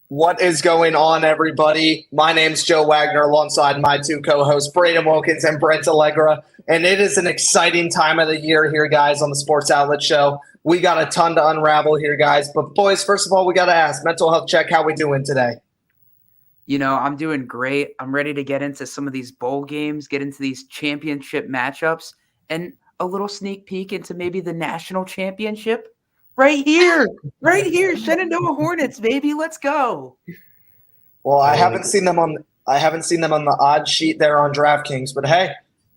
What is going on, everybody? My name's Joe Wagner alongside my two co-hosts, Braden Wilkins and Brent Allegra. And it is an exciting time of the year here, guys, on the Sports Outlet Show. We got a ton to unravel here, guys. But, boys, first of all, we got to ask, mental health check, how we doing today? I'm doing great. I'm ready to get into some of these bowl games, get into these championship matchups, and a little sneak peek into maybe the national championship. Right here, Shenandoah Hornets, baby. Let's go. Well, I haven't seen them on the odd sheet there on DraftKings, but hey,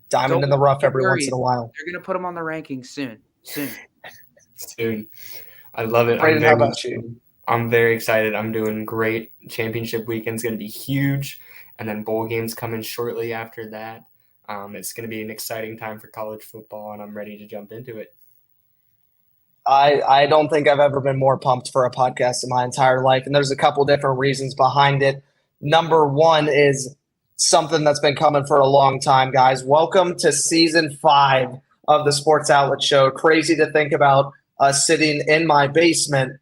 diamond in the rough every once in a while. They're gonna put them on the rankings soon. Soon. I love it. Braden, how about you? I'm very excited. I'm doing great. Championship weekend's going to be huge, and then bowl games coming shortly after that. It's going to be an exciting time for college football, and I'm ready to jump into it. I don't think I've ever been more pumped for a podcast in my entire life, and there's a couple different reasons behind it. Number one is something that's been coming for a long time, guys. Welcome to Season 5 of the Sports Outlet Show. Crazy to think about sitting in my basement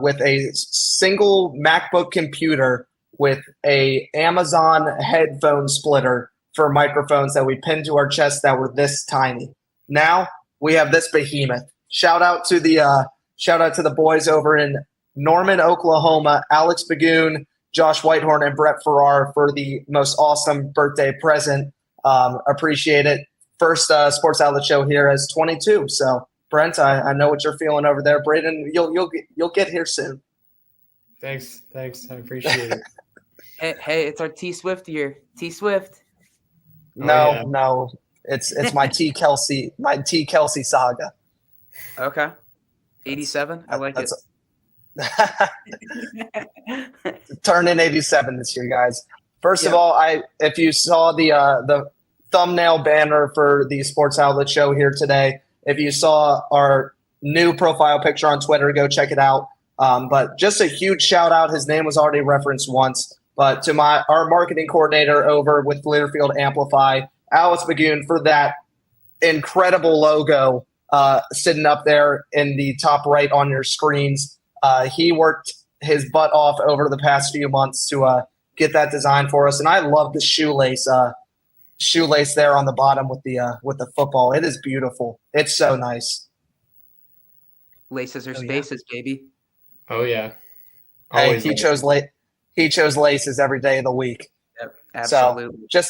with a single MacBook computer with a Amazon headphone splitter for microphones that we pinned to our chest that were this tiny. Now we have this behemoth. Shout out to the boys over in Norman, Oklahoma, Alex Bagoon, Josh Whitehorn, and Brett Farrar for the most awesome birthday present. Appreciate it. First Sports Outlet Show here as 22. So Brent, I know what you're feeling over there. Braden, you'll get here soon. Thanks. I appreciate it. Hey, it's our T Swift year. T Swift. No, it's my T Kelsey saga. Okay. 87. I like it. Turning 87 this year, guys. First of all, if you saw the thumbnail banner for the Sports Outlet Show here today, if you saw our new profile picture on Twitter, go check it out. But just a huge shout out. His name was already referenced once, but to our marketing coordinator over with Learfield Amplify, Alex Bagoon, for that incredible logo sitting up there in the top right on your screens. He worked his butt off over the past few months to get that design for us, and I love the shoelace there on the bottom with the football. It is beautiful. It's so nice. Laces or spaces, baby. Oh yeah. Hey, he chose laces every day of the week. Yep, absolutely. So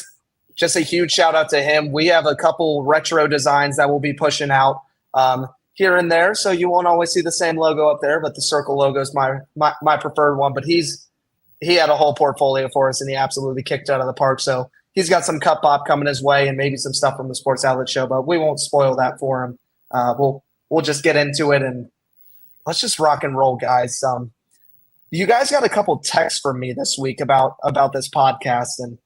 just a huge shout out to him. We have a couple retro designs that we'll be pushing out here and there, so you won't always see the same logo up there, but the circle logo is my preferred one. But he had a whole portfolio for us, and he absolutely kicked it out of the park. So he's got some cut bop coming his way and maybe some stuff from the Sports Outlet Show, but we won't spoil that for him. We'll just get into it and let's just rock and roll, guys. You guys got a couple texts from me this week about this podcast, and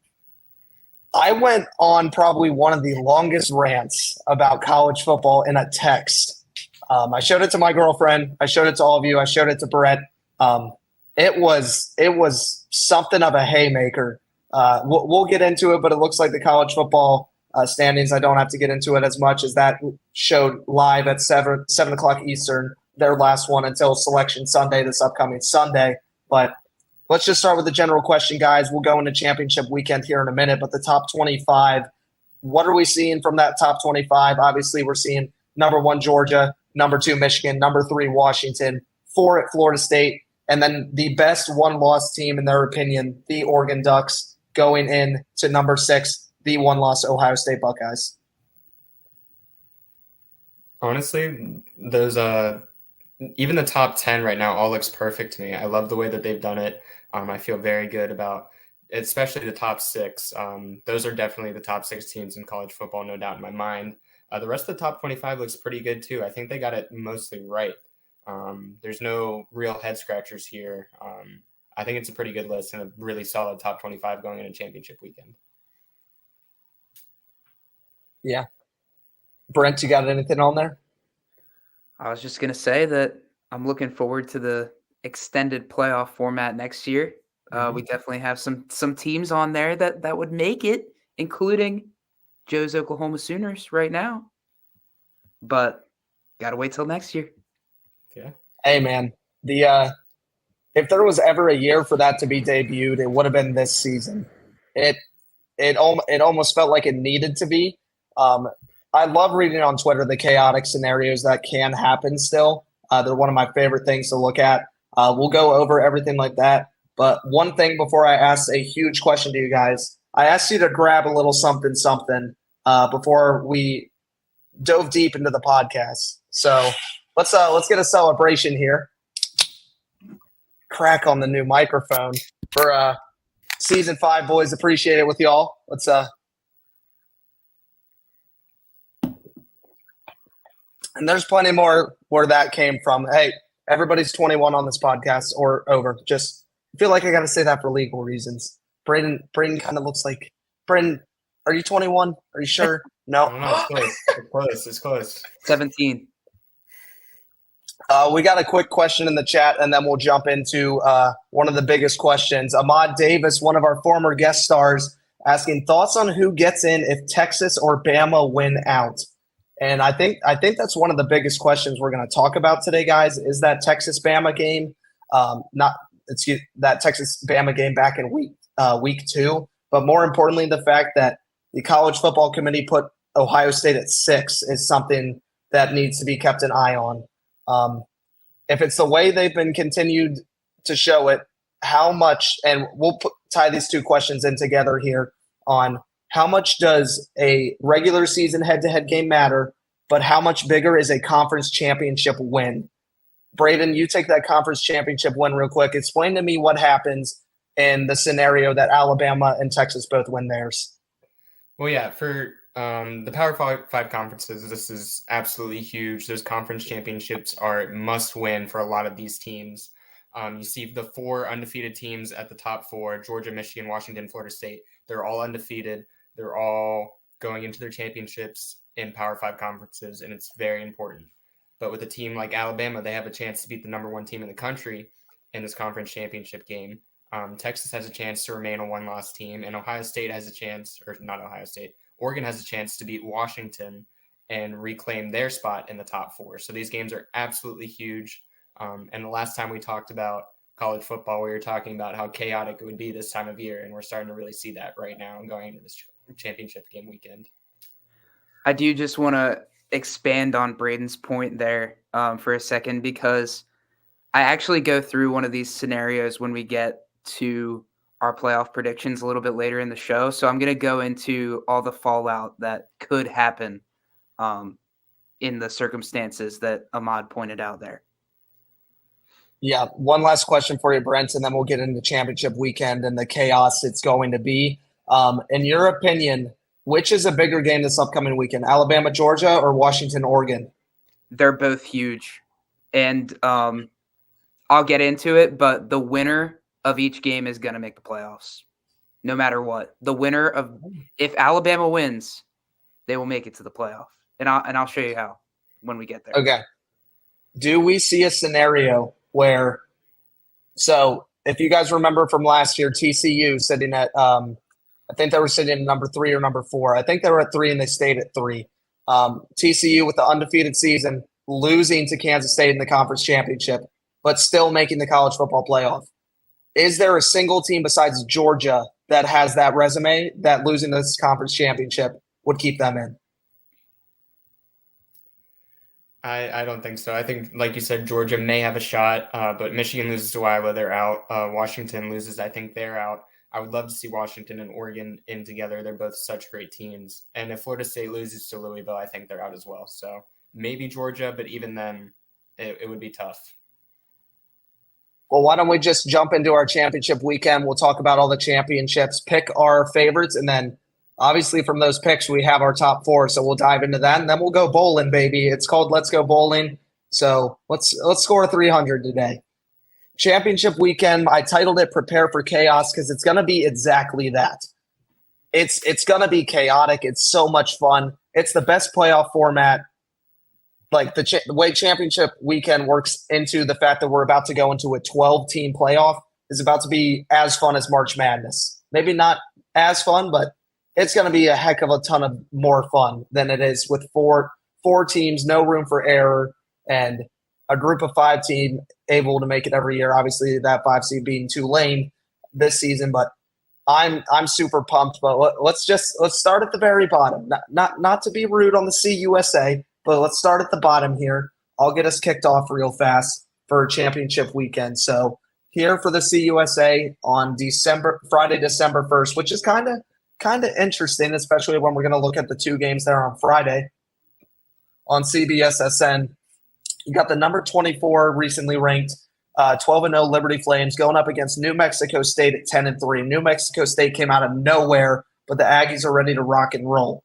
I went on probably one of the longest rants about college football in a text. I showed it to my girlfriend. I showed it to all of you. I showed it to Brett. It was something of a haymaker. We'll get into it, but it looks like the college football standings, I don't have to get into it as much as that showed live at 7 o'clock Eastern, their last one until Selection Sunday, this upcoming Sunday. But let's just start with the general question, guys. We'll go into championship weekend here in a minute, but the top 25, what are we seeing from that top 25? Obviously, we're seeing number 1 Georgia, number 2 Michigan, number 3 Washington, 4 at Florida State, and then the best one-loss team in their opinion, the Oregon Ducks, going in to number 6, the one-loss Ohio State Buckeyes. Honestly, those even the top 10 right now all looks perfect to me. I love the way that they've done it. I feel very good about especially the top 6. Those are definitely the top 6 teams in college football, no doubt in my mind. The rest of the top 25 looks pretty good too. I think they got it mostly right. There's no real head scratchers here. I think it's a pretty good list and a really solid top 25 going into championship weekend. Yeah. Brent, you got anything on there? I was just going to say that I'm looking forward to the extended playoff format next year. We definitely have some teams on there that would make it, including Joe's Oklahoma Sooners right now. But got to wait till next year. Yeah. Hey, man, the if there was ever a year for that to be debuted, it would have been this season. It almost felt like it needed to be. I love reading on Twitter the chaotic scenarios that can happen still. They're one of my favorite things to look at. We'll go over everything like that. But one thing before I ask a huge question to you guys, I asked you to grab a little something before we dove deep into the podcast. So let's get a celebration here. Crack on the new microphone for season 5, boys. Appreciate it with y'all. Let's and there's plenty more where that came from. Hey, everybody's 21 on this podcast or over. Just feel like I got to say that for legal reasons. Braden kind of looks like Braden. Are you 21? Are you sure? No. It's close. 17. We got a quick question in the chat, and then we'll jump into one of the biggest questions. Ahmad Davis, one of our former guest stars, asking thoughts on who gets in if Texas or Bama win out. And I think that's one of the biggest questions we're going to talk about today, guys. Is that Texas Bama game, that Texas Bama game back in week 2, but more importantly, the fact that the College Football Committee put Ohio State at 6 is something that needs to be kept an eye on. If it's the way they've been continued to show it, how much, and we'll tie these two questions in together here on how much does a regular season head-to-head game matter, but how much bigger is a conference championship win? Braden, you take that conference championship win real quick. Explain to me what happens in the scenario that Alabama and Texas both win theirs. Well, yeah, for the Power 5 conferences, this is absolutely huge. Those conference championships are must-win for a lot of these teams. You see the 4 undefeated teams at the top 4, Georgia, Michigan, Washington, Florida State. They're all undefeated. They're all going into their championships in Power 5 conferences, and it's very important. But with a team like Alabama, they have a chance to beat the number 1 team in the country in this conference championship game. Texas has a chance to remain a one-loss team, and Ohio State has a chance, or not Ohio State, Oregon has a chance to beat Washington and reclaim their spot in the top 4. So these games are absolutely huge. And the last time we talked about college football, we were talking about how chaotic it would be this time of year, and we're starting to really see that right now and going into this championship game weekend. I do just want to expand on Braden's point there for a second, because I actually go through one of these scenarios when we get to our playoff predictions a little bit later in the show. So I'm going to go into all the fallout that could happen in the circumstances that Ahmad pointed out there. Yeah, one last question for you, Brent, and then we'll get into championship weekend and the chaos it's going to be. In your opinion, which is a bigger game this upcoming weekend, Alabama, Georgia, or Washington, Oregon? They're both huge. And I'll get into it, but the winner of each game is going to make the playoffs, no matter what. The winner of – if Alabama wins, they will make it to the playoff. And I'll show you how when we get there. Okay. Do we see a scenario where – so if you guys remember from last year, TCU sitting at I think they were sitting at number 3 or number 4. I think they were at 3 and they stayed at 3. TCU with the undefeated season, losing to Kansas State in the conference championship, but still making the college football playoff. Is there a single team besides Georgia that has that resume that losing this conference championship would keep them in? I don't think so. I think, like you said, Georgia may have a shot, but Michigan loses to Iowa, they're out. Washington loses, I think they're out. I would love to see Washington and Oregon in together. They're both such great teams. And if Florida State loses to Louisville, I think they're out as well. So maybe Georgia, but even then, it would be tough. Well, why don't we just jump into our championship weekend? We'll talk about all the championships, pick our favorites, and then obviously from those picks, we have our top 4. So we'll dive into that, and then we'll go bowling, baby. It's called Let's Go Bowling. So let's score 300 today. Championship weekend, I titled it Prepare for Chaos because it's going to be exactly that. It's going to be chaotic. It's so much fun. It's the best playoff format. Like the way championship weekend works into the fact that we're about to go into a 12-team playoff is about to be as fun as March Madness. Maybe not as fun, but it's going to be a heck of a ton of more fun than it is with four teams, no room for error. And a group of 5 team able to make it every year. Obviously, that 5 seed being Tulane this season, but I'm super pumped. But let's start at the very bottom. Not to be rude on the CUSA, but let's start at the bottom here. I'll get us kicked off real fast for championship weekend. So here for the CUSA on Friday, December 1st, which is kind of interesting, especially when we're going to look at the 2 games there on Friday on CBSSN. You got the number 24 recently ranked 12-0 Liberty Flames going up against New Mexico State at 10-3. New Mexico State came out of nowhere, but the Aggies are ready to rock and roll.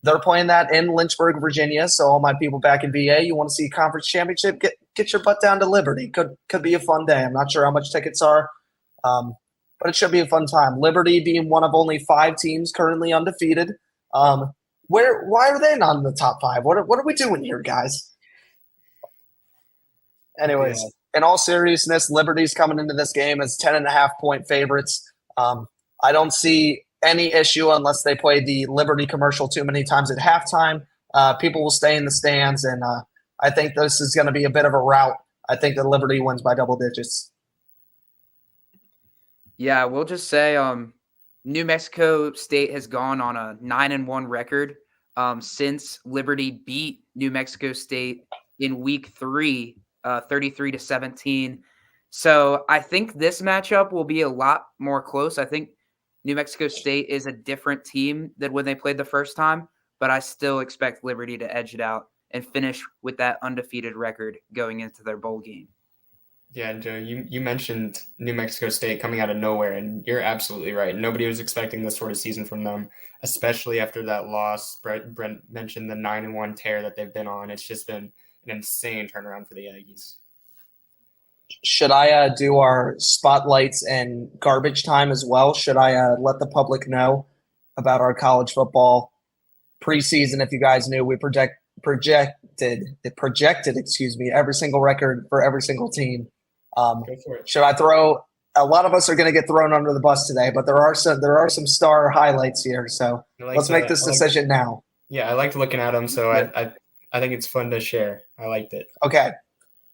They're playing that in Lynchburg, Virginia. So all my people back in VA, you want to see a conference championship, get your butt down to Liberty. Could be a fun day. I'm not sure how much tickets are, but it should be a fun time. Liberty being one of only 5 teams currently undefeated. Why are they not in the top 5? What are we doing here, guys? Anyways, in all seriousness, Liberty's coming into this game as 10.5-point favorites. I don't see any issue unless they play the Liberty commercial too many times at halftime. People will stay in the stands, and I think this is going to be a bit of a rout. I think that Liberty wins by double digits. Yeah, we'll just say New Mexico State has gone on a 9-1 record since Liberty beat New Mexico State in week 3, 33-17. So I think this matchup will be a lot more close. I think New Mexico State is a different team than when they played the first time, but I still expect Liberty to edge it out and finish with that undefeated record going into their bowl game. Yeah, Joe, you mentioned New Mexico State coming out of nowhere, and you're absolutely right. Nobody was expecting this sort of season from them, especially after that loss. Brent mentioned the 9-1 tear that they've been on. It's just been an insane turnaround for the Aggies. Should I do our spotlights and garbage time as well? Should I let the public know about our college football preseason? If you guys knew, we projected every single record for every single team. Should I throw? A lot of us are going to get thrown under the bus today, but there are some star highlights here. So let's make this decision now. Yeah, I liked looking at them, so I think it's fun to share. I liked it. Okay.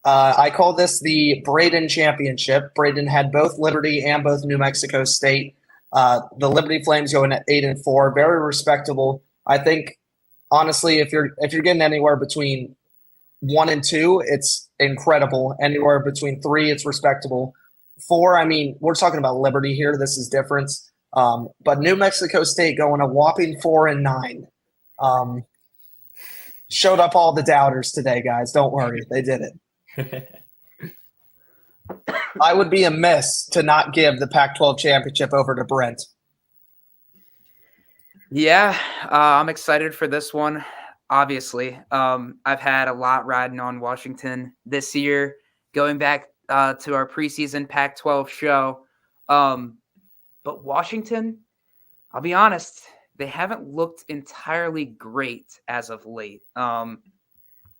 I call this the Braden Championship. Braden had both Liberty and both New Mexico State. The Liberty Flames going at 8-4, very respectable. I think, honestly, if you're getting anywhere between 1 and 2, it's incredible. Anywhere between 3, it's respectable. 4, I mean, we're talking about Liberty here. This is different. But New Mexico State going a whopping 4-9. Showed up all the doubters today, guys. Don't worry, they did it. I would be amiss to not give the Pac-12 championship over to Brent. Yeah, I'm excited for this one. Obviously, I've had a lot riding on Washington this year, going back to our preseason Pac-12 show. But Washington, I'll be honest, they haven't looked entirely great as of late.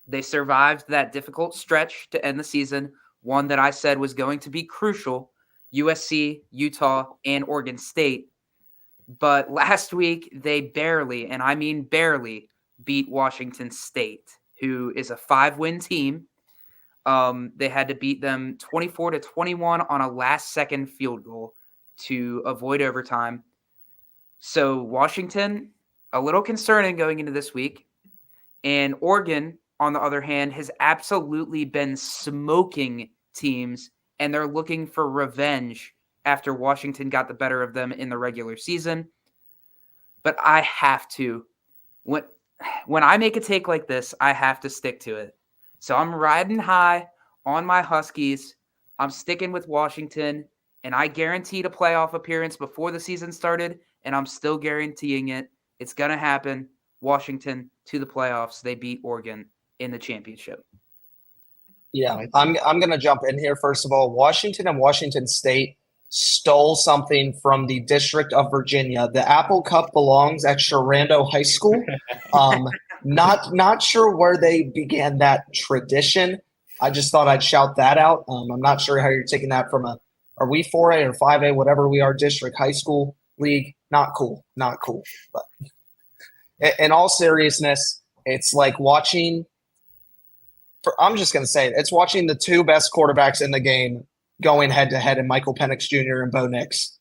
They survived that difficult stretch to end the season, one that I said was going to be crucial, USC, Utah, and Oregon State. But last week, they barely, and I mean barely, beat Washington State, who is a 5-win team. They had to beat them 24-21 on a last-second field goal to avoid overtime. So Washington, a little concerning going into this week. And Oregon, on the other hand, has absolutely been smoking teams, and they're looking for revenge after Washington got the better of them in the regular season. But I have to. When I make a take like this, I have to stick to it. So I'm riding high on my Huskies. I'm sticking with Washington, and I guaranteed a playoff appearance before the season started, and I'm still guaranteeing it. It's going to happen. Washington to the playoffs. They beat Oregon in the championship. Yeah, I'm going to jump in here. First of all, Washington and Washington State stole something from the District of Virginia. The Apple Cup belongs at Sharando High School. Not sure where they began that tradition. I just thought I'd shout that out. I'm not sure how you're taking that from are we 4A or 5A, whatever we are, district high school league. Not cool. But in all seriousness, it's like watching I'm just going to say it's watching the two best quarterbacks in the game going head to head in Michael Penix Jr. and Bo Nix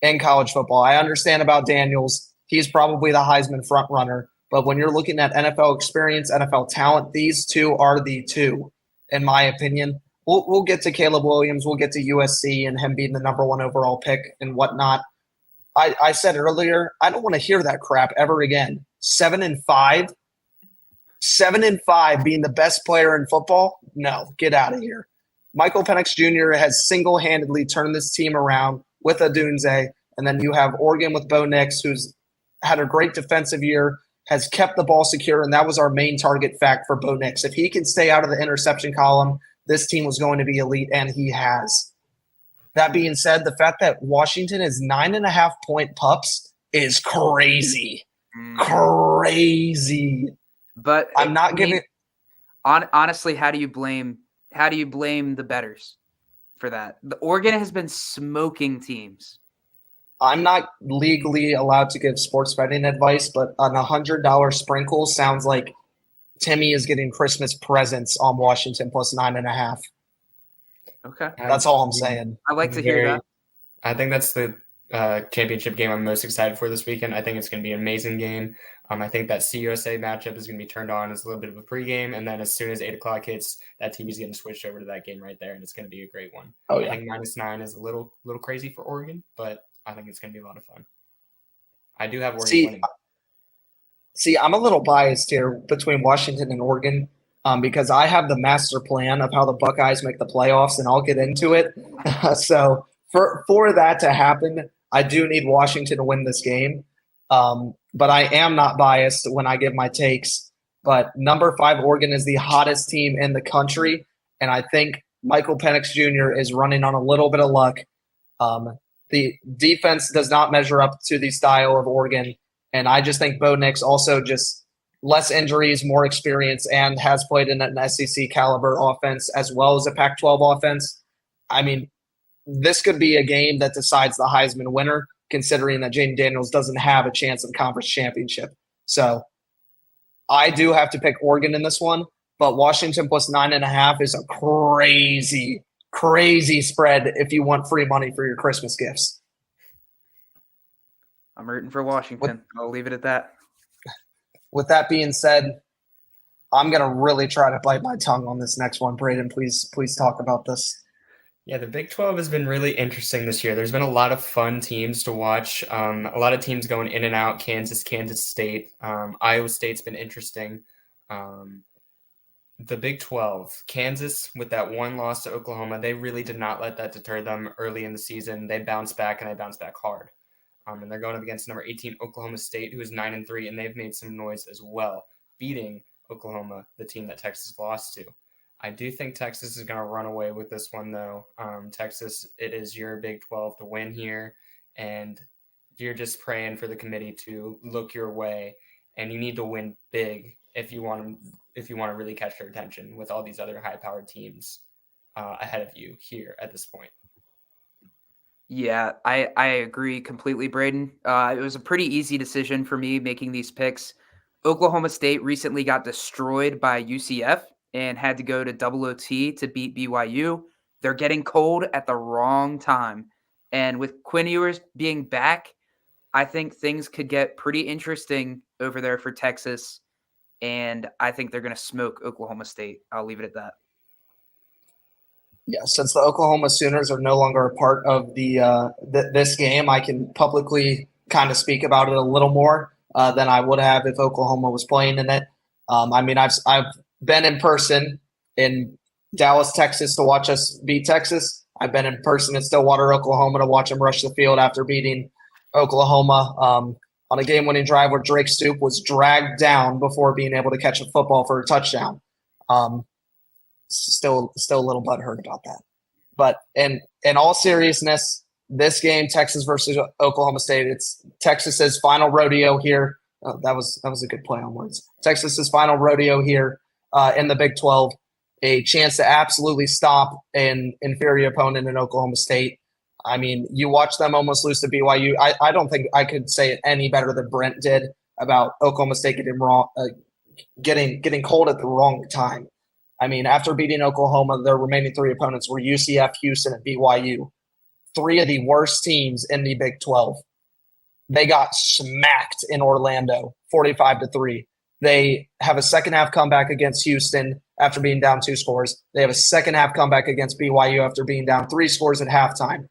in college football. I understand about Daniels. He's probably the Heisman front runner. But when you're looking at NFL experience, NFL talent, these two are the two, in my opinion. We'll get to Caleb Williams. We'll get to USC and him being the number 1 overall pick and whatnot. I said earlier, I don't want to hear that crap ever again. 7-5. 7-5 being the best player in football? No, get out of here. Michael Penix Jr. has single-handedly turned this team around with Odunze, and then you have Oregon with Bo Nix, who's had a great defensive year, has kept the ball secure, and that was our main target fact for Bo Nix. If he can stay out of the interception column, this team was going to be elite, and he has. That being said, the fact that Washington is 9.5-point pups is crazy. Crazy. But I'm not giving honestly, how do you blame the bettors for that? The Oregon has been smoking teams. I'm not legally allowed to give sports betting advice, but an $100 sprinkle sounds like Timmy is getting Christmas presents on Washington plus 9.5. Okay. That's all I'm saying. I like to hear that. I think that's the championship game I'm most excited for this weekend. I think it's going to be an amazing game. I think that CUSA matchup is going to be turned on as a little bit of a pregame, and then as soon as 8 o'clock hits, that TV is getting switched over to that game right there, and it's going to be a great one. Oh, yeah. I think -9 is a little crazy for Oregon, but I think it's going to be a lot of fun. I do have Oregon winning. See, I'm a little biased here between Washington and Oregon because I have the master plan of how the Buckeyes make the playoffs, and I'll get into it. So for that to happen, I do need Washington to win this game. But I am not biased when I give my takes. But number 5, Oregon is the hottest team in the country, and I think Michael Penix Jr. is running on a little bit of luck. The defense does not measure up to the style of Oregon, and I just think Bo Nix also just less injuries, more experience, and has played in an SEC caliber offense as well as a Pac-12 offense. I mean, this could be a game that decides the Heisman winner, considering that Jaden Daniels doesn't have a chance of conference championship. So I do have to pick Oregon in this one, but Washington plus 9.5 is a crazy, crazy spread if you want free money for your Christmas gifts. I'm rooting for Washington. I'll leave it at that. With that being said, I'm going to really try to bite my tongue on this next one. Braden, please talk about this. Yeah, the Big 12 has been really interesting this year. There's been a lot of fun teams to watch. A lot of teams going in and out. Kansas State. Iowa State's been interesting. The Big 12, Kansas with that one loss to Oklahoma, they really did not let that deter them early in the season. They bounced back, and they bounced back hard. And they're going up against number 18 Oklahoma State, who is 9-3, and they've made some noise as well, beating Oklahoma, the team that Texas lost to. I do think Texas is going to run away with this one, though. Texas, it is your Big 12 to win here, and you're just praying for the committee to look your way, and you need to win big if you want to really catch their attention with all these other high-powered teams ahead of you here at this point. Yeah, I agree completely, Braden. It was a pretty easy decision for me making these picks. Oklahoma State recently got destroyed by UCF and had to go to double OT to beat BYU. They're getting cold at the wrong time. And with Quinn Ewers being back, I think things could get pretty interesting over there for Texas. And I think they're going to smoke Oklahoma State. I'll leave it at that. Yeah, since the Oklahoma Sooners are no longer a part of this game, I can publicly kind of speak about it a little more than I would have if Oklahoma was playing in it. I mean, I've been in person in Dallas, Texas to watch us beat Texas. I've been in person in Stillwater, Oklahoma to watch them rush the field after beating Oklahoma on a game-winning drive where Drake Stoop was dragged down before being able to catch a football for a touchdown. Still a little butthurt about that. But in all seriousness, this game, Texas versus Oklahoma State, it's Texas's final rodeo here. Oh, that was a good play on words. Texas's final rodeo here in the Big 12, a chance to absolutely stop an inferior opponent in Oklahoma State. I mean, you watch them almost lose to BYU. I don't think I could say it any better than Brent did about Oklahoma State getting cold at the wrong time. I mean, after beating Oklahoma, their remaining 3 opponents were UCF, Houston, and BYU. 3 of the worst teams in the Big 12. They got smacked in Orlando, 45-3. They have a second half comeback against Houston after being down 2 scores. They have a second half comeback against BYU after being down 3 scores at halftime.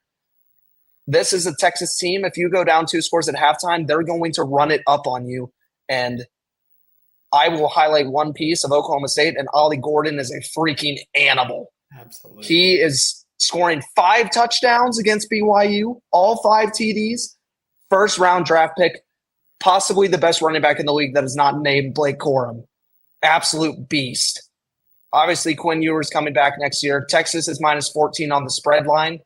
This is a Texas team. If you go down 2 scores at halftime, they're going to run it up on you. And I will highlight one piece of Oklahoma State, and Ollie Gordon is a freaking animal. Absolutely. He is scoring 5 touchdowns against BYU, all 5 TDs. First round draft pick, possibly the best running back in the league that is not named Blake Corum. Absolute beast. Obviously, Quinn Ewers coming back next year. Texas is -14 on the spread line.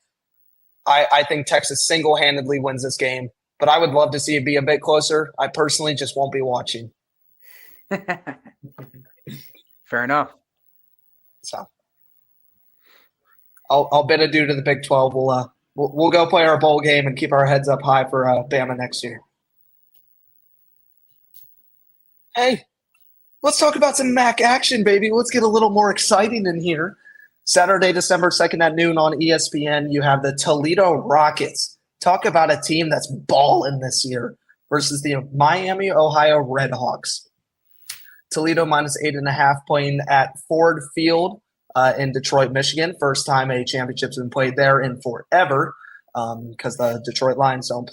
I think Texas single-handedly wins this game, but I would love to see it be a bit closer. I personally just won't be watching. Fair enough. So I'll bid adieu to the Big 12. We'll go play our bowl game and keep our heads up high for Bama next year. Hey, let's talk about some MAC action, baby. Let's get a little more exciting in here. Saturday, December 2nd at noon on ESPN, you have the Toledo Rockets. Talk about a team that's balling this year versus the Miami, Ohio Redhawks. Toledo -8.5 playing at Ford Field in Detroit, Michigan. First time a championship's been played there in forever because the Detroit Lions don't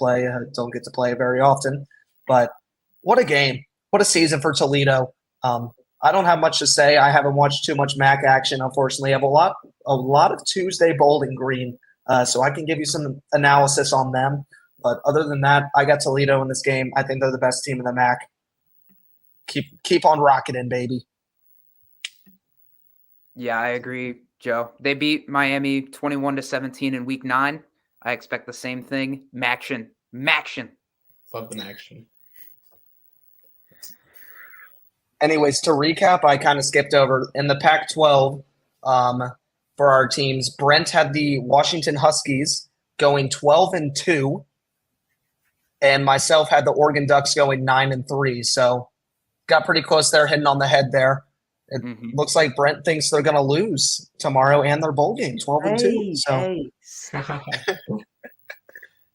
get to play very often. But what a game. What a season for Toledo. I don't have much to say. I haven't watched too much MAC action, unfortunately. I have a lot of Tuesday Bowling Green, so I can give you some analysis on them. But other than that, I got Toledo in this game. I think they're the best team in the MAC. Keep on rocketing, baby. Yeah, I agree, Joe. They beat Miami 21-17 in week 9. I expect the same thing. Maction. Love the action. Anyways, to recap, I kind of skipped over. In the Pac-12 for our teams, Brent had the Washington Huskies going 12-2, and myself had the Oregon Ducks going 9-3. So got pretty close there, hitting on the head there. It looks like Brent thinks they're going to lose tomorrow and their bowl game, 12-2.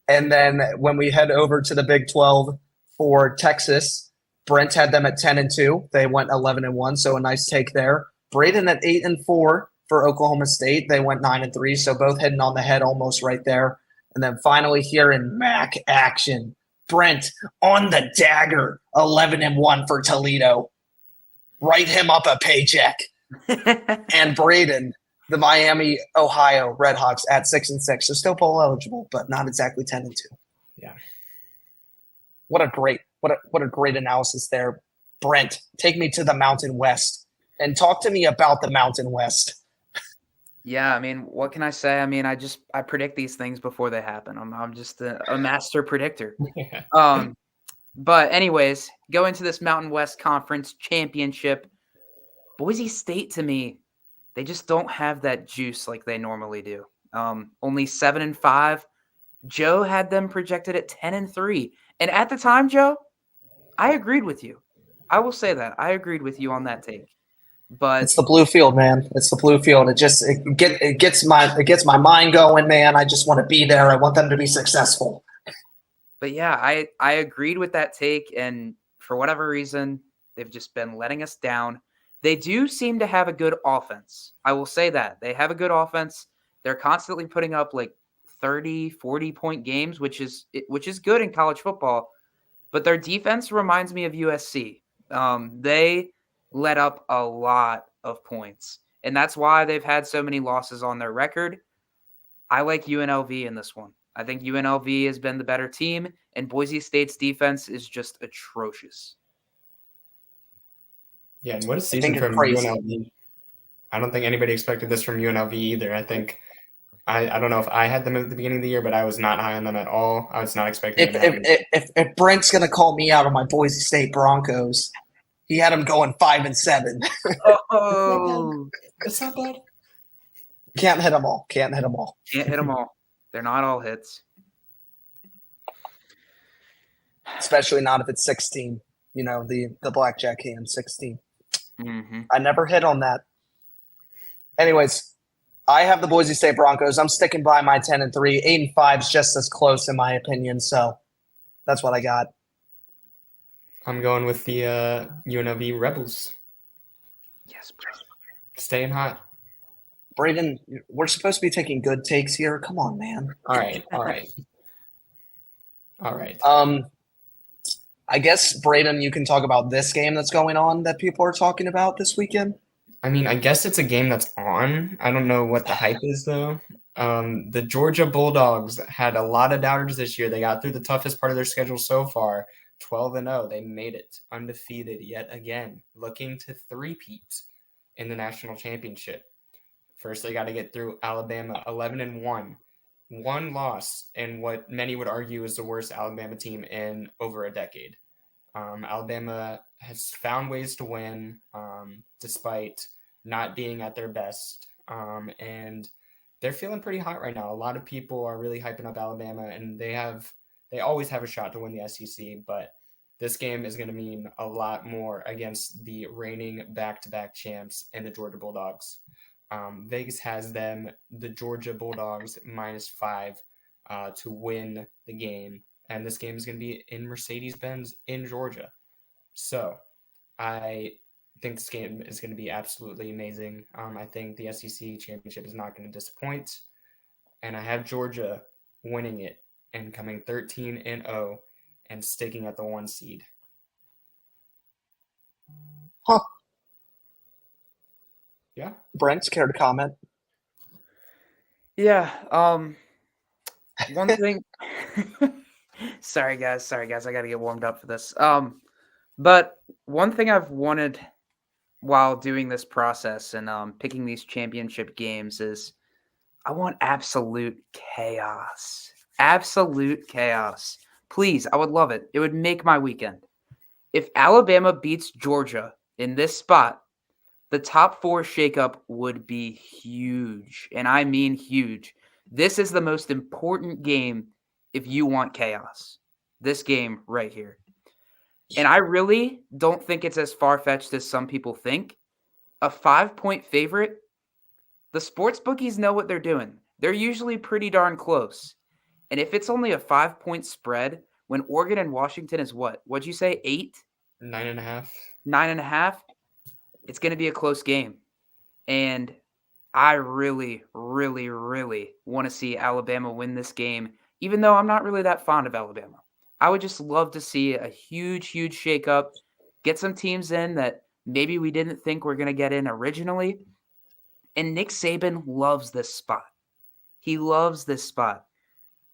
And then when we head over to the Big 12 for Texas, Brent had them at 10-2. They went 11-1, so a nice take there. Braden at 8-4 for Oklahoma State. They went 9-3, so both hitting on the head almost right there. And then finally here in MAC action, Brent on the dagger, 11-1 for Toledo. Write him up a paycheck. And Braden, the Miami, Ohio Redhawks at 6-6. They're still bowl eligible, but not exactly 10-2. Yeah. What a great analysis there. Brent, take me to the Mountain West and talk to me about the Mountain West. Yeah, I mean, what can I say? I mean, I predict these things before they happen. I'm just a master predictor. Yeah. But anyways, going to this Mountain West Conference Championship, Boise State to me, they just don't have that juice like they normally do. Only 7-5. Joe had them projected at 10-3. And at the time, Joe, I agreed with you. I will say that. I agreed with you on that take. But it's the blue field, man. It's the blue field. It gets my mind going, man. I just want to be there. I want them to be successful. But yeah, I agreed with that take, and for whatever reason, they've just been letting us down. They do seem to have a good offense. I will say that. They have a good offense. They're constantly putting up like 30, 40-point games, which is good in college football. But their defense reminds me of USC. They let up a lot of points, and that's why they've had so many losses on their record. I like UNLV in this one. I think UNLV has been the better team, and Boise State's defense is just atrocious. Yeah, and what a season from UNLV. I don't think anybody expected this from UNLV either. I think I don't know if I had them at the beginning of the year, but I was not high on them at all. I was not expecting them. If Brent's going to call me out on my Boise State Broncos, he had them going 5-7. Oh, that's not bad. Can't hit them all. Can't hit them all. They're not all hits. Especially not if it's 16. You know, the blackjack hand, 16. Mm-hmm. I never hit on that. Anyways, I have the Boise State Broncos. I'm sticking by my 10-3. 8-5 is just as close in my opinion. So that's what I got. I'm going with the UNLV Rebels. Yes, bro. Staying hot. Braden, we're supposed to be taking good takes here. Come on, man. All right. I guess, Braden, you can talk about this game that's going on that people are talking about this weekend. I mean, I guess it's a game that's on. I don't know what the hype is, though. The Georgia Bulldogs had a lot of doubters this year. They got through the toughest part of their schedule so far, 12-0. They made it undefeated yet again, looking to three-peat in the national championship. First, they got to get through Alabama, 11-1. One loss in what many would argue is the worst Alabama team in over a decade. Alabama has found ways to win despite not being at their best. And they're feeling pretty hot right now. A lot of people are really hyping up Alabama, and they always have a shot to win the SEC, but this game is going to mean a lot more against the reigning back-to-back champs and the Georgia Bulldogs. Vegas has them, the Georgia Bulldogs, -5 to win the game. And this game is going to be in Mercedes-Benz in Georgia. So I think this game is going to be absolutely amazing. I think the SEC championship is not going to disappoint. And I have Georgia winning it and coming 13-0 and sticking at the 1 seed. Huh. Yeah. Brent, care to comment? Yeah. One thing. Sorry guys. I got to get warmed up for this. But one thing I've wanted while doing this process and picking these championship games is I want absolute chaos. Absolute chaos. Please, I would love it. It would make my weekend. If Alabama beats Georgia in this spot, the top 4 shakeup would be huge. And I mean huge. This is the most important game if you want chaos. This game right here. And I really don't think it's as far-fetched as some people think. A 5-point favorite, the sports bookies know what they're doing. They're usually pretty darn close. And if it's only a 5-point spread, when Oregon and Washington is what? What'd you say, 8? 9.5. 9.5? It's going to be a close game. And I really, really, really want to see Alabama win this game, even though I'm not really that fond of Alabama. I would just love to see a huge, huge shakeup, get some teams in that maybe we didn't think were going to get in originally. And Nick Saban loves this spot. He loves this spot.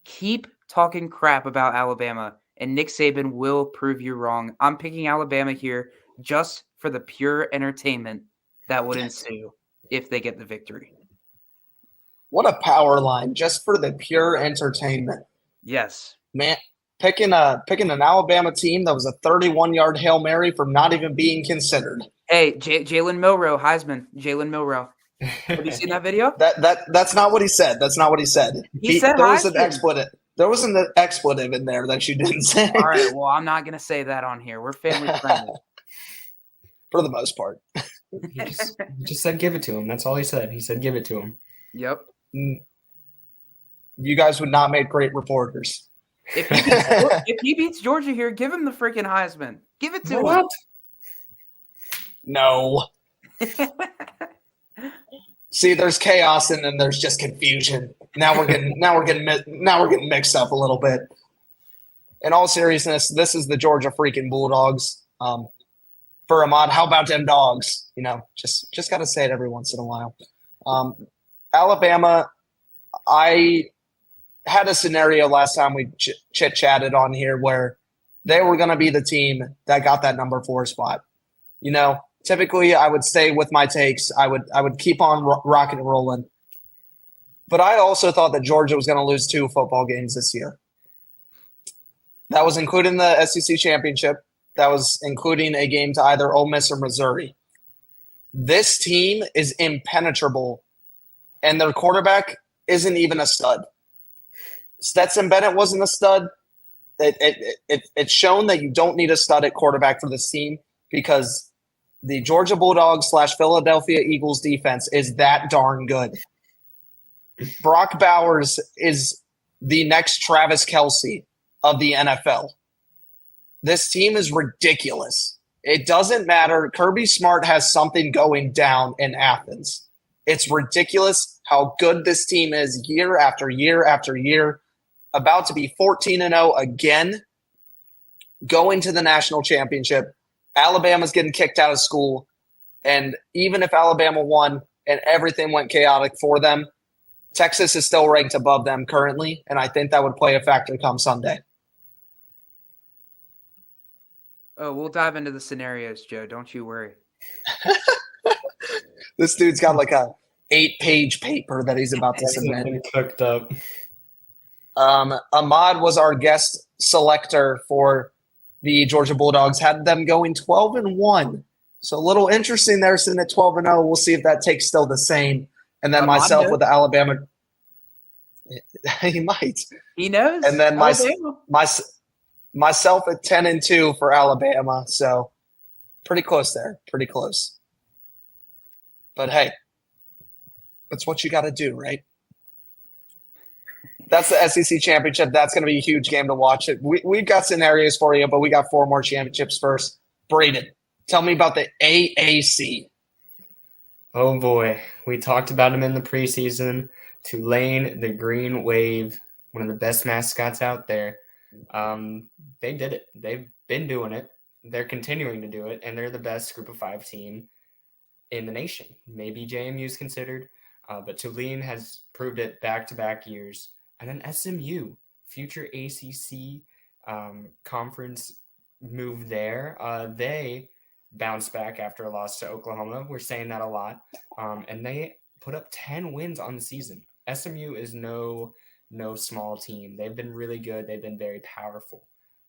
Keep talking crap about Alabama, and Nick Saban will prove you wrong. I'm picking Alabama here just for the pure entertainment that would ensue if they get the victory. What a power line, just for the pure entertainment. Yes. Man, picking an Alabama team that was a 31-yard Hail Mary from not even being considered. Hey, Jalen Milroe, Heisman. Jalen Milroe. Have you seen that video? That's not what he said. That's not what he said. He said there was Heisman. an expletive. There was an expletive in there that you didn't say. All right, well, I'm not going to say that on here. We're family friendly. For the most part. He just said give it to him. That's all he said. He said give it to him. Yep. You guys would not make great reporters. If he beats Georgia here, give him the freaking Heisman. Give it to him. No. See, there's chaos and then there's just confusion. Now we're getting mixed up a little bit. In all seriousness, this is the Georgia freaking Bulldogs. For Ahmad, how about them dogs? You know, just got to say it every once in a while. Alabama, I had a scenario last time we chit-chatted on here where they were going to be the team that got that number 4 spot. You know, typically I would stay with my takes. I would keep on rocking and rolling. But I also thought that Georgia was going to lose 2 football games this year. That was including the SEC championship. That was including a game to either Ole Miss or Missouri. This team is impenetrable, and their quarterback isn't even a stud. Stetson Bennett wasn't a stud. It's shown that you don't need a stud at quarterback for this team because the Georgia Bulldogs / Philadelphia Eagles defense is that darn good. Brock Bowers is the next Travis Kelce of the NFL. This team is ridiculous. It doesn't matter. Kirby Smart has something going down in Athens. It's ridiculous how good this team is year after year after year. About to be 14-0 again, going to the national championship. Alabama's getting kicked out of school. And even if Alabama won and everything went chaotic for them, Texas is still ranked above them currently. And I think that would play a factor come Sunday. Oh, we'll dive into the scenarios, Joe. Don't you worry. This dude's got like a 8-page paper that he's about to submit. Cooked up. Ahmad was our guest selector for the Georgia Bulldogs, had them going 12-1. So a little interesting there, sitting at 12-0. We'll see if that takes still the same. And then myself with the Alabama. He might. He knows. And then myself at 10-2 for Alabama. So pretty close there. Pretty close. But hey, that's what you got to do, right? That's the SEC championship. That's going to be a huge game to watch. We've got scenarios for you, but we got 4 more championships first. Braden, tell me about the AAC. Oh, boy. We talked about him in the preseason. Tulane, the Green Wave, one of the best mascots out there. They did it. They've been doing it. They're continuing to do it, and they're the best group of 5 team in the nation. Maybe JMU's considered, but Tulane has proved it back-to-back years. And then SMU, future ACC conference move there. They bounced back after a loss to Oklahoma. We're saying that a lot. And they put up 10 wins on the season. SMU is no small team. They've been really good. They've been very powerful.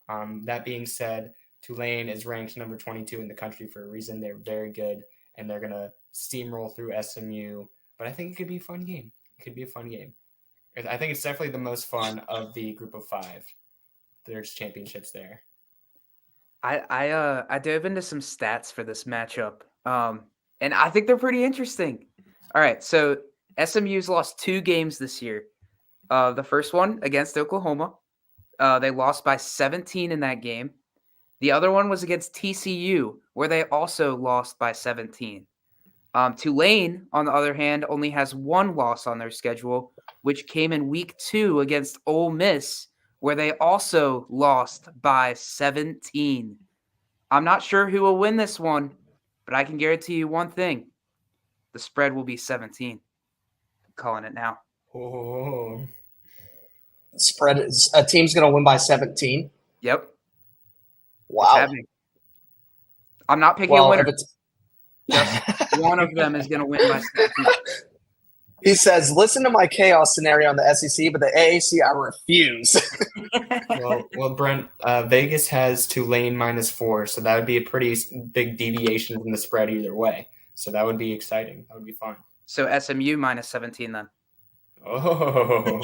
That being said, Tulane is ranked number 22 in the country for a reason. They're very good, and they're going to steamroll through SMU. But I think it could be a fun game. It could be a fun game. I think it's definitely the most fun of the group of 5. There's championships there. I dove into some stats for this matchup, and I think they're pretty interesting. All right, so SMU's lost 2 games this year. The first one against Oklahoma. They lost by 17 in that game. The other one was against TCU, where they also lost by 17. Tulane, on the other hand, only has 1 loss on their schedule, which came in week 2 against Ole Miss, where they also lost by 17. I'm not sure who will win this one, but I can guarantee you one thing. The spread will be 17. I'm calling it now. Oh. Spread is a team's going to win by 17. Yep. Wow. I'm not picking a winner. Just one of them is going to win by 17. He says, listen to my chaos scenario on the SEC, but the AAC, I refuse. well, Brent, Vegas has Tulane -4, so that would be a pretty big deviation from the spread either way. So that would be exciting. That would be fun. So SMU -17 then. Oh.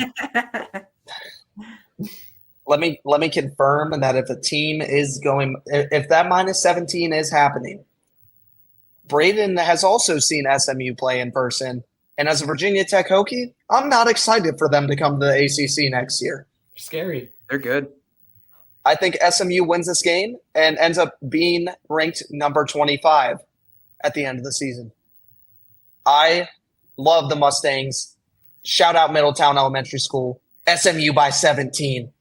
Let me confirm that if the team is going – if that -17 is happening, Braden has also seen SMU play in person. And as a Virginia Tech Hokie, I'm not excited for them to come to the ACC next year. Scary. They're good. I think SMU wins this game and ends up being ranked number 25 at the end of the season. I love the Mustangs. Shout out Middletown Elementary School. SMU by 17.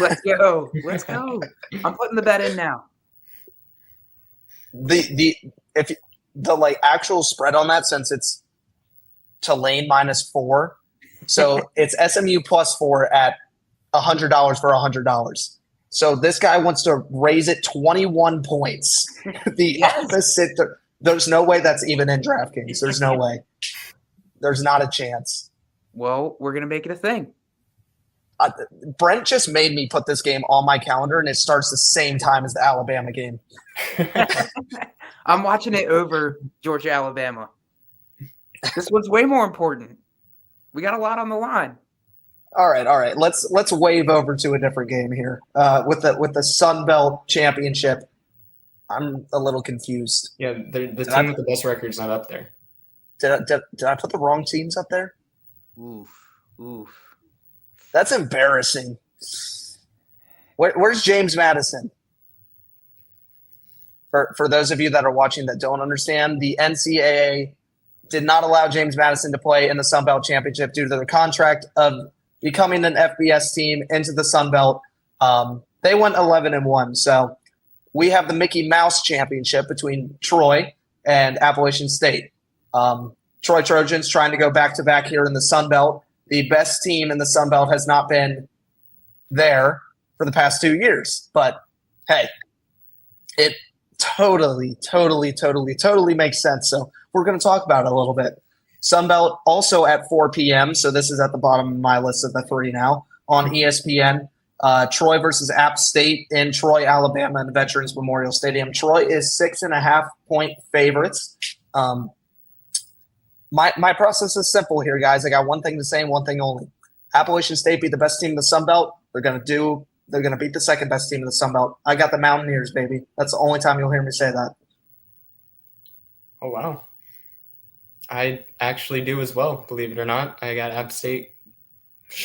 Let's go. Let's go. I'm putting the bet in now. The actual spread on that, since it's Tulane -4, so it's SMU +4 at $100 for $100. So this guy wants to raise it 21 points. The opposite. There's no way that's even in DraftKings. There's no way. There's not a chance. Well, we're gonna make it a thing. Brent just made me put this game on my calendar, and it starts the same time as the Alabama game. I'm watching it over Georgia, Alabama. This one's way more important. We got a lot on the line. All right. Let's wave over to a different game here with the Sun Belt Championship. I'm a little confused. Yeah, the team with the best record is not up there. Did I put the wrong teams up there? Oof. That's embarrassing. Where's James Madison? For those of you that are watching that don't understand, the NCAA did not allow James Madison to play in the Sun Belt Championship due to the contract of becoming an FBS team into the Sun Belt. They went 11-1. So we have the Mickey Mouse Championship between Troy and Appalachian State. Troy Trojans trying to go back-to-back here in the Sun Belt. The best team in the Sun Belt has not been there for the past 2 years. But, hey, it totally makes sense. So we're going to talk about it a little bit. Sun Belt also at 4 p.m., so this is at the bottom of my list of the 3 now, on ESPN. Troy versus App State in Troy, Alabama, in Veterans Memorial Stadium. Troy is 6.5-point favorites. My process is simple here, guys. I got one thing to say and one thing only. Appalachian State beat the best team in the Sun Belt. They're going to beat the second best team in the Sun Belt. I got the Mountaineers, baby. That's the only time you'll hear me say that. Oh, wow. I actually do as well, believe it or not. I got App State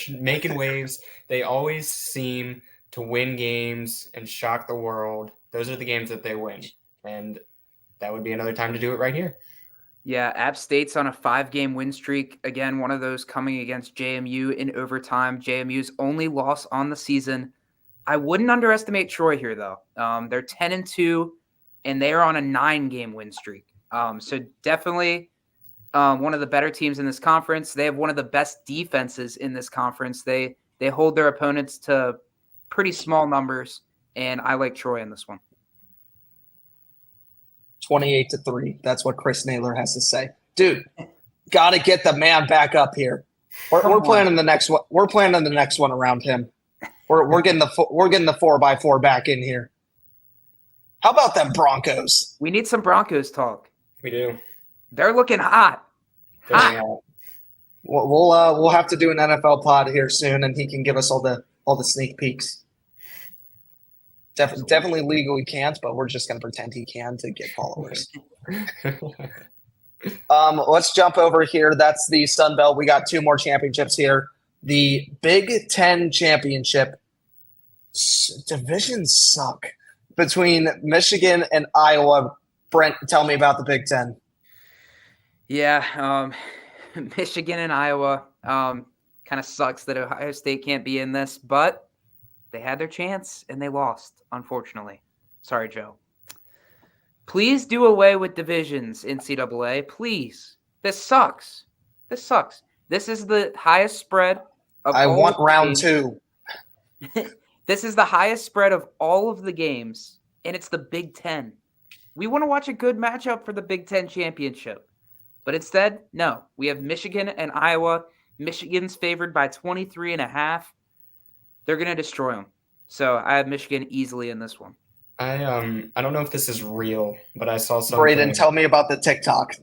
making waves. They always seem to win games and shock the world. Those are the games that they win. And that would be another time to do it right here. Yeah, App State's on a 5-game win streak. Again, one of those coming against JMU in overtime. JMU's only loss on the season. I wouldn't underestimate Troy here, though. They're 10-2, and they are on a 9-game win streak. So definitely one of the better teams in this conference. They have one of the best defenses in this conference. They hold their opponents to pretty small numbers, and I like Troy in this one. 28-3. That's what Chris Naylor has to say. Dude, got to get the man back up here. We're planning the next one. We're planning the next one around him. We're getting the 4x4 back in here. How about them Broncos? We need some Broncos talk. We do. They're looking hot. We'll have to do an NFL pod here soon, and he can give us all the sneak peeks. Definitely legally can't, but we're just going to pretend he can to get followers. Let's jump over here. That's the Sun Belt. We got 2 more championships here. The Big Ten championship. Divisions suck. Between Michigan and Iowa. Brent, tell me about the Big Ten. Yeah, Michigan and Iowa. Kind of sucks that Ohio State can't be in this, but they had their chance and they lost, unfortunately. Sorry, Joe. Please do away with divisions, NCAA. Please. This sucks. This is the highest spread of I want round 2. This is the highest spread of all of the games, and it's the Big Ten. We want to watch a good matchup for the Big Ten championship. But instead, no. We have Michigan and Iowa. Michigan's favored by 23.5. They're going to destroy them. So I have Michigan easily in this one. I don't know if this is real, but I saw something. Braden, tell me about the TikTok.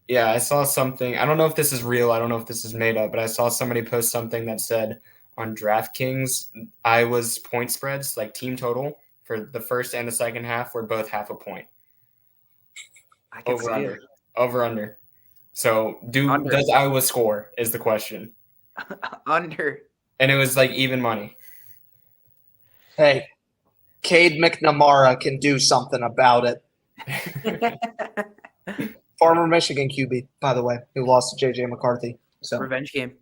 Yeah, I saw something. I don't know if this is real. I don't know if this is made up, but I saw somebody post something that said on DraftKings, Iowa's point spreads, like team total, for the first and the second half were both half a point. I can see it. Over under. So does Iowa score is the question. Under. And it was like even money. Hey, Cade McNamara can do something about it. Former Michigan QB, by the way, who lost to J.J. McCarthy. So revenge game.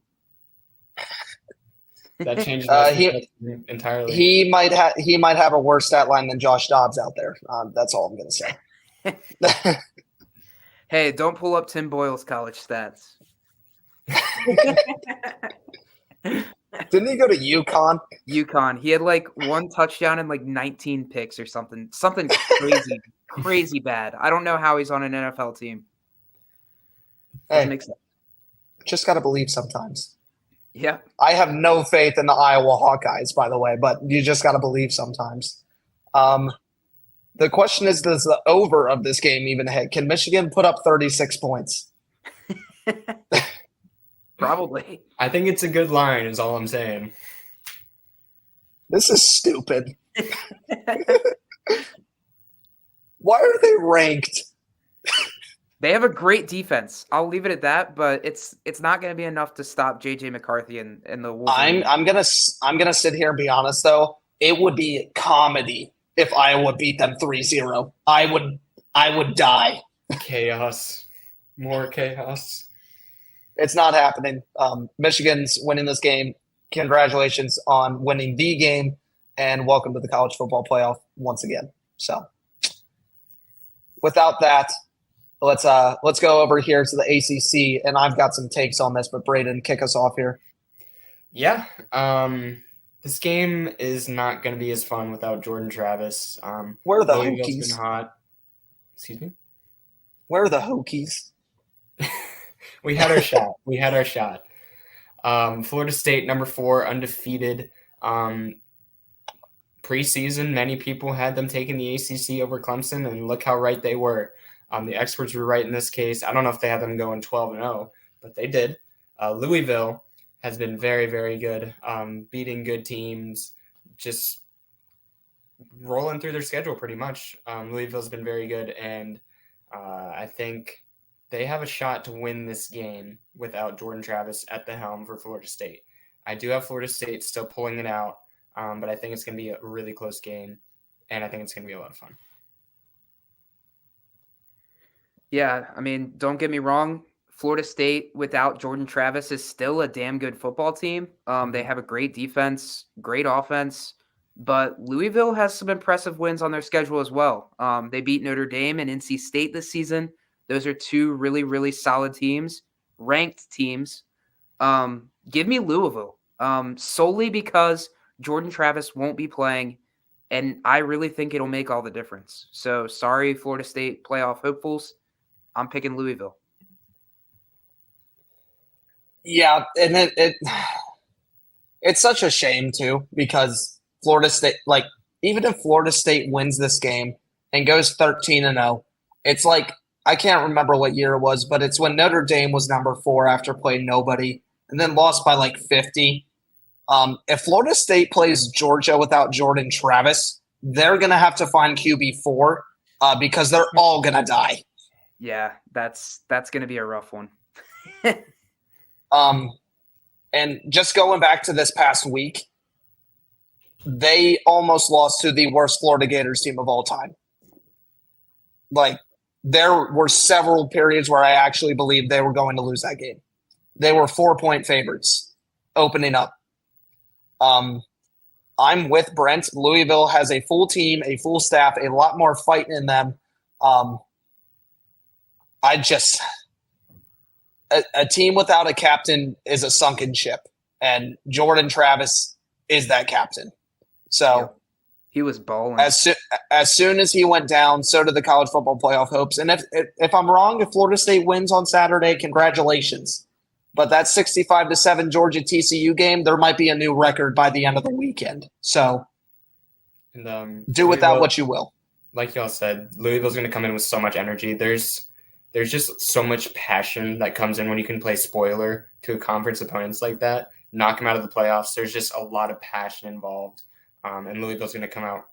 That changes entirely. He might have a worse stat line than Josh Dobbs out there. That's all I'm going to say. Hey, don't pull up Tim Boyle's college stats. Didn't he go to UConn? UConn. He had like 1 touchdown and like 19 picks or something. Something crazy bad. I don't know how he's on an NFL team. Hey, just got to believe sometimes. Yeah. I have no faith in the Iowa Hawkeyes, by the way, but you just got to believe sometimes. The question is, does the over of this game even hit? Can Michigan put up 36 points? Probably. I think it's a good line is all I'm saying. This is stupid. Why are they ranked? They have a great defense. I'll leave it at that, but it's not going to be enough to stop JJ McCarthy and the Wolverines. I'm gonna sit here and be honest though. It would be comedy if Iowa beat them 3-0. I would die. Chaos. More chaos. It's not happening. Michigan's winning this game. Congratulations on winning the game, and welcome to the college football playoff once again. So, without that, let's go over here to the ACC, and I've got some takes on this. But Braden, kick us off here. Yeah. This game is not going to be as fun without Jordan Travis. Where are the Louisville's Hokies? been hot. Excuse me? Where are the Hokies? We had our shot. Florida State, number 4, undefeated. Preseason, many people had them taking the ACC over Clemson, and look how right they were. The experts were right in this case. I don't know if they had them going 12-0, but they did. Louisville has been very, very good, beating good teams, just rolling through their schedule pretty much. Louisville's been very good, and I think they have a shot to win this game without Jordan Travis at the helm for Florida State. I do have Florida State still pulling it out, but I think it's going to be a really close game, and I think it's going to be a lot of fun. Yeah, I mean, don't get me wrong. Florida State without Jordan Travis is still a damn good football team. They have a great defense, great offense, but Louisville has some impressive wins on their schedule as well. They beat Notre Dame and NC State this season. Those are two really, really solid teams, ranked teams. Give me Louisville solely because Jordan Travis won't be playing, and I really think it'll make all the difference. So sorry, Florida State playoff hopefuls. I'm picking Louisville. Yeah, and it's such a shame too, because Florida State, like, even if Florida State wins this game and goes 13-0, it's like, I can't remember what year it was, but it's when Notre Dame was number 4 after playing nobody and then lost by like 50. If Florida State plays Georgia without Jordan Travis, they're going to have to find QB4 because they're all going to die. Yeah, that's going to be a rough one. And just going back to this past week, they almost lost to the worst Florida Gators team of all time. Like, there were several periods where I actually believed they were going to lose that game. They were 4-point favorites opening up. I'm with Brent. Louisville has a full team, a full staff, a lot more fight in them. A team without a captain is a sunken ship, and Jordan Travis is that captain. So he was balling. As soon as he went down, so did the college football playoff hopes. And if I'm wrong, if Florida State wins on Saturday, congratulations. But that 65-7 Georgia TCU game, there might be a new record by the end of the weekend. So do with that what you will. Like y'all said, Louisville's going to come in with so much energy. There's just so much passion that comes in when you can play spoiler to a conference opponents like that, knock them out of the playoffs. There's just a lot of passion involved. And Louisville's going to come out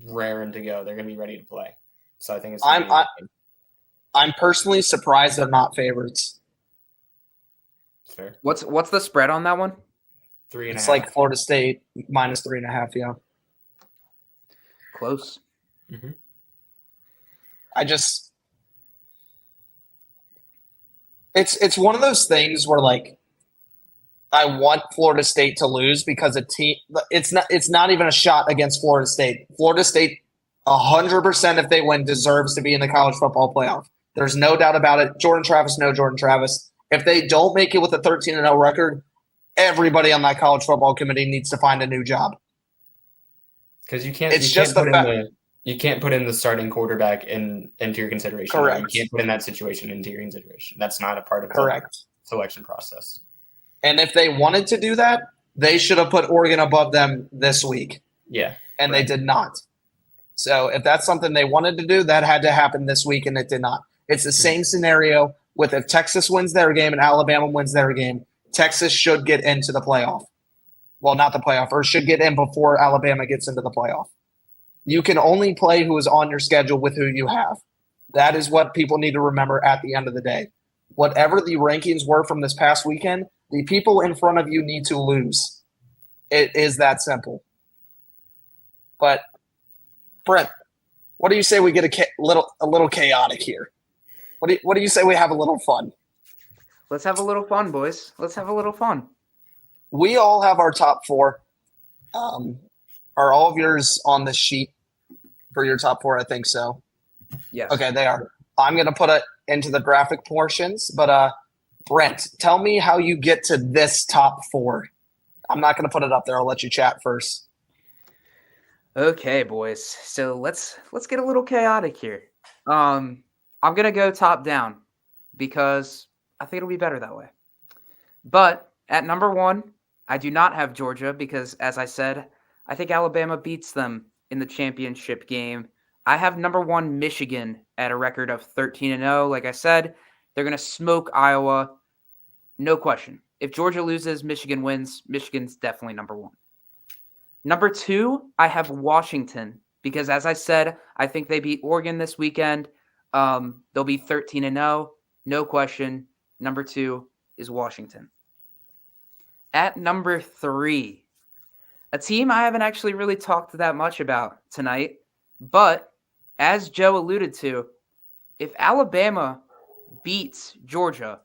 raring to go. They're going to be ready to play. So I think it's I'm personally surprised they're not favorites. Fair. What's the spread on that one? 3.5. It's like Florida State minus 3.5, yeah. Close. Mm-hmm. It's one of those things where, like, I want Florida State to lose because it's not even a shot against Florida State. Florida State, 100% if they win, deserves to be in the college football playoff. There's no doubt about it. Jordan Travis, no Jordan Travis. If they don't make it with a 13-0 record, everybody on that college football committee needs to find a new job. Because you can't put in the starting quarterback into your consideration. Correct. You can't put in that situation into your consideration. That's not a part of Correct. the selection process. And if they wanted to do that, they should have put Oregon above them this week. Yeah. And They did not. So if that's something they wanted to do, that had to happen this week, and it did not. It's the same scenario with if Texas wins their game and Alabama wins their game, Texas should get into the playoff. Well, not the playoff, or should get in before Alabama gets into the playoff. You can only play who is on your schedule with who you have. That is what people need to remember at the end of the day. Whatever the rankings were from this past weekend, the people in front of you need to lose. It is that simple. But, Brent, what do you say we get a little chaotic here? What do you say we have a little fun? Let's have a little fun, boys. Let's have a little fun. We all have our top 4. Are all of yours on the sheet for your top 4? I think so. Yes. Okay, they are. I'm going to put it into the graphic portions. But, Brent, tell me how you get to this top 4. I'm not going to put it up there. I'll let you chat first. Okay, boys. So let's get a little chaotic here. I'm going to go top down because I think it'll be better that way. But at number 1, I do not have Georgia because, as I said, I think Alabama beats them in the championship game. I have number 1 Michigan at a record of 13-0. Like I said, they're going to smoke Iowa. No question. If Georgia loses, Michigan wins. Michigan's definitely number 1. Number 2, I have Washington because, as I said, I think they beat Oregon this weekend. They'll be 13-0. No question. Number 2 is Washington. At number 3, a team I haven't actually really talked that much about tonight, but as Joe alluded to, if Alabama beats Georgia,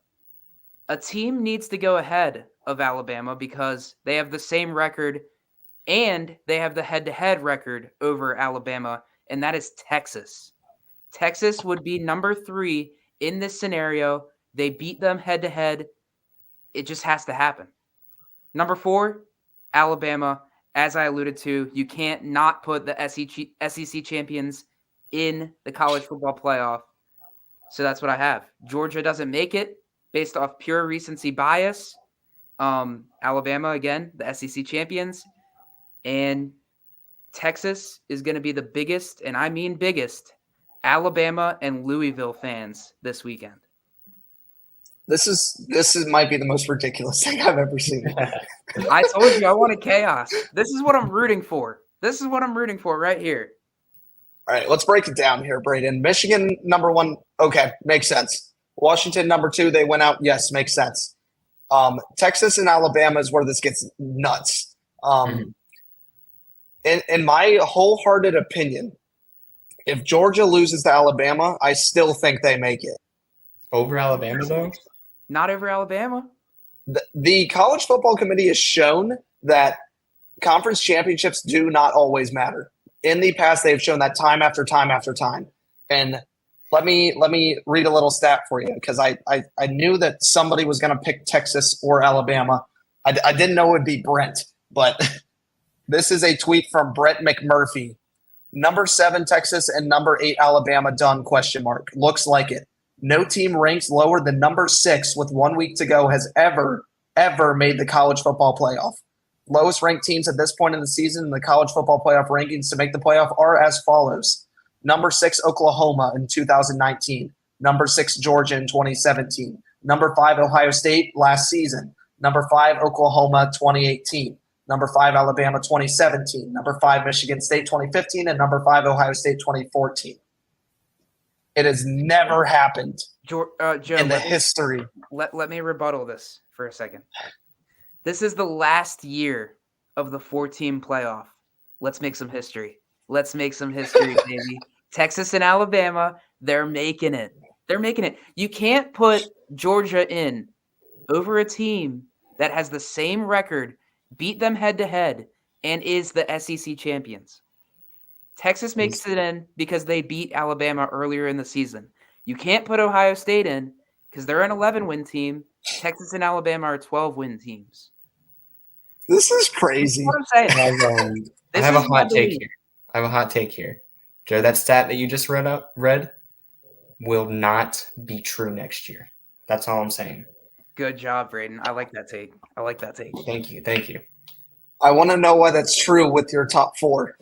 a team needs to go ahead of Alabama because they have the same record and they have the head-to-head record over Alabama, and that is Texas. Texas would be number 3 in this scenario. They beat them head-to-head. It just has to happen. Number 4, Alabama. As I alluded to, you can't not put the SEC champions in the college football playoff. So that's what I have. Georgia doesn't make it based off pure recency bias. Alabama, again, the SEC champions. And Texas is going to be the biggest, and I mean biggest, Alabama and Louisville fans this weekend. This might be the most ridiculous thing I've ever seen. I told you I wanted chaos. This is what I'm rooting for. This is what I'm rooting for right here. All right, let's break it down here, Braden. Michigan, number 1. Okay, makes sense. Washington, number 2. They went out. Yes, makes sense. Texas and Alabama is where this gets nuts. In my wholehearted opinion, if Georgia loses to Alabama, I still think they make it. Over Alabama, though? Not over Alabama. The College Football Committee has shown that conference championships do not always matter. In the past, they've shown that time after time after time. And let me read a little stat for you because I knew that somebody was going to pick Texas or Alabama. I didn't know it would be Brent, but this is a tweet from Brett McMurphy. Number 7 Texas and number 8 Alabama done ? Looks like it. No team ranked lower than number 6 with 1 week to go has ever made the college football playoff. Lowest ranked teams at this point in the season in the college football playoff rankings to make the playoff are as follows. Number 6 Oklahoma in 2019. Number 6 Georgia in 2017. Number 5 Ohio State last season. Number 5 Oklahoma 2018. Number 5 Alabama 2017. Number 5 Michigan State 2015. And number 5 Ohio State 2014. It has never happened Joe, in the history. Let me rebuttal this for a second. This is the last year of the 4-team playoff. Let's make some history. Let's make some history, baby. Texas and Alabama, they're making it. They're making it. You can't put Georgia in over a team that has the same record, beat them head-to-head, and is the SEC champions. Texas makes it in because they beat Alabama earlier in the season. You can't put Ohio State in because they're an 11-win team. Texas and Alabama are 12-win teams. This is crazy. That's what I'm saying. I have a hot take here. Joe, that stat that you just read will not be true next year. That's all I'm saying. Good job, Braden. I like that take. Thank you. I want to know why that's true with your top 4.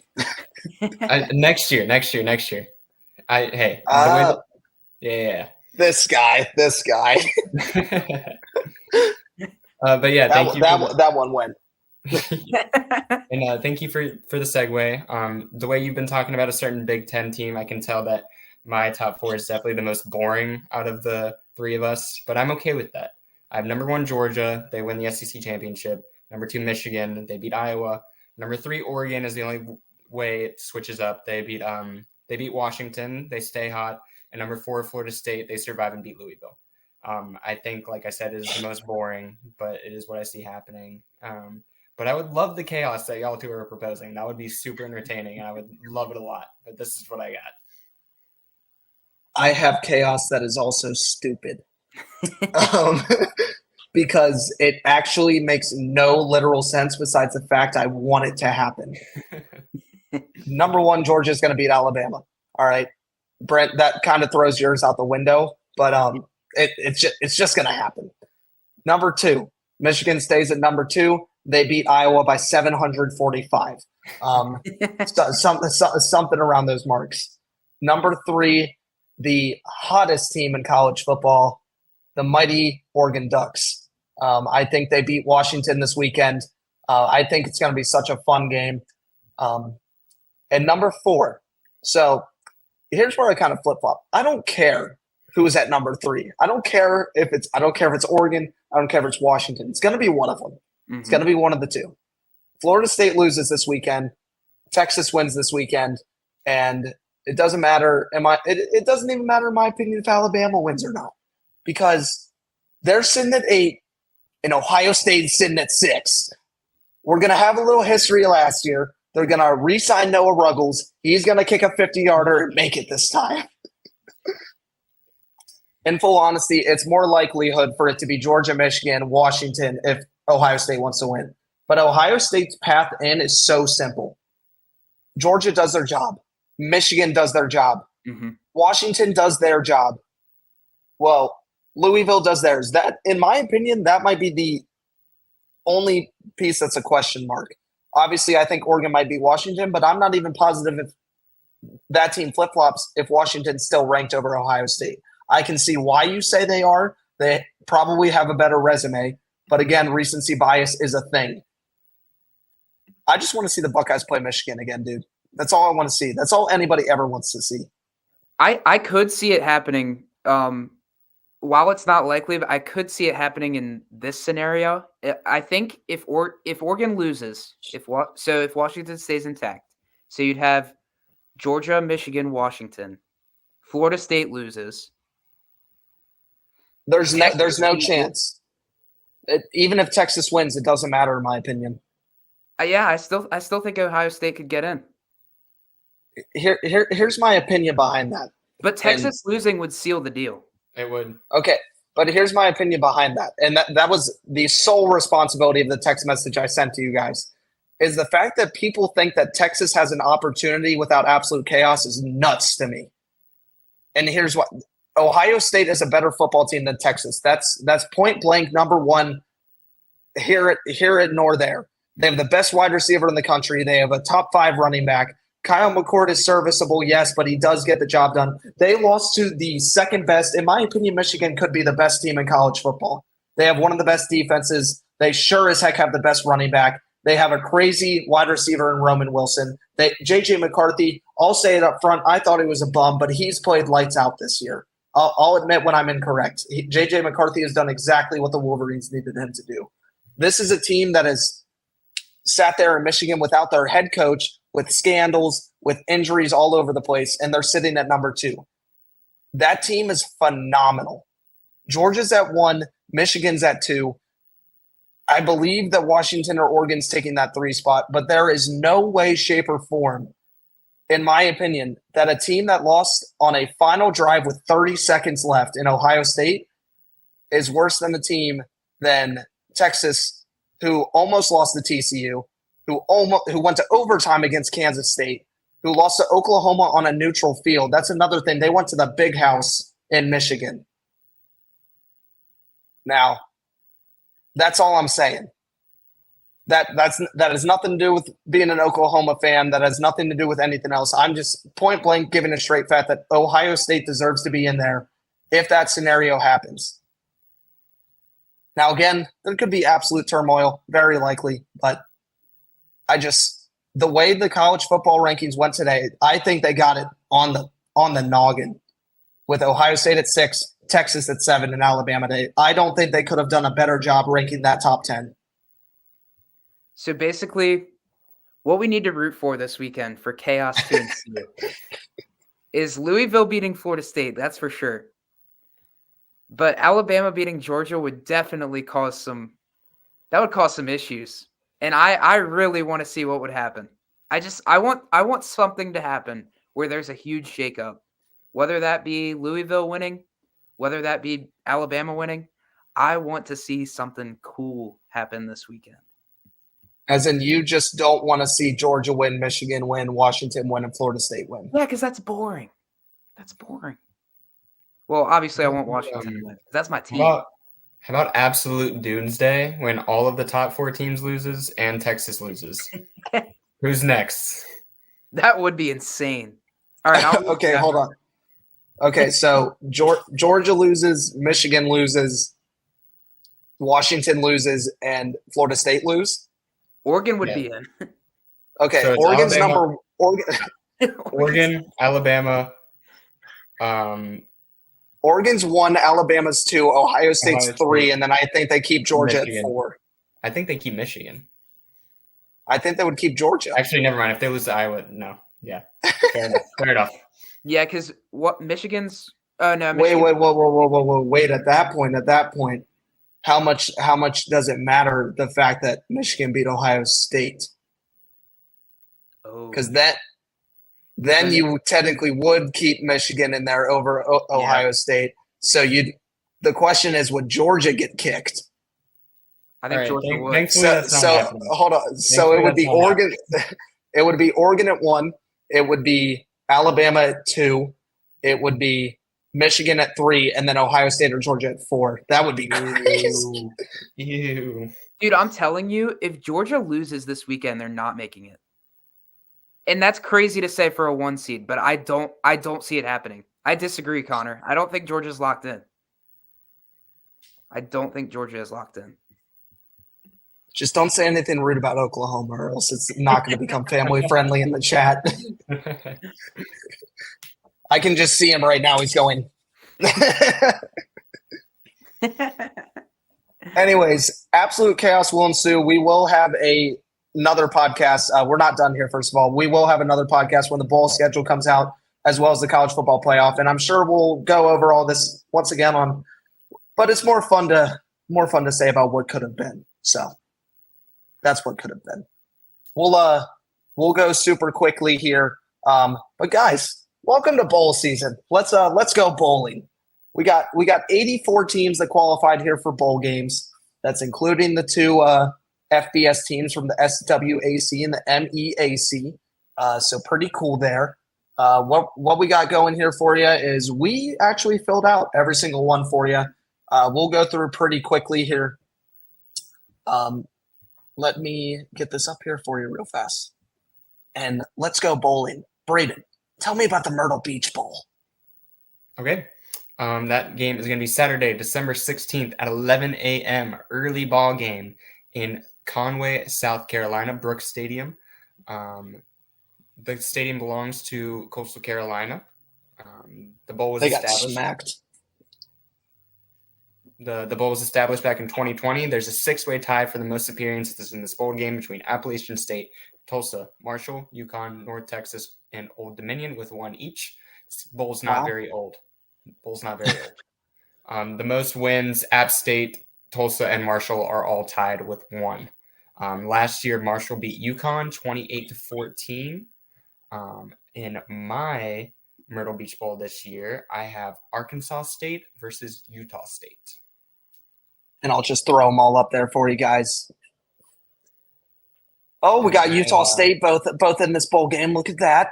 Next year. Yeah. This guy. But yeah, that one went. And thank you for the segue. The way you've been talking about a certain Big Ten team, I can tell that my top 4 is definitely the most boring out of the 3 of us, but I'm okay with that. I have number 1, Georgia. They win the SEC championship. Number 2, Michigan. They beat Iowa. Number 3, Oregon is the only way it switches up. They beat Washington. They stay hot. And number 4, Florida State. They survive and beat Louisville. I think, like I said, it is the most boring, but it is what I see happening. But I would love the chaos that y'all 2 are proposing. That would be super entertaining. I would love it a lot. But this is what I got. I have chaos that is also stupid. Because it actually makes no literal sense besides the fact I want it to happen. Number 1, Georgia is going to beat Alabama. All right. Brent, that kind of throws yours out the window, but it's just going to happen. Number 2, Michigan stays at number 2. They beat Iowa by 745. Something around those marks. Number 3, the hottest team in college football, the mighty Oregon Ducks. I think they beat Washington this weekend. I think it's going to be such a fun game. And number 4. So here's where I kind of flip-flop. I don't care who is at number 3. I don't care if it's Oregon. I don't care if it's Washington. It's going to be one of them. Mm-hmm. It's going to be one of the 2. Florida State loses this weekend. Texas wins this weekend. And it doesn't matter. It doesn't even matter in my opinion if Alabama wins or not, because they're sitting at 8 and Ohio State is sitting at 6. We're going to have a little history last year. They're going to re-sign Noah Ruggles. He's going to kick a 50-yarder and make it this time. In full honesty, it's more likelihood for it to be Georgia, Michigan, Washington if Ohio State wants to win. But Ohio State's path in is so simple. Georgia does their job. Michigan does their job. Mm-hmm. Washington does their job. Well, Louisville does theirs. That, in my opinion, that might be the only piece that's a question mark. Obviously, I think Oregon might beat Washington, but I'm not even positive if that team flip-flops if Washington's still ranked over Ohio State. I can see why you say they are. They probably have a better resume. But again, recency bias is a thing. I just want to see the Buckeyes play Michigan again, dude. That's all I want to see. That's all anybody ever wants to see. I could see it happening. While it's not likely, but I could see it happening in this scenario. I think if Oregon loses, if Washington stays intact, so you'd have Georgia, Michigan, Washington. Florida State loses. There's no chance. Even if Texas wins, it doesn't matter in my opinion. Yeah, I still think Ohio State could get in. Here's my opinion behind that. But Texas losing would seal the deal. It would. Okay, but here's my opinion behind that. And that was the sole responsibility of the text message I sent to you guys, is the fact that people think that Texas has an opportunity without absolute chaos is nuts to me. And here's what. Ohio State is a better football team than Texas. That's point blank number 1 here at nor there. They have the best wide receiver in the country. They have a top 5 running back. Kyle McCord is serviceable, yes, but he does get the job done. They lost to the second best. In my opinion, Michigan could be the best team in college football. They have one of the best defenses. They sure as heck have the best running back. They have a crazy wide receiver in Roman Wilson. J.J. McCarthy, I'll say it up front, I thought he was a bum, but he's played lights out this year. I'll admit when I'm incorrect. J.J. McCarthy has done exactly what the Wolverines needed him to do. This is a team that has sat there in Michigan without their head coach, with scandals, with injuries all over the place, and they're sitting at number 2. That team is phenomenal. Georgia's at 1, Michigan's at 2. I believe that Washington or Oregon's taking that 3 spot, but there is no way, shape, or form, in my opinion, that a team that lost on a final drive with 30 seconds left in Ohio State is worse than the team than Texas, who almost lost to TCU, who went to overtime against Kansas State, who lost to Oklahoma on a neutral field. That's another thing. They went to the big house in Michigan. Now, that's all I'm saying. That has nothing to do with being an Oklahoma fan. That has nothing to do with anything else. I'm just point blank giving a straight fact that Ohio State deserves to be in there if that scenario happens. Now, again, there could be absolute turmoil, very likely, but the way the college football rankings went today, I think they got it on the noggin with Ohio State at 6, Texas at 7, and Alabama at 8. I don't think they could have done a better job ranking that top 10. So basically, what we need to root for this weekend for chaos to ensue is Louisville beating Florida State. That's for sure. But Alabama beating Georgia would definitely cause some issues. And I really want to see what would happen. I want something to happen where there's a huge shakeup. Whether that be Louisville winning, whether that be Alabama winning, I want to see something cool happen this weekend. As in, you just don't want to see Georgia win, Michigan win, Washington win, and Florida State win. Yeah, because that's boring. That's boring. Well, obviously, I want Washington to win. That's my team. How about absolute doomsday when all of the top 4 teams loses and Texas loses? Who's next? That would be insane. All right. Okay, hold on. Okay, so Georgia loses, Michigan loses, Washington loses, and Florida State lose. Oregon would be in. Okay, so Oregon's Alabama, Oregon, Alabama. Oregon's 1, Alabama's 2, Ohio State's 3, and then I think they keep Georgia Michigan. at 4. I think they keep Michigan. I think they would keep Georgia. Actually, never mind. If they lose to Iowa, no. Yeah, fair enough. Yeah, because what Michigan's? No. Michigan, wait. At that point, how much does it matter the fact that Michigan beat Ohio State? Because then you technically would keep Michigan in there over Ohio State. So the question is, would Georgia get kicked? I think Georgia would. So hold on. So it would be Oregon. It would be Oregon at 1. It would be Alabama at 2. It would be Michigan at 3, and then Ohio State or Georgia at 4. That would be crazy. Ew. Dude, I'm telling you, if Georgia loses this weekend, they're not making it. And that's crazy to say for a 1 seed, but I don't see it happening. I disagree, Connor. I don't think Georgia's locked in. I don't think Georgia is locked in. Just don't say anything rude about Oklahoma, or else it's not going to become family friendly in the chat. I can just see him right now. He's going. Anyways, absolute chaos will ensue. We will have another podcast. We're not done here, first of all. We will have another podcast when the bowl schedule comes out, as well as the college football playoff. And I'm sure we'll go over all this once again but it's more fun to say about what could have been. So that's what could have been. We'll go super quickly here. But guys, welcome to bowl season. Let's go bowling. We got 84 teams that qualified here for bowl games. That's including the 2 FBS teams from the SWAC and the MEAC. So pretty cool there. What we got going here for you is we actually filled out every single one for you. We'll go through pretty quickly here. Let me get this up here for you real fast. And let's go bowling. Braden, tell me about the Myrtle Beach Bowl. Okay. That game is going to be Saturday, December 16th at 11 a.m. Early ball game in Conway, South Carolina, Brooks Stadium. The stadium belongs to Coastal Carolina. The bowl was established. Got smacked. The bowl was established back in 2020. There's a 6-way tie for the most appearances in this bowl game between Appalachian State, Tulsa, Marshall, Yukon, North Texas, and Old Dominion with 1 each. This bowl's not very old. The most wins, App State, Tulsa, and Marshall are all tied with 1. Last year, Marshall beat Yukon 28-14. In my Myrtle Beach Bowl this year, I have Arkansas State versus Utah State. And I'll just throw them all up there for you guys. Oh, we got Utah State both in this bowl game. Look at that.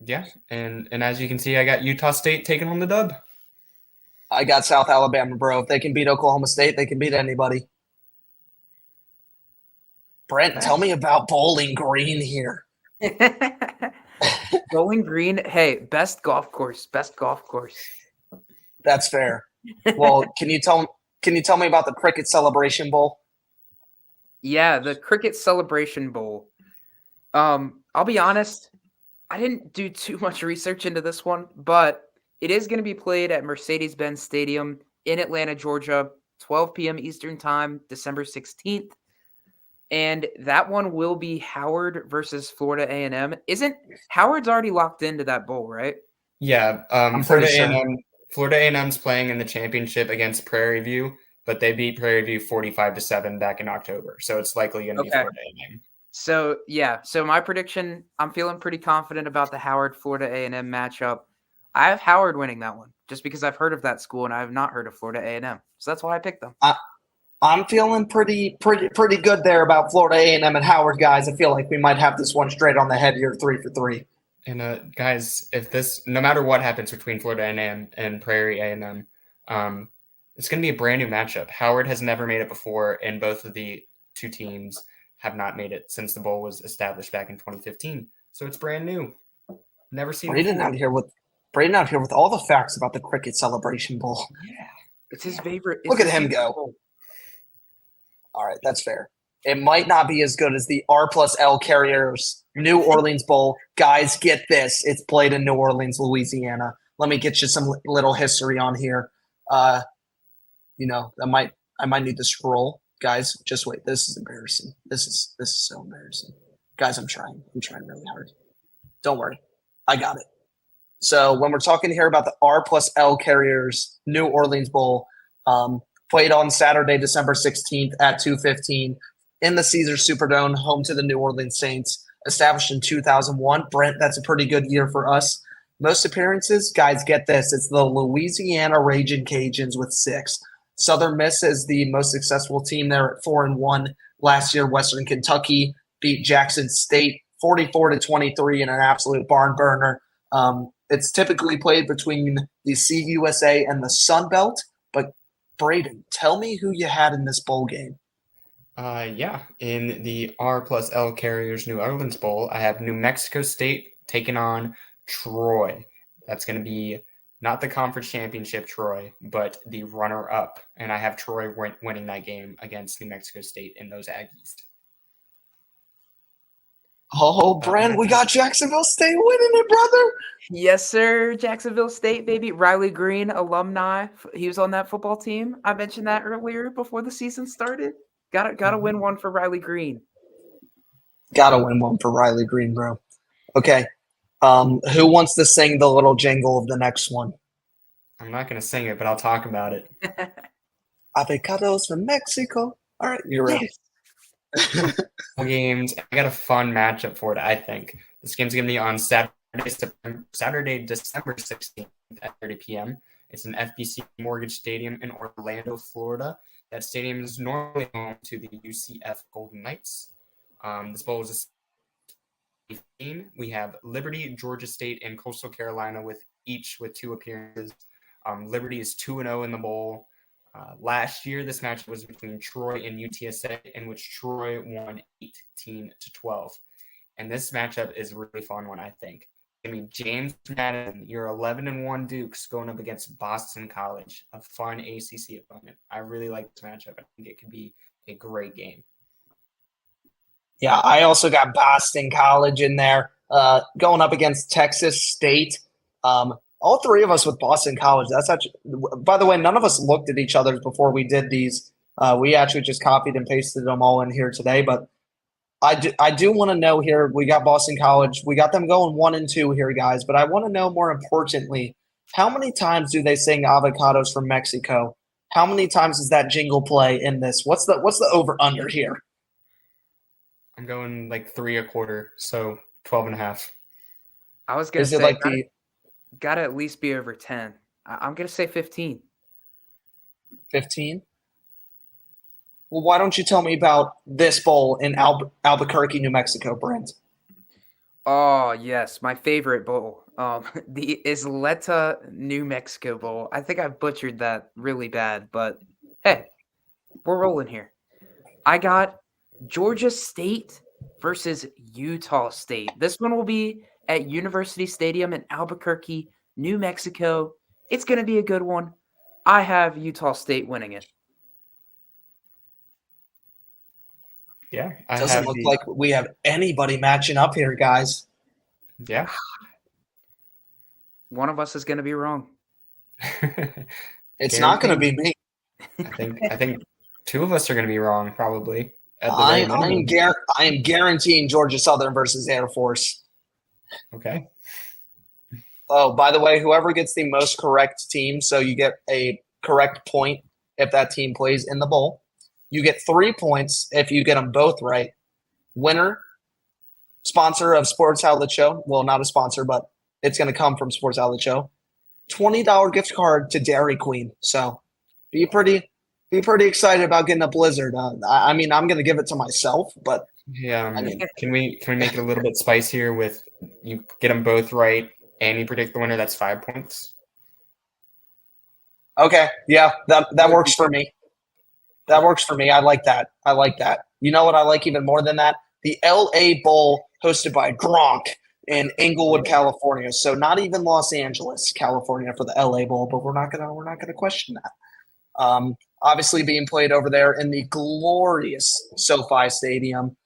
Yeah, and as you can see, I got Utah State taking home the dub. I got South Alabama, bro. If they can beat Oklahoma State, they can beat anybody. Brent, tell me about Bowling Green here. Bowling Green, hey, best golf course. That's fair. Well, can you tell me about the Cricket Celebration Bowl? Yeah, the Cricket Celebration Bowl. I'll be honest, I didn't do too much research into this one, but it is going to be played at Mercedes-Benz Stadium in Atlanta, Georgia, 12 p.m. Eastern Time, December 16th. And that one will be Howard versus Florida A&M. Isn't Howard's already locked into that bowl, right? Yeah, I'm pretty sure. Florida A&M's playing in the championship against Prairie View, but they beat Prairie View 45-7 back in October. So it's likely going to be Florida A&M. So my prediction, I'm feeling pretty confident about the Howard Florida A&M matchup. I have Howard winning that one just because I've heard of that school and I have not heard of Florida A&M. So that's why I picked them. I'm feeling pretty good there about Florida A&M and Howard, guys. I feel like we might have this one straight on the head here, 3 for 3. And guys, no matter what happens between Florida A&M and Prairie A&M, it's going to be a brand new matchup. Howard has never made it before, and both of the two teams have not made it since the bowl was established back in 2015. So it's brand new. Never seen it before. Braden out here with all the facts about the Cricket Celebration Bowl. Yeah, it's his favorite. Look at him go. Bowl. All right, that's fair. It might not be as good as the R+L Carriers New Orleans Bowl. Guys, get this. It's played in New Orleans, Louisiana. Let me get you some little history on here. I might need to scroll. Guys, just wait. This is embarrassing. This is so embarrassing. Guys, I'm trying really hard. Don't worry. I got it. So when we're talking here about the R+L Carriers New Orleans Bowl, played on Saturday, December 16th at 2:15 in the Caesars Superdome, home to the New Orleans Saints, established in 2001. Brent, that's a pretty good year for us. Most appearances, guys, get this. It's the Louisiana Ragin' Cajuns with 6. Southern Miss is the most successful team there at 4-1. Last year, Western Kentucky beat Jackson State 44-23 in an absolute barn burner. It's typically played between the CUSA and the Sun Belt. But Braden, tell me who you had in this bowl game. In the R+L Carriers New Orleans Bowl, I have New Mexico State taking on Troy. That's going to be not the conference championship Troy, but the runner-up. And I have Troy winning that game against New Mexico State in those Aggies. Oh, Brent, we got Jacksonville State winning it, brother. Yes, sir. Jacksonville State, baby. Riley Green, alumni. He was on that football team. I mentioned that earlier before the season started. Gotta win one for Riley Green. Gotta win one for Riley Green, bro. Okay. Who wants to sing the little jingle of the next one? I'm not going to sing it, but I'll talk about it. Avocados from Mexico. All right, you're ready. Games. I got a fun matchup for it, I think. This game's going to be on Saturday, December 16th at 30 p.m. It's in FBC Mortgage Stadium in Orlando, Florida. That stadium is normally home to the UCF Golden Knights. This bowl is we have Liberty, Georgia State, and Coastal Carolina with 2 appearances. Liberty is 2-0 in the bowl. Last year, this matchup was between Troy and UTSA, in which Troy won 18-12. And this matchup is a really fun one, I think. I mean, James Madison, your 11-1 Dukes going up against Boston College, a fun ACC opponent. I really like this matchup. I think it could be a great game. Yeah, I also got Boston College in there going up against Texas State. All 3 of us with Boston College. That's actually, by the way, none of us looked at each other before we did these. We actually just copied and pasted them all in here today. But I do want to know here, we got Boston College. We got them going 1-2 here, guys. But I want to know more importantly, how many times do they sing avocados from Mexico? How many times does that jingle play in this? What's the over-under here? I'm going like 3 a quarter, so 12.5. I was going to say gotta at least be over 10. I'm going to say 15. 15? Well, why don't you tell me about this bowl in Albuquerque, New Mexico, Brent? Oh, yes, my favorite bowl. The Isleta, New Mexico Bowl. I think I butchered that really bad, but hey, we're rolling here. I got Georgia State versus Utah State. This one will be at University Stadium in Albuquerque, New Mexico. It's going to be a good one. I have Utah State winning it. Yeah, I Doesn't have look the like we have anybody matching up here, guys. yeah. One of us is going to be wrong. It's not going to be me. I think two of us are going to be wrong probably at the I very minimum. am guaranteeing Georgia Southern versus Air Force. Okay. Oh, by the way, whoever gets the most correct team, so you get a correct point if that team plays in the bowl. You get 3 points if you get them both right. Winner, sponsor of Sports Outlet Show. Well, not a sponsor, but it's going to come from Sports Outlet Show. $20 gift card to Dairy Queen. So be pretty excited about getting a Blizzard. I mean, I'm going to give it to myself, but Yeah. I mean, can we make it a little bit spicier with you get them both right and you predict the winner? That's 5 points. okay, yeah, that works for me. That works for me. I like that. You know what I like even more than that? The LA Bowl hosted by Gronk in Inglewood, California. So not even Los Angeles, California for the LA Bowl, but we're not gonna question that. Obviously being played over there in the glorious SoFi Stadium,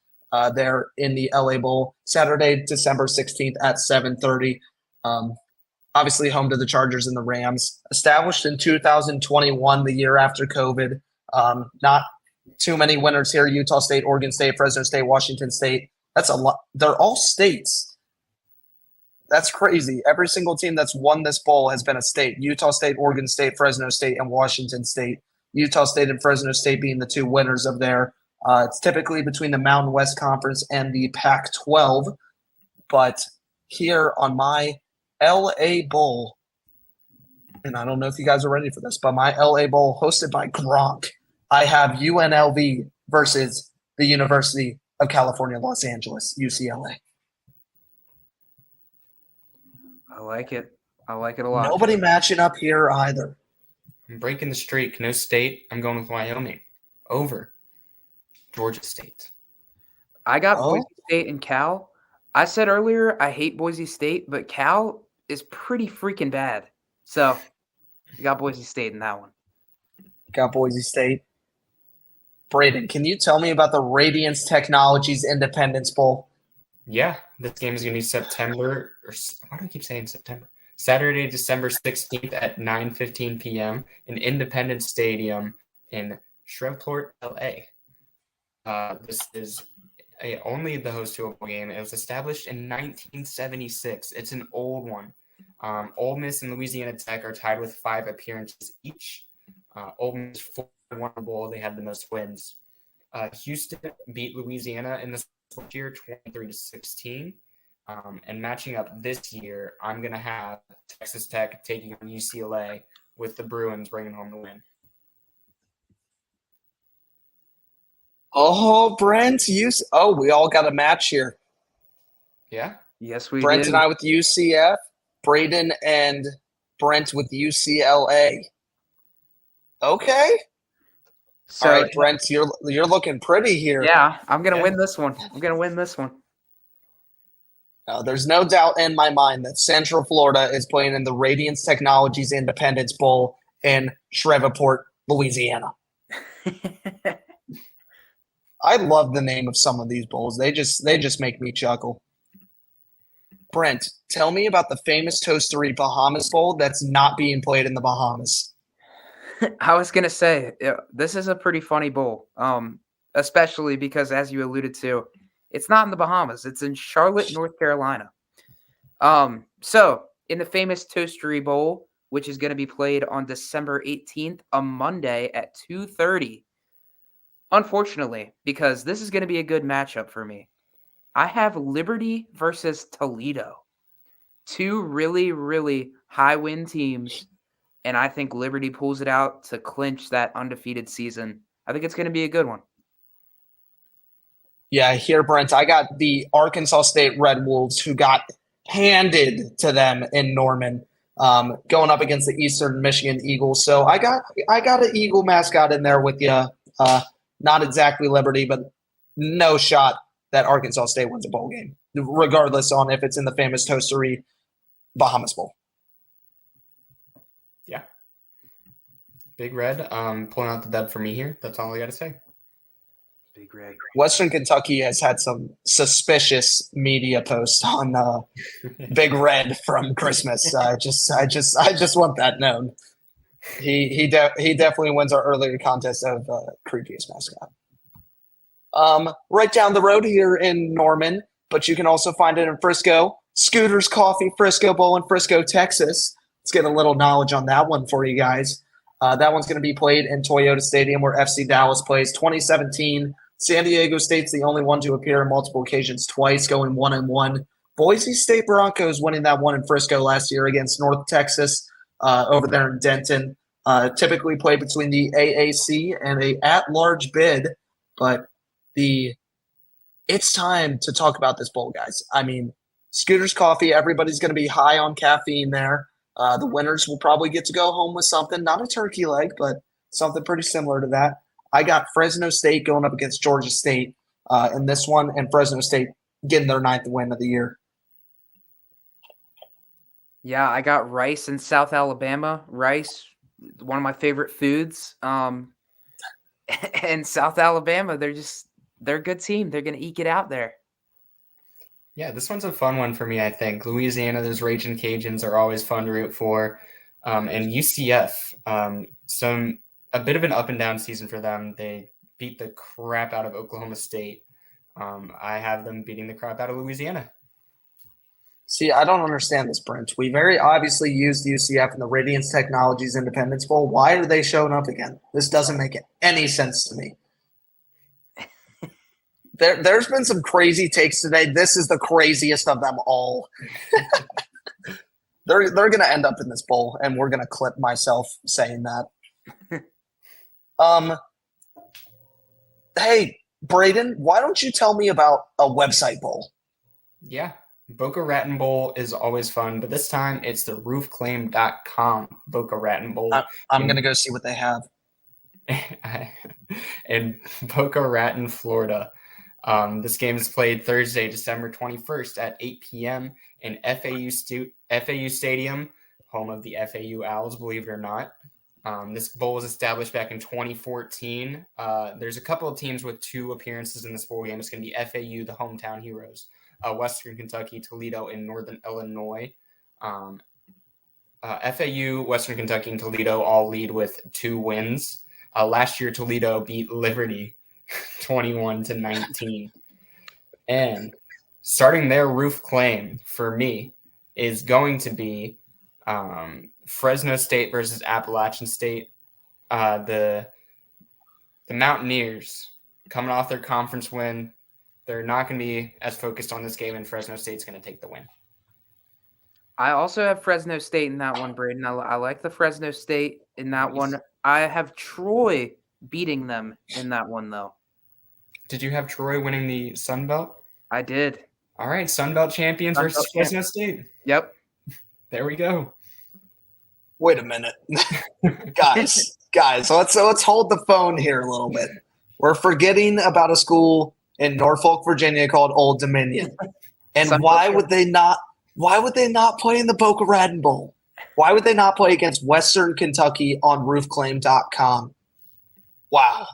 there in the LA Bowl, Saturday, December 16th at 7:30. Obviously home to the Chargers and the Rams. Established in 2021, the year after COVID. Not too many winners here. Utah State, Oregon State, Fresno State, Washington State. That's a lot. They're all states. That's crazy. Every single team that's won this bowl has been a state. Utah State, Oregon State, Fresno State, and Washington State. Utah State and Fresno State being the two winners of there. It's typically between the Mountain West Conference and the Pac-12. But here on my LA Bowl, and I don't know if you guys are ready for this, but my LA Bowl hosted by Gronk, I have UNLV versus the University of California, Los Angeles, UCLA. I like it. I like it a lot. Nobody matching up here either. I'm breaking the streak. No state. I'm going with Wyoming. Over Georgia State. I got Boise State and Cal. I said earlier I hate Boise State, but Cal is pretty freaking bad. So you got Boise State in that one. Got Boise State. Braden, can you tell me about the Radiance Technologies Independence Bowl? Yeah, this game is going to be September. Or why do I keep saying September? Saturday, December 16th at 9:15 p.m. in Independence Stadium in Shreveport, LA. This is only the host to a bowl game. It was established in 1976. It's an old one. Ole Miss and Louisiana Tech are tied with 5 appearances each. Ole Miss 4-1 bowl. They had the most wins. Houston beat Louisiana in this year 23-16. And matching up this year, I'm going to have Texas Tech taking on UCLA with the Bruins bringing home the win. Oh, Brent, we all got a match here. Yeah. Yes, we Brent do. and I with UCF, Braden and Brent with UCLA. Okay. So, all right, Brent, you're looking pretty here. Yeah, I'm going to win this one. There's no doubt in my mind that Central Florida is playing in the Radiance Technologies Independence Bowl in Shreveport, Louisiana. I love the name of some of these bowls. They just make me chuckle. Brent, tell me about the famous Toastery Bahamas Bowl that's not being played in the Bahamas. I was going to say, this is a pretty funny bowl, especially because, as you alluded to, it's not in the Bahamas. It's in Charlotte, North Carolina. So, in the famous Toastery Bowl, which is going to be played on December 18th, a Monday at 2:30, unfortunately, because this is going to be a good matchup for me, I have Liberty versus Toledo. 2 really, really high-win teams, and I think Liberty pulls it out to clinch that undefeated season. I think it's going to be a good one. Yeah, here, Brent, I got the Arkansas State Red Wolves, who got handed to them in Norman, going up against the Eastern Michigan Eagles. So I got an Eagle mascot in there with you. Not exactly Liberty, but no shot that Arkansas State wins a bowl game, regardless on if it's in the famous Toastery Bahamas Bowl. Yeah. Big Red pulling out the dub for me here. That's all I got to say. Big Red. Western Kentucky has had some suspicious media posts on Big Red from Christmas. I just want that known. He definitely wins our earlier contest of creepiest mascot. Right down the road here in Norman, but you can also find it in Frisco. Scooter's Coffee Frisco Bowl in Frisco, Texas. Let's get a little knowledge on that one for you guys. That one's going to be played in Toyota Stadium where FC Dallas plays. 2017, San Diego State's the only one to appear on multiple occasions twice, going 1-1. Boise State Broncos winning that one in Frisco last year against North Texas over there in Denton. Typically played between the AAC and a at-large bid, but it's time to talk about this bowl, guys. I mean, Scooter's Coffee, everybody's going to be high on caffeine there. The winners will probably get to go home with something, not a turkey leg, but something pretty similar to that. I got Fresno State going up against Georgia State in this one, and Fresno State getting their 9th win of the year. Yeah, I got rice in South Alabama. Rice, one of my favorite foods. And South Alabama, they're a good team. They're going to eke it out there. Yeah, this one's a fun one for me, I think. Louisiana, those Raging Cajuns are always fun to root for. And UCF, a bit of an up and down season for them. They beat the crap out of Oklahoma State. I have them beating the crap out of Louisiana. See, I don't understand this, Brent. We very obviously used UCF in the Radiance Technologies Independence Bowl. Why are they showing up again? This doesn't make any sense to me. There's been some crazy takes today. This is the craziest of them all. They're going to end up in this bowl, and we're going to clip myself saying that. Hey, Braden, why don't you tell me about a website bowl? Yeah, Boca Raton Bowl is always fun, but this time it's the roofclaim.com Boca Raton Bowl. I'm going to go see what they have. In Boca Raton, Florida. This game is played Thursday, December 21st at 8 p.m. in FAU Stadium, home of the FAU Owls, believe it or not. This bowl was established back in 2014. There's a couple of teams with 2 appearances in this bowl game. It's going to be FAU, the hometown heroes, Western Kentucky, Toledo, and Northern Illinois. FAU, Western Kentucky, and Toledo all lead with 2 wins. Last year, Toledo beat Liberty 21-19. And starting their roof claim for me is going to be Fresno State versus Appalachian State. The Mountaineers coming off their conference win. They're not going to be as focused on this game, and Fresno State's going to take the win. I also have Fresno State in that one, Braden. I like the Fresno State in that one. I have Troy beating them in that one, though. Did you have Troy winning the Sun Belt? I did. All right, Sun Belt champions versus Fresno State. Yep. There we go. Wait a minute. guys, let's hold the phone here a little bit. We're forgetting about a school in Norfolk, Virginia called Old Dominion. And why would they not play in the Boca Raton Bowl? Why would they not play against Western Kentucky on roofclaim.com? Wow.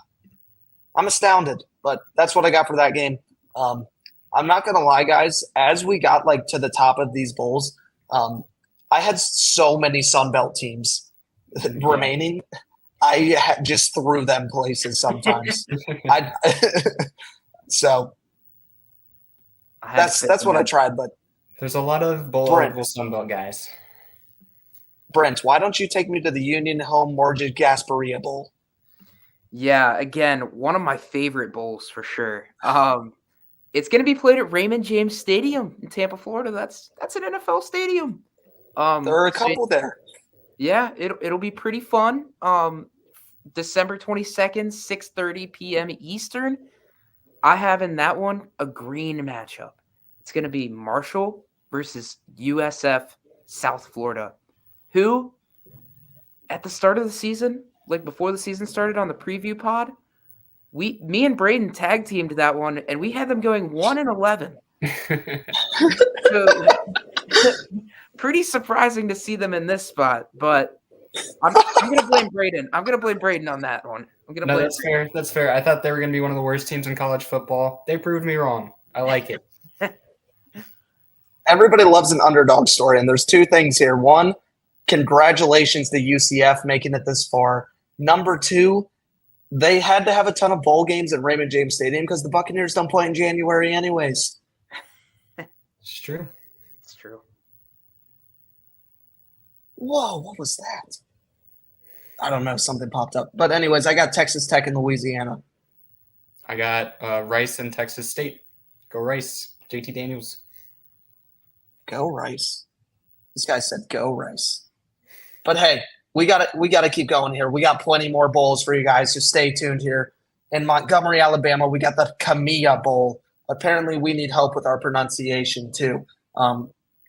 I'm astounded, but that's what I got for that game. I'm not going to lie, guys. As we got to the top of these bowls, I had so many Sun Belt teams remaining. I just threw them places sometimes. So that's what I tried. But there's a lot of bowl Sun Belt guys. Brent, why don't you take me to the Union Home Mortgage Gasparilla Bowl? Yeah, again, one of my favorite bowls for sure. It's going to be played at Raymond James Stadium in Tampa, Florida. That's an NFL stadium. There are a couple there. Yeah, it'll be pretty fun. December 22nd, 6:30 p.m. Eastern. I have in that one a green matchup. It's going to be Marshall versus USF South Florida, who at the start of the season, before the season started on the preview pod, me and Braden tag teamed that one, and we had them going 1-11. So, pretty surprising to see them in this spot, but I'm going to blame Braden. I'm going to blame Braden on that one. I'm gonna No, play. that's fair. That's fair. I thought they were going to be one of the worst teams in college football. They proved me wrong. I like it. Everybody loves an underdog story, and there's two things here. One, congratulations to UCF making it this far. Number two, they had to have a ton of bowl games at Raymond James Stadium because the Buccaneers don't play in January anyways. It's true. It's true. Whoa, what was that? I don't know. Something popped up. But anyways, I got Texas Tech and Louisiana. I got Rice and Texas State. Go Rice. JT Daniels. Go Rice. This guy said go Rice. But hey, we gotta keep going here. We got plenty more bowls for you guys, so stay tuned here. In Montgomery, Alabama, we got the Camilla Bowl. Apparently, we need help with our pronunciation too.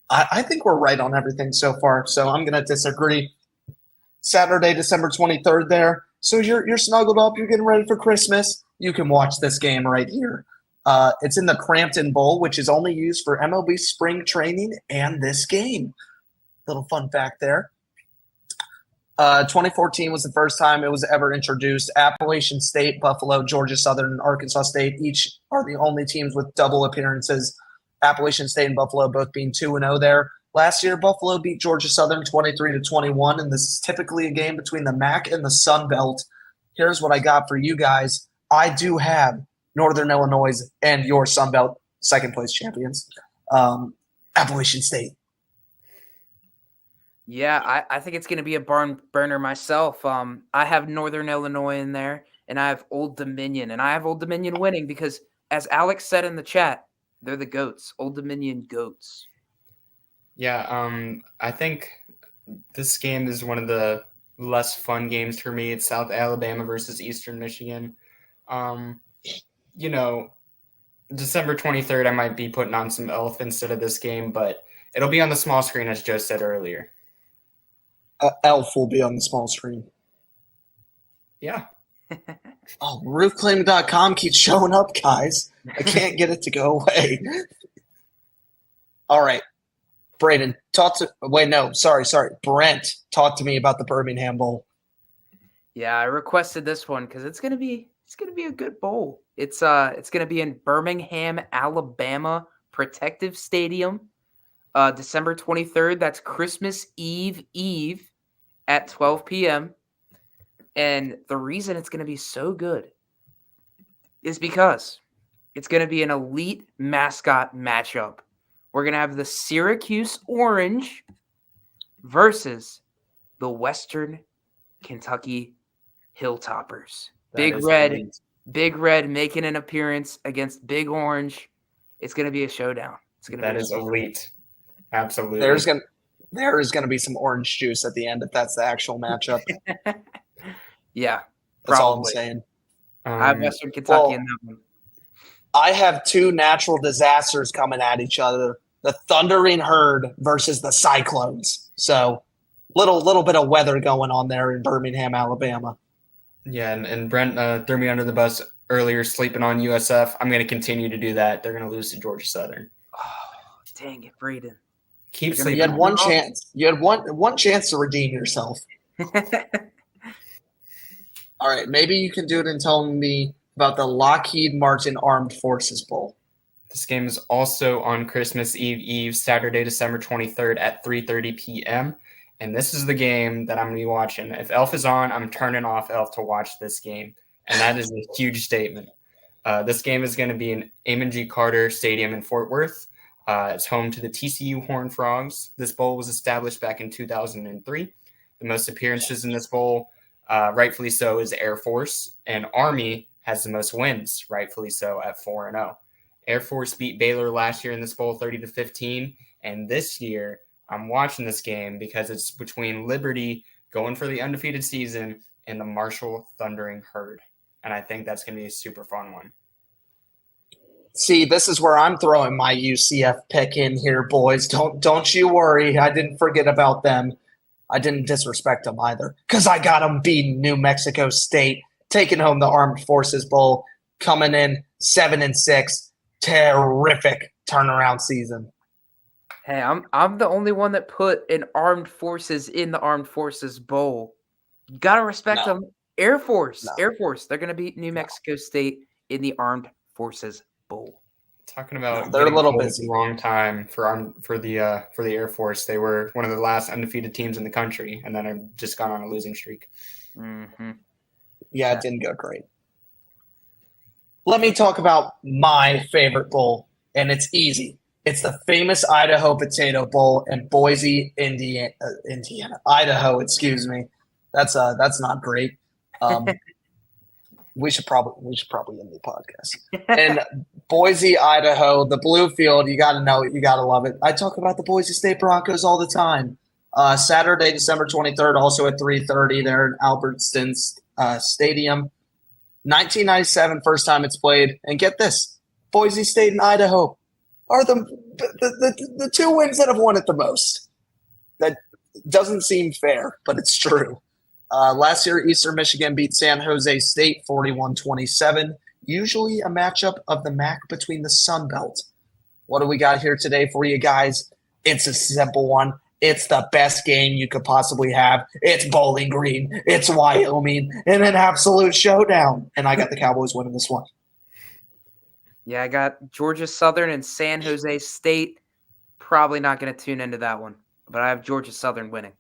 I think we're right on everything so far, so I'm gonna disagree. Saturday, December 23rd there. So you're snuggled up, you're getting ready for Christmas. You can watch this game right here. It's in the Crampton Bowl, which is only used for MLB spring training and this game. Little fun fact there. 2014 was the first time it was ever introduced. Appalachian State, Buffalo, Georgia Southern, and Arkansas State each are the only teams with double appearances. Appalachian State and Buffalo both being 2-0 there. Last year, Buffalo beat Georgia Southern 23-21, and this is typically a game between the MAC and the Sun Belt. Here's what I got for you guys. I do have Northern Illinois and your Sun Belt second-place champions, Appalachian State. Yeah, I think it's going to be a barn burner myself. I have Northern Illinois in there, and I have Old Dominion, and I have Old Dominion winning because, as Alex said in the chat, they're the GOATs, Old Dominion GOATs. Yeah, I think this game is one of the less fun games for me. It's South Alabama versus Eastern Michigan. You know, December 23rd, I might be putting on some Elf instead of this game, but it'll be on the small screen, as Joe said earlier. Elf will be on the small screen. Yeah. Oh, roofclaim.com keeps showing up, guys. I can't get it to go away. All right. Braden, Brent, talk to me about the Birmingham Bowl. Yeah, I requested this one because it's gonna be a good bowl. It's gonna be in Birmingham, Alabama, Protective Stadium, December 23rd. That's Christmas Eve at 12 p.m. And the reason it's gonna be so good is because it's gonna be an elite mascot matchup. We're going to have the Syracuse Orange versus the Western Kentucky Hilltoppers. Big Red making an appearance against Big Orange. It's going to be a showdown. That is elite. Absolutely. There is going to be some orange juice at the end if that's the actual matchup. Yeah. That's all I'm saying. I have Western Kentucky in that one. I have two natural disasters coming at each other. The Thundering Herd versus the Cyclones. So little bit of weather going on there in Birmingham, Alabama. Yeah, and Brent threw me under the bus earlier sleeping on USF. I'm going to continue to do that. They're going to lose to Georgia Southern. Oh, dang it, Braden. Keep sleeping. You had one chance. You had one chance to redeem yourself. All right, maybe you can do it and tell me about the Lockheed Martin Armed Forces Bowl. This game is also on Christmas Eve, Saturday, December 23rd at 3:30 p.m. And this is the game that I'm going to be watching. If Elf is on, I'm turning off Elf to watch this game. And that is a huge statement. This game is going to be in Amon G. Carter Stadium in Fort Worth. It's home to the TCU Horned Frogs. This bowl was established back in 2003. The most appearances in this bowl, rightfully so, is Air Force. And Army has the most wins, rightfully so, at 4-0. Air Force beat Baylor last year in this bowl 30-15. And this year, I'm watching this game because it's between Liberty going for the undefeated season and the Marshall Thundering Herd. And I think that's going to be a super fun one. See, this is where I'm throwing my UCF pick in here, boys. Don't you worry. I didn't forget about them. I didn't disrespect them either because I got them beating New Mexico State, taking home the Armed Forces Bowl, coming in 7-6. Terrific turnaround season. Hey, I'm the only one that put an Armed Forces in the Armed Forces Bowl. You gotta respect them. Air Force. No. Air Force. They're going to beat New Mexico State in the Armed Forces Bowl. Talking about they're a getting little cold at busy. the wrong time for the Air Force. They were one of the last undefeated teams in the country, and then have just gone on a losing streak. Mm-hmm. Yeah, it didn't go great. Let me talk about my favorite bowl, and it's easy. It's the famous Idaho Potato Bowl in Boise, Indiana, Idaho. Excuse me. That's not great. We should probably end the podcast. In Boise, Idaho, the blue field. You got to know it. You got to love it. I talk about the Boise State Broncos all the time. Saturday, December 23rd, also at 3:30 there in Albertson Stadium. 1997, first time it's played. And get this, Boise State and Idaho are the two wins that have won it the most. That doesn't seem fair, but it's true. Last year, Eastern Michigan beat San Jose State 41-27. Usually a matchup of the MAC between the Sun Belt. What do we got here today for you guys? It's a simple one. It's the best game you could possibly have. It's Bowling Green. It's Wyoming. And an absolute showdown. And I got the Cowboys winning this one. Yeah, I got Georgia Southern and San Jose State. Probably not going to tune into that one, but I have Georgia Southern winning.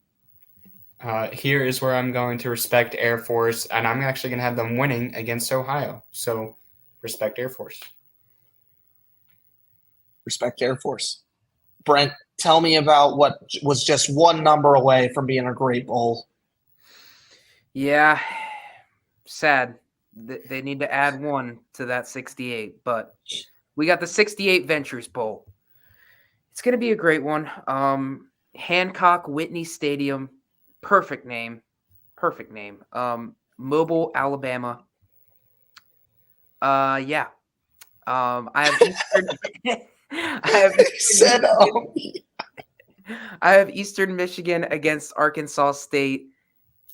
Here is where I'm going to respect Air Force, and I'm actually going to have them winning against Ohio. So respect Air Force. Respect Air Force. Brent, tell me about what was just one number away from being a great bowl. Yeah, sad. They need to add one to that 68, but we got the 68 Ventures Bowl. It's going to be a great one. Hancock Whitney Stadium. Perfect name. Mobile, Alabama. Yeah. I have Eastern Michigan against Arkansas State,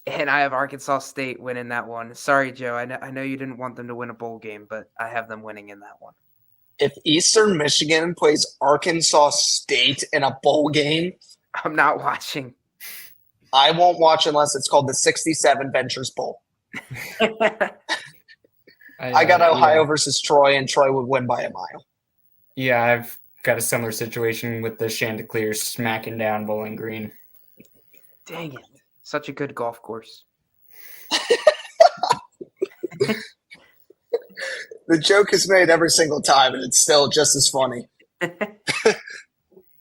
and I have Arkansas State winning that one. Sorry, Joe. I know you didn't want them to win a bowl game, but I have them winning in that one. If Eastern Michigan plays Arkansas State in a bowl game, I'm not watching. I won't watch unless it's called the 67 Ventures Bowl. I got Ohio versus Troy, and Troy would win by a mile. Yeah, I've got a similar situation with the Chanticleer smacking down Bowling Green. Dang it. Such a good golf course. The joke is made every single time, and it's still just as funny.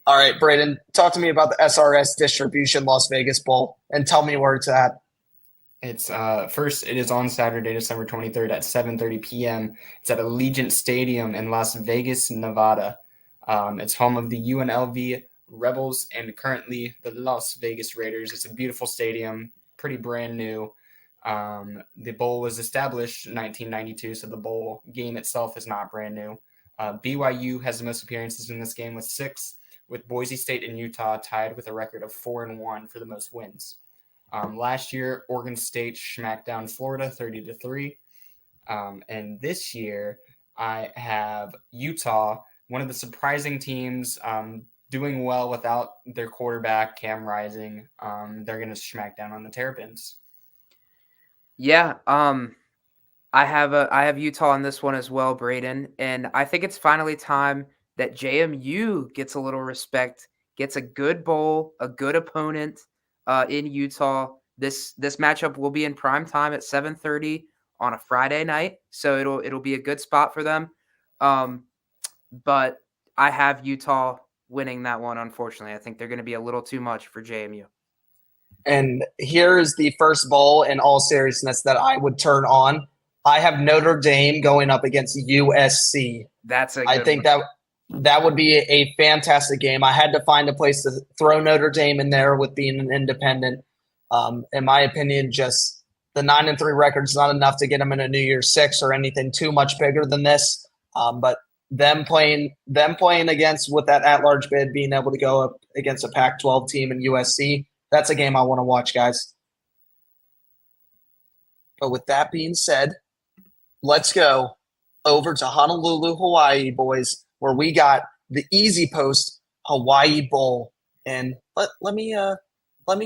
All right, Braden, talk to me about the S.O.S Distribution Las Vegas Bowl, and tell me where it's at. It's first. It is on Saturday, December 23rd at 7:30 p.m. It's at Allegiant Stadium in Las Vegas, Nevada. It's home of the UNLV Rebels and currently the Las Vegas Raiders. It's a beautiful stadium, pretty brand new. The bowl was established in 1992, so the bowl game itself is not brand new. BYU has the most appearances in this game with 6, with Boise State and Utah tied with a record of 4-1 for the most wins. Last year, Oregon State smacked down Florida 30-3. And this year, I have Utah, one of the surprising teams, doing well without their quarterback, Cam Rising. They're going to smack down on the Terrapins. Yeah, I have Utah on this one as well, Braden, and I think it's finally time that JMU gets a little respect, gets a good bowl, a good opponent in Utah. This matchup will be in prime time at 7:30 on a Friday night, so it'll be a good spot for them. But I have Utah winning that one. Unfortunately, I think they're going to be a little too much for JMU. And here is the first bowl in all seriousness that I would turn on. I have Notre Dame going up against USC. That's a good I think one. that would be a fantastic game. I had to find a place to throw Notre Dame in there with being an independent. In my opinion, just the 9-3 record is not enough to get them in a New Year's Six or anything too much bigger than this. But them playing against with that at-large bid, being able to go up against a Pac-12 team in USC, that's a game I want to watch, guys. But with that being said, let's go over to Honolulu, Hawaii, boys, where we got the Easy Post Hawaii Bowl. And let me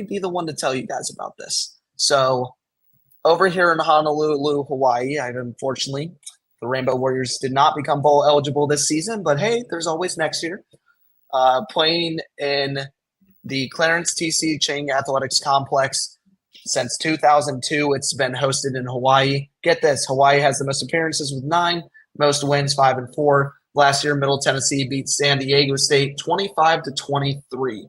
be the one to tell you guys about this. So over here in Honolulu, Hawaii, unfortunately, the Rainbow Warriors did not become bowl eligible this season, but hey, there's always next year. Playing in the Clarence T.C. Ching Athletics Complex since 2002. It's been hosted in Hawaii. Get this, Hawaii has the most appearances with 9, most wins 5-4. Last year, Middle Tennessee beat San Diego State 25-23.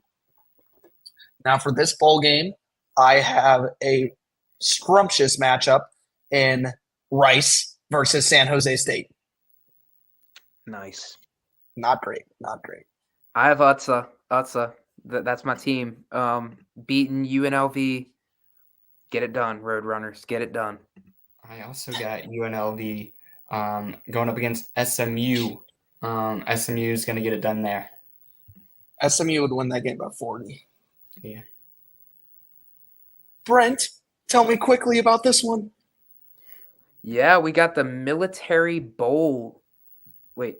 Now for this bowl game, I have a scrumptious matchup in Rice versus San Jose State. Nice. Not great. I have Utsa. That's my team. Beating UNLV. Get it done, Roadrunners. Get it done. I also got UNLV going up against SMU. SMU is going to get it done there. SMU would win that game by 40. Yeah. Brent, tell me quickly about this one. Yeah, we got the Military Bowl. Wait.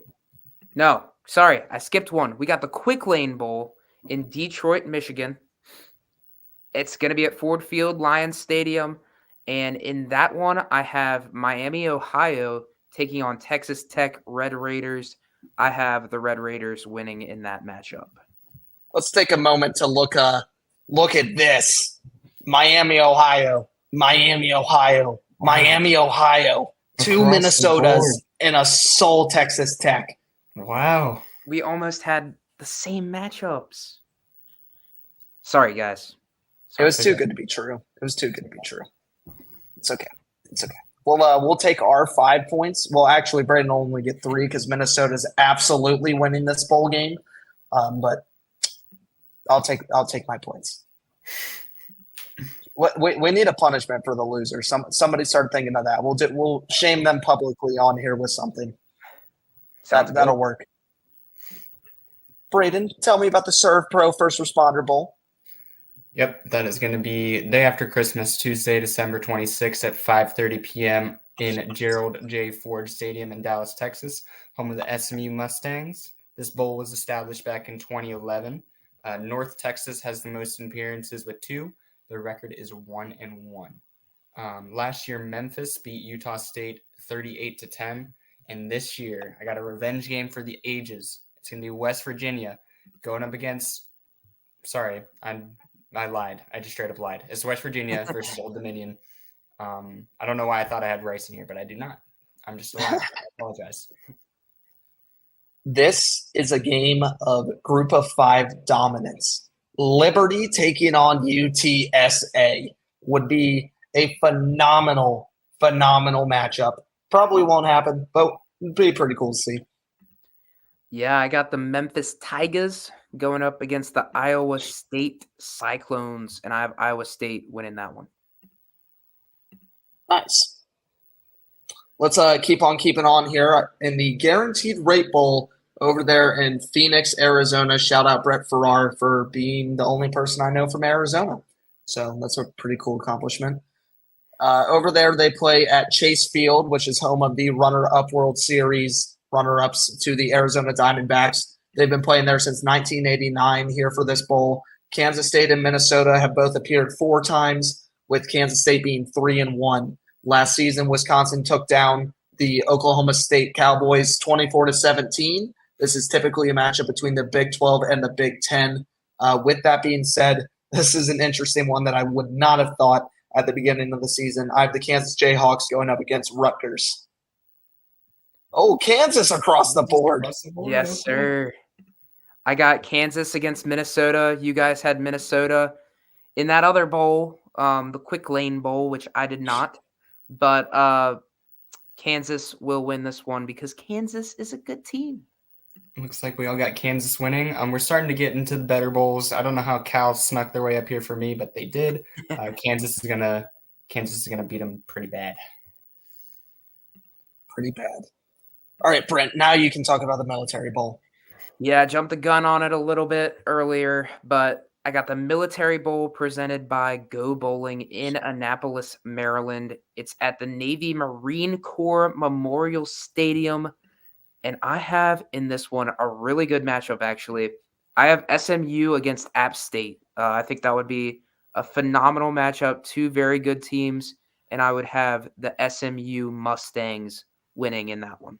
No, sorry. I skipped one. We got the Quick Lane Bowl in Detroit, Michigan. It's going to be at Ford Field, Lions Stadium. And in that one, I have Miami, Ohio taking on Texas Tech Red Raiders. I have the Red Raiders winning in that matchup. Let's take a moment to look at this. Miami, Ohio. Two Minnesotas and a sole Texas Tech. Wow. We almost had the same matchups. Sorry, guys. It was too good to be true. It's okay. We'll take our 5 points. Well, actually, Braden will only get 3 because Minnesota's absolutely winning this bowl game. But I'll take my points. We need a punishment for the loser. Somebody start thinking of that. We'll shame them publicly on here with something. That'll work. Braden, tell me about the Serve Pro First Responder Bowl. Yep, that is going to be day after Christmas, Tuesday, December 26th at 5:30 p.m. in Gerald J. Ford Stadium in Dallas, Texas, home of the SMU Mustangs. This bowl was established back in 2011. North Texas has the most appearances with 2. Their record is 1-1. Last year, Memphis beat Utah State 38-10. And this year, I got a revenge game for the ages. It's going to be West Virginia going up against – sorry, I lied. I just straight up lied. It's West Virginia versus Old Dominion. I don't know why I thought I had Rice in here, but I do not. I'm just a liar. I apologize. This is a game of Group of 5 dominance. Liberty taking on UTSA would be a phenomenal matchup. Probably won't happen, but it'd be pretty cool to see. Yeah, I got the Memphis Tigers going up against the Iowa State Cyclones, and I have Iowa State winning that one. Nice. Let's keep on keeping on here in the Guaranteed Rate Bowl over there in Phoenix, Arizona. Shout out Brett Farrar for being the only person I know from Arizona. So that's a pretty cool accomplishment. Over there, they play at Chase Field, which is home of the runner-up World Series, runner-ups to the Arizona Diamondbacks. They've been playing there since 1989 here for this bowl. Kansas State and Minnesota have both appeared 4 times, with Kansas State being 3-1. Last season, Wisconsin took down the Oklahoma State Cowboys 24-17. This is typically a matchup between the Big 12 and the Big 10. With that being said, this is an interesting one that I would not have thought at the beginning of the season. I have the Kansas Jayhawks going up against Rutgers. Oh, Kansas across the board. Yes, sir. I got Kansas against Minnesota. You guys had Minnesota in that other bowl, the Quick Lane Bowl, which I did not. But Kansas will win this one because Kansas is a good team. Looks like we all got Kansas winning. We're starting to get into the better bowls. I don't know how Cal snuck their way up here for me, but they did. Kansas is gonna beat them pretty bad. Pretty bad. All right, Brent. Now you can talk about the Military Bowl. Yeah, I jumped the gun on it a little bit earlier, but I got the Military Bowl presented by Go Bowling in Annapolis, Maryland. It's at the Navy Marine Corps Memorial Stadium. And I have in this one a really good matchup, actually. I have SMU against App State. I think that would be a phenomenal matchup. 2 very good teams. and I would have the SMU Mustangs winning in that one.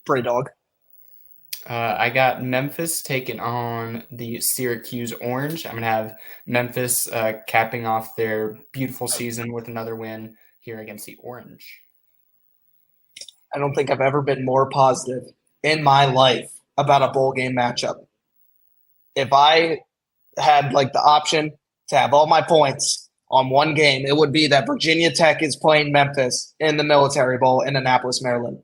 Prey Dog. I got Memphis taking on the Syracuse Orange. I'm going to have Memphis capping off their beautiful season with another win here against the Orange. I don't think I've ever been more positive in my life about a bowl game matchup. If I had like the option to have all my points on one game, it would be that Virginia Tech is playing Memphis in the Military Bowl in Annapolis, Maryland.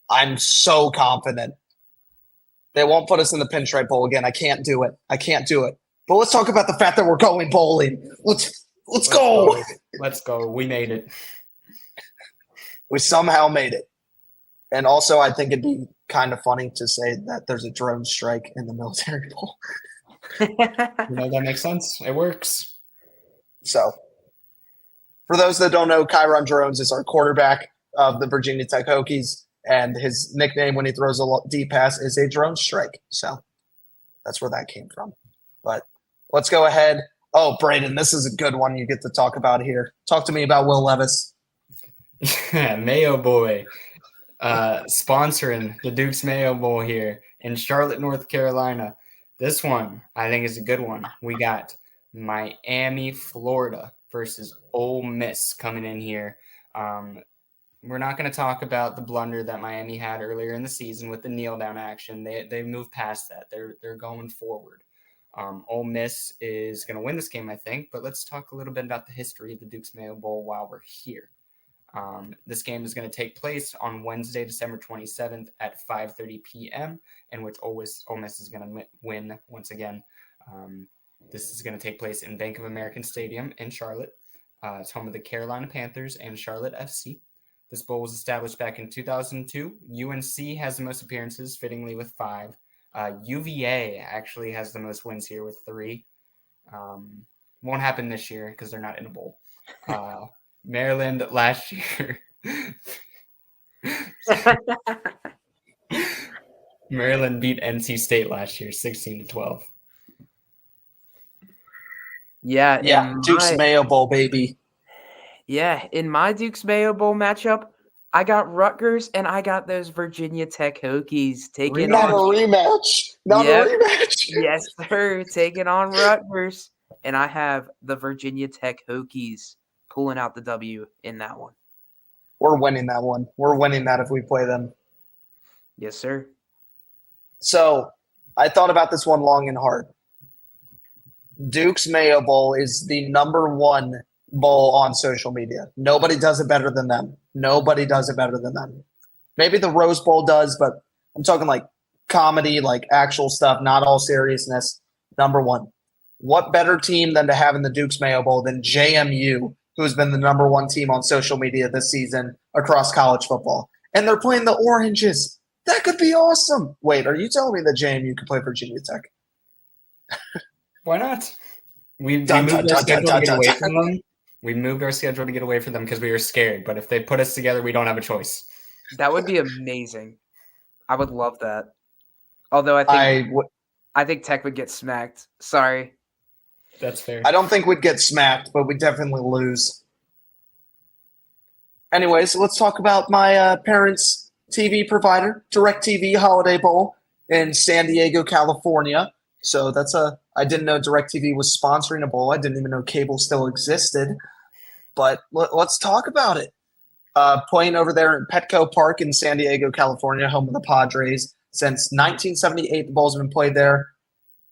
I'm so confident. They won't put us in the Pinstripe Bowl again. I can't do it. But let's talk about the fact that we're going bowling. Let's go. Let's go. We made it. We somehow made it. And also, I think it'd be kind of funny to say that there's a drone strike in the Military Bowl. That makes sense. It works. So, for those that don't know, Kyron Drones is our quarterback of the Virginia Tech Hokies, and his nickname when he throws a deep pass is a drone strike. So, that's where that came from. But let's go ahead. Oh, Braden, this is a good one you get to talk about here. Talk to me about Will Levis. Mayo Boy. Sponsoring the Duke's Mayo Bowl here in Charlotte, North Carolina. This one, I think, is a good one. We got Miami, Florida versus Ole Miss coming in here. We're not going to talk about the blunder that Miami had earlier in the season with the kneel down action. They moved past that. They're going forward. Ole Miss is going to win this game, I think. But let's talk a little bit about the history of the Duke's Mayo Bowl while we're here. This game is going to take place on Wednesday, December 27th at 5:30 p.m., in which Ole Miss is going to win once again. This is going to take place in Bank of America Stadium in Charlotte. It's home of the Carolina Panthers and Charlotte FC. This bowl was established back in 2002. UNC has the most appearances, fittingly with 5. UVA actually has the most wins here with 3. Won't happen this year because they're not in a bowl. Maryland last year. Maryland beat NC State last year, 16-12. Yeah. Duke's Mayo Bowl, baby. Yeah, in my Duke's Mayo Bowl matchup, I got Rutgers and I got those Virginia Tech Hokies taking Not on. a rematch. Not a rematch. Yes, sir. Taking on Rutgers. And I have the Virginia Tech Hokies pulling out the W in that one. We're winning that one. We're winning that if we play them. Yes, sir. So I thought about this one long and hard. Duke's Mayo Bowl is the number 1 bowl on social media. Nobody does it better than them. Maybe the Rose Bowl does, but I'm talking like comedy, like actual stuff, not all seriousness. Number 1. What better team than to have in the Duke's Mayo Bowl than JMU, who has been the number 1 team on social media this season across college football? And they're playing the Oranges. That could be awesome. Wait, are you telling me that JMU could play Virginia Tech? Why not? We moved our schedule to get away from them. We moved our schedule to get away from them because we were scared. But if they put us together, we don't have a choice. That would be amazing. I would love that. Although I think Tech would get smacked. Sorry. That's fair. I don't think we'd get smacked, but we'd definitely lose. Anyways, let's talk about my parents' TV provider, DirecTV Holiday Bowl in San Diego, California. So I didn't know DirecTV was sponsoring a bowl. I didn't even know cable still existed. But let's talk about it. Playing over there in Petco Park in San Diego, California, home of the Padres. Since 1978, the Bulls have been played there.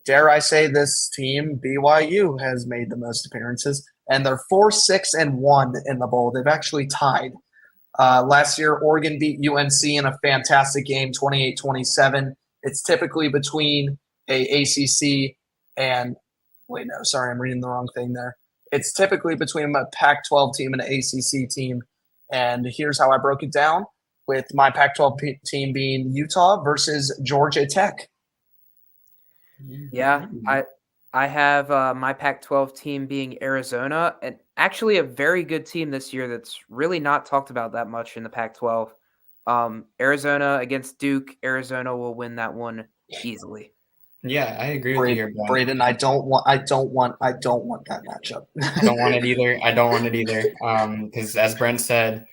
Dare I say this team, BYU, has made the most appearances, and they're 4-6-1 in the bowl. They've actually tied. Last year, Oregon beat UNC in a fantastic game, 28-27. It's typically between a ACC and – wait, no, sorry, I'm reading the wrong thing there. It's typically between a Pac-12 team and an ACC team, and here's how I broke it down, with my Pac-12 team being Utah versus Georgia Tech. Yeah, I have my Pac-12 team being Arizona, and actually a very good team this year that's really not talked about that much in the Pac-12. Arizona against Duke. Arizona will win that one easily. Yeah, I agree with you here, Brent. Braden, I don't want that matchup. I don't want it either. I don't want it either. Because as Brent said,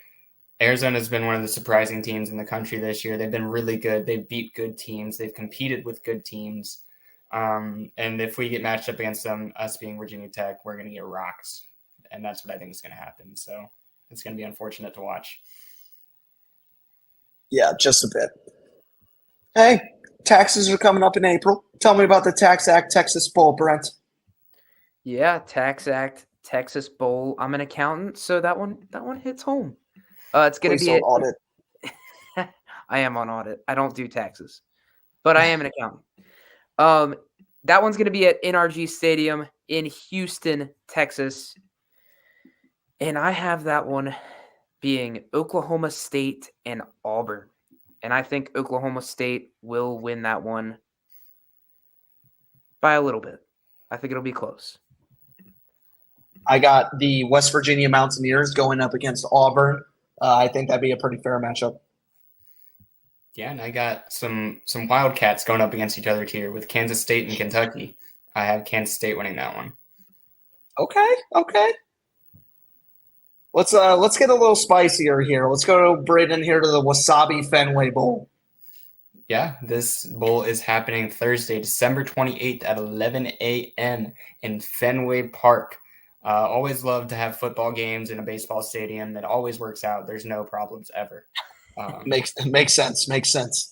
Arizona has been one of the surprising teams in the country this year. They've been really good. They've beat good teams. They've competed with good teams. And if we get matched up against them, us being Virginia Tech, we're going to get rocked. And that's what I think is going to happen. So it's going to be unfortunate to watch. Yeah, just a bit. Hey, taxes are coming up in April. Tell me about the Tax Act Texas Bowl, Brent. Yeah, Tax Act Texas Bowl. I'm an accountant, so that one hits home. It's going to be don't audit. I am on audit. I don't do taxes, but I am an accountant. That one's going to be at NRG Stadium in Houston, Texas. And I have that one being Oklahoma State and Auburn. And I think Oklahoma State will win that one by a little bit. I think it'll be close. I got the West Virginia Mountaineers going up against Auburn. I think that'd be a pretty fair matchup. Yeah, and I got some Wildcats going up against each other here with Kansas State and Kentucky. I have Kansas State winning that one. Okay. Let's get a little spicier here. Let's go, Braden, here to the Wasabi Fenway Bowl. Yeah, this bowl is happening Thursday, December 28th at 11 a.m. in Fenway Park. Always love to have football games in a baseball stadium. It always works out. There's no problems ever. Makes sense. This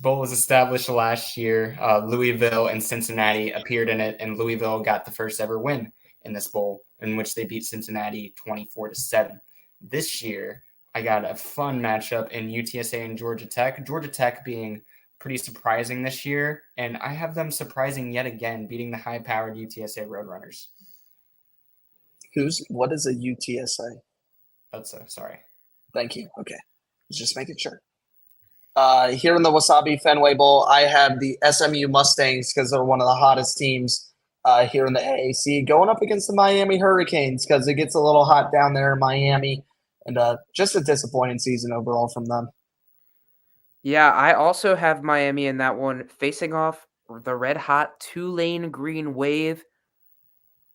bowl was established last year. Louisville and Cincinnati appeared in it, and Louisville got the first ever win in this bowl, in which they beat Cincinnati 24-7. This year, I got a fun matchup in UTSA and Georgia Tech. Georgia Tech being pretty surprising this year, and I have them surprising yet again, beating the high-powered UTSA Roadrunners. What is a UTSA? Sorry. Thank you. Okay. Just making sure. Here in the Wasabi Fenway Bowl, I have the SMU Mustangs because they're one of the hottest teams here in the AAC, going up against the Miami Hurricanes because it gets a little hot down there in Miami, and just a disappointing season overall from them. Yeah, I also have Miami in that one, facing off the red-hot Tulane Green Wave.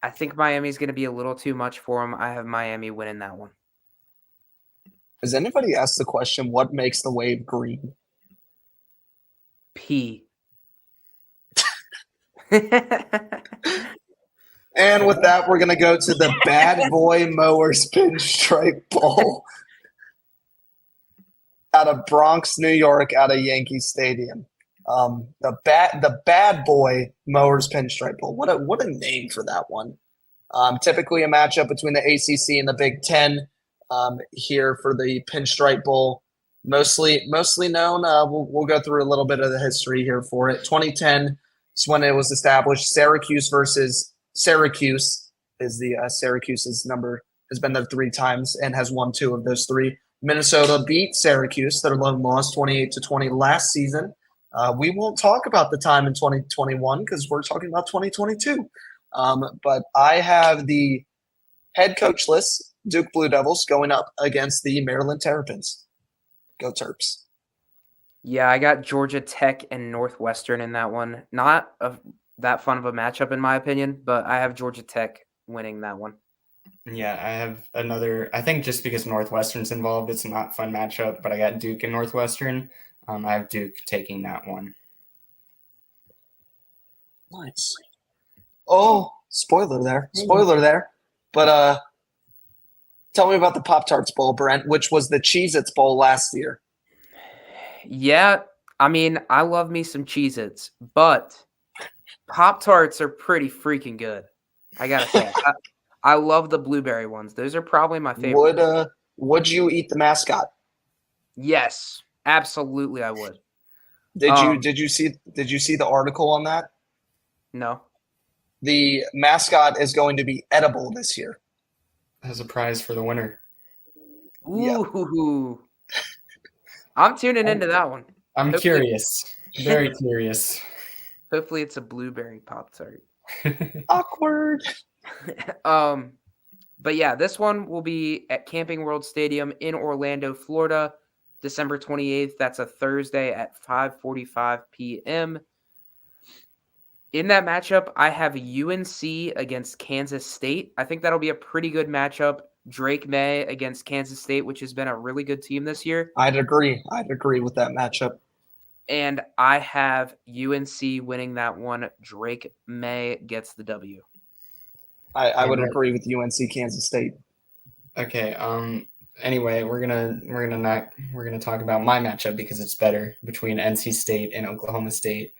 I think Miami's going to be a little too much for them. I have Miami winning that one. Has anybody asked the question, what makes the wave green? P. And with that, we're going to go to the Bad Boy Mowers Pinstripe Bowl out of Bronx, New York, out of Yankee Stadium. The Bad Boy Mowers Pinstripe Bowl. What a name for that one. Typically a matchup between the ACC and the Big Ten. Here for the Pinstripe Bowl, mostly known. We'll go through a little bit of the history here for it. 2010 is when it was established. Syracuse versus Syracuse is the Syracuse's number has been there 3 times and has won 2 of those 3. Minnesota beat Syracuse, their lone loss, 28-20 last season. We won't talk about the time in 2021 because we're talking about 2022. But I have the head coach list. Duke Blue Devils going up against the Maryland Terrapins. Go Terps. Yeah, I got Georgia Tech and Northwestern in that one. Not that fun of a matchup in my opinion, but I have Georgia Tech winning that one. Yeah, I have another. I think just because Northwestern's involved, it's not a fun matchup, but I got Duke and Northwestern. I have Duke taking that one. Nice. Oh, spoiler there. But tell me about the Pop-Tarts Bowl, Brent, which was the Cheez-Its Bowl last year. Yeah, I mean, I love me some Cheez-Its, but Pop-Tarts are pretty freaking good. I gotta say, I love the blueberry ones. Those are probably my favorite. Would you eat the mascot? Yes, absolutely, I would. Did you see the article on that? No. The mascot is going to be edible this year. As a prize for the winner. Ooh. Yeah. I'm tuning into that one. I'm curious. Very curious. Hopefully it's a blueberry Pop-Tart. Awkward. But yeah, this one will be at Camping World Stadium in Orlando, Florida, December 28th. That's a Thursday at 5:45 p.m. In that matchup, I have UNC against Kansas State. I think that'll be a pretty good matchup. Drake May against Kansas State, which has been a really good team this year. I'd agree. I'd agree with that matchup. And I have UNC winning that one. Drake May gets the W. I would agree with UNC Kansas State. Okay. Anyway, we're gonna talk about my matchup because it's better between NC State and Oklahoma State.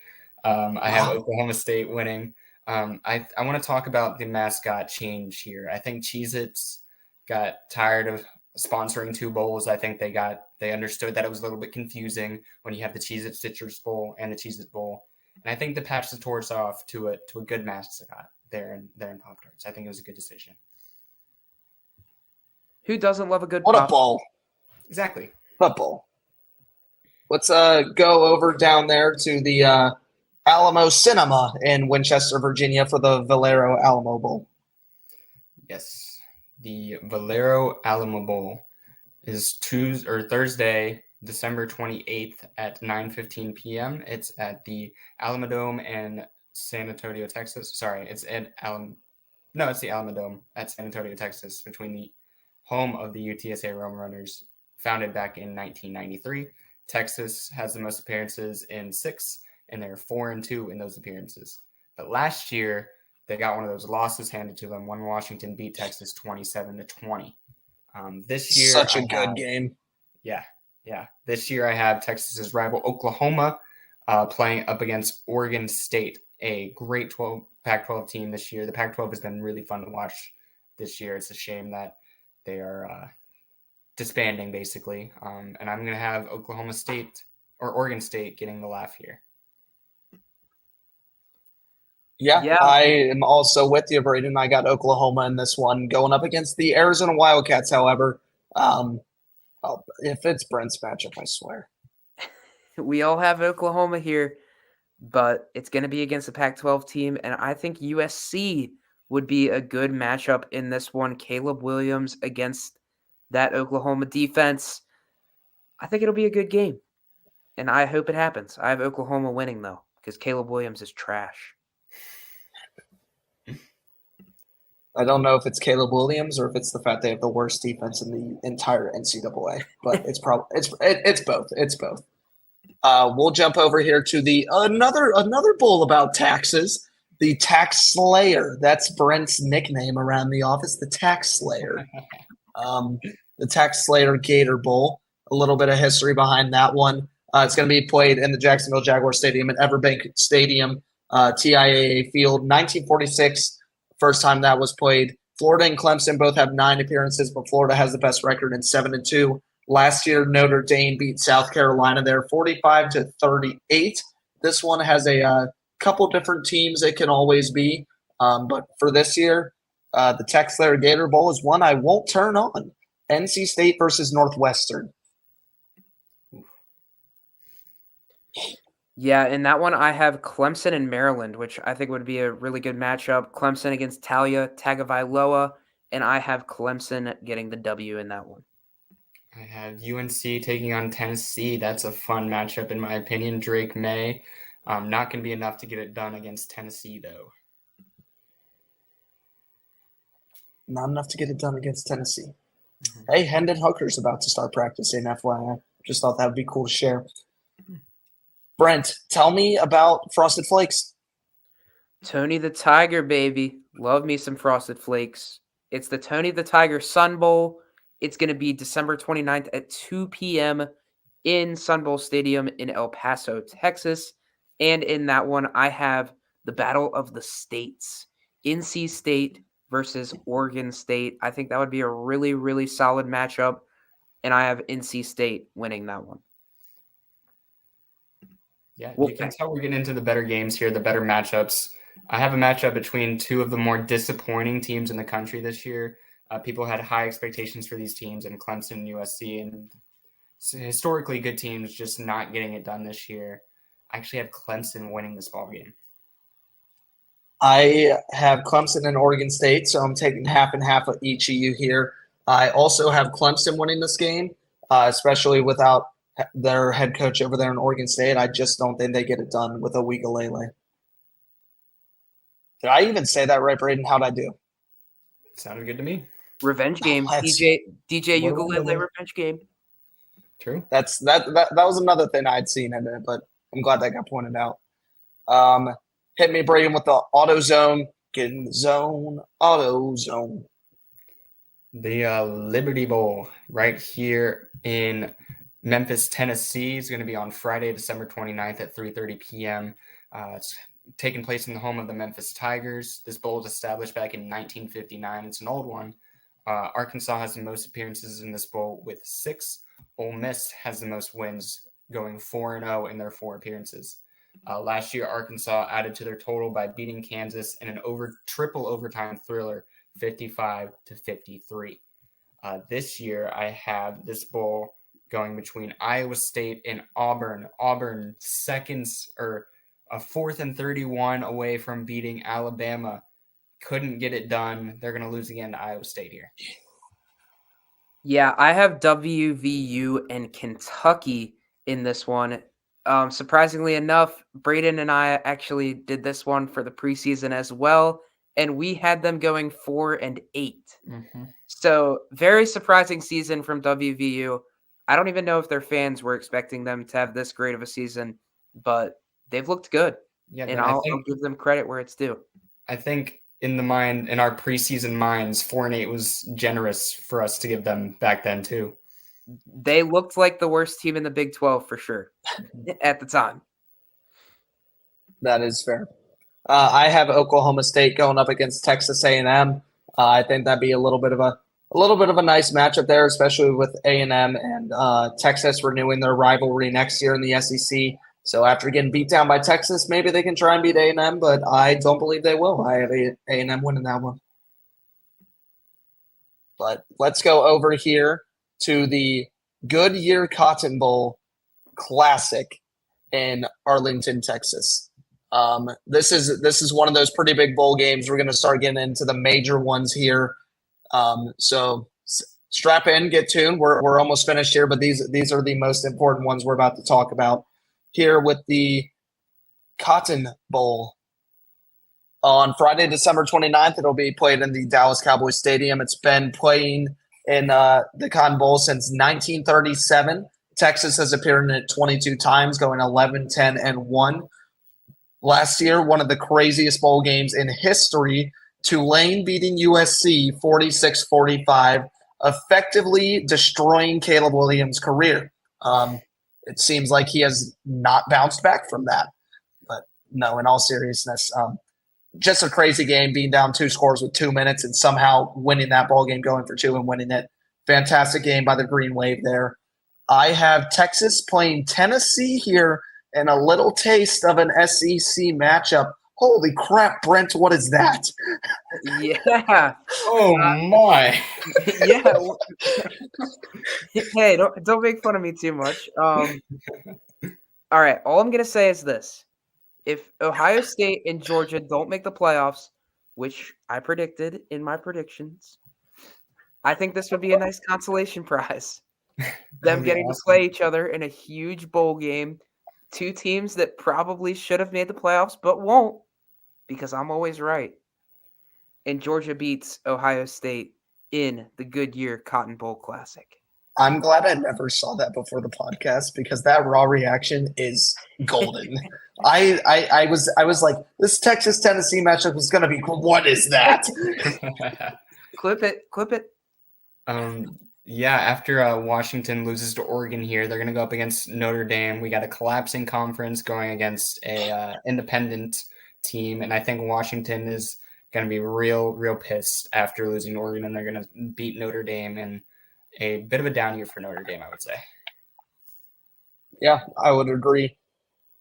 I have Oklahoma State winning. I want to talk about the mascot change here. I think Cheez-Its got tired of sponsoring 2 bowls. I think they understood that it was a little bit confusing when you have the Cheez-It Citrus Bowl and the Cheez-It Bowl. And I think to patch the torch off to a good mascot there in Pop-Tarts. I think it was a good decision. Who doesn't love a good What pop? a bowl. Exactly. What bowl. Let's go over down there to the Alamo Cinema in Winchester, Virginia for the Valero Alamo Bowl. Yes. The Valero Alamo Bowl is Thursday, December 28th at 9:15 p.m. It's at the Alamodome in San Antonio, Texas. Sorry, it's at it's the Alamodome at San Antonio, Texas, between the home of the UTSA Rome Runners, founded back in 1993. Texas has the most appearances in 6, and they're 4-2 in those appearances. But last year, they got one of those losses handed to them when Washington beat Texas 27-20. This year, such a good game. Yeah. This year, I have Texas's rival Oklahoma playing up against Oregon State, a great Pac-12 team this year. The Pac-12 has been really fun to watch this year. It's a shame that they are disbanding, basically. And I'm going to have Oklahoma State or Oregon State getting the laugh here. Yeah, I am also with you, Braden. I got Oklahoma in this one going up against the Arizona Wildcats, however. If it's Brent's matchup, I swear. We all have Oklahoma here, but it's going to be against a Pac-12 team, and I think USC would be a good matchup in this one. Caleb Williams against that Oklahoma defense. I think it'll be a good game, and I hope it happens. I have Oklahoma winning, though, because Caleb Williams is trash. I don't know if it's Caleb Williams or if it's the fact they have the worst defense in the entire NCAA, but it's probably it's both. It's both. We'll jump over here to the another bowl about taxes. The Tax Slayer. That's Brent's nickname around the office. The Tax Slayer. The Tax Slayer Gator Bowl. A little bit of history behind that one. It's going to be played in the Jacksonville Jaguar Stadium and Everbank Stadium, TIAA Field, 1946. First time that was played. Florida and Clemson both have 9 appearances, but Florida has the best record in 7-2. Last year, Notre Dame beat South Carolina there 45-38. This one has a couple different teams it can always be. But for this year, the Tax Slayer Gator Bowl is one I won't turn on. NC State versus Northwestern. Yeah, in that one, I have Clemson and Maryland, which I think would be a really good matchup. Clemson against Talia Tagovailoa, and I have Clemson getting the W in that one. I have UNC taking on Tennessee. That's a fun matchup, in my opinion. Drake May. Not going to be enough to get it done against Tennessee, though. Not enough to get it done against Tennessee. Mm-hmm. Hey, Hendon Hooker's about to start practicing, FYI. Just thought that would be cool to share. Brent, tell me about Frosted Flakes. Tony the Tiger, baby. Love me some Frosted Flakes. It's the Tony the Tiger Sun Bowl. It's going to be December 29th at 2 p.m. in Sun Bowl Stadium in El Paso, Texas. And in that one, I have the Battle of the States. NC State versus Oregon State. I think that would be a really, really solid matchup. And I have NC State winning that one. Yeah, you can tell we're getting into the better games here, the better matchups. I have a matchup between 2 of the more disappointing teams in the country this year. People had high expectations for these teams, and Clemson and USC, and historically good teams just not getting it done this year. I actually have Clemson winning this ball game. I have Clemson and Oregon State, so I'm taking half and half of each of you here. I also have Clemson winning this game, especially without their head coach over there in Oregon State. I just don't think they get it done with Uiagalelei. Did I even say that right, Braden? How'd I do? Sounded good to me. Revenge game. Let's- DJ What a Ukulele win. revenge game. True. that was another thing I'd seen in it, but I'm glad that got pointed out. Hit me, Braden, with the auto zone. Get in the zone. Auto zone. The Liberty Bowl right here in Memphis, Tennessee is going to be on Friday, December 29th at 3:30 p.m. It's taking place in the home of the Memphis Tigers. This bowl was established back in 1959. It's an old one. Arkansas has the most appearances in this bowl with 6. Ole Miss has the most wins, going 4-0 in their 4 appearances. Last year, Arkansas added to their total by beating Kansas in an triple overtime thriller, 55-53. This year, I have this bowl going between Iowa State and Auburn. Auburn seconds or a 4th and 31 away from beating Alabama. Couldn't get it done. They're going to lose again to Iowa State here. Yeah, I have WVU and Kentucky in this one. Surprisingly enough, Braden and I actually did this one for the preseason as well, and we had them going 4-8. Mm-hmm. So very surprising season from WVU. I don't even know if their fans were expecting them to have this great of a season, but they've looked good. Yeah, and I'll give them credit where it's due. I think in our preseason minds, 4-8 was generous for us to give them back then too. They looked like the worst team in the Big 12 for sure at the time. That is fair. I have Oklahoma State going up against Texas A&M. I think that'd be a little bit of a nice matchup there, especially with A&M and Texas renewing their rivalry next year in the SEC. So after getting beat down by Texas, maybe they can try and beat A&M, but I don't believe they will. I have A&M winning that one. But let's go over here to the Goodyear Cotton Bowl Classic in Arlington, Texas. This is one of those pretty big bowl games. We're going to start getting into the major ones here. So strap in, get tuned. We're almost finished here, but these are the most important ones we're about to talk about here with the Cotton Bowl. On Friday, December 29th, it'll be played in the Dallas Cowboys Stadium. It's been playing in the Cotton Bowl since 1937. Texas has appeared in it 22 times, going 11, 10, and 1. Last year, one of the craziest bowl games in history, Tulane beating USC 46-45, effectively destroying Caleb Williams' career. It seems like he has not bounced back from that. But no, in all seriousness, just a crazy game, being down 2 scores with 2 minutes and somehow winning that ball game, going for 2 and winning it. Fantastic game by the Green Wave there. I have Texas playing Tennessee here and a little taste of an SEC matchup. Holy crap, Brent, what is that? Yeah. Oh my. Yeah. Hey, don't make fun of me too much. All right, all I'm going to say is this. If Ohio State and Georgia don't make the playoffs, which I predicted in my predictions, I think this would be a nice consolation prize. Them getting to play each other in a huge bowl game. 2 teams that probably should have made the playoffs but won't, because I'm always right. And Georgia beats Ohio State in the Goodyear Cotton Bowl Classic. I'm glad I never saw that before the podcast because that raw reaction is golden. I was like, this Texas Tennessee matchup is going to be. What is that? Clip it. Yeah, after Washington loses to Oregon here, they're going to go up against Notre Dame. We got a collapsing conference going against a independent team, and I think Washington is going to be real pissed after losing to Oregon, and they're going to beat Notre Dame in a bit of a down year for Notre Dame, I would say. Yeah, I would agree.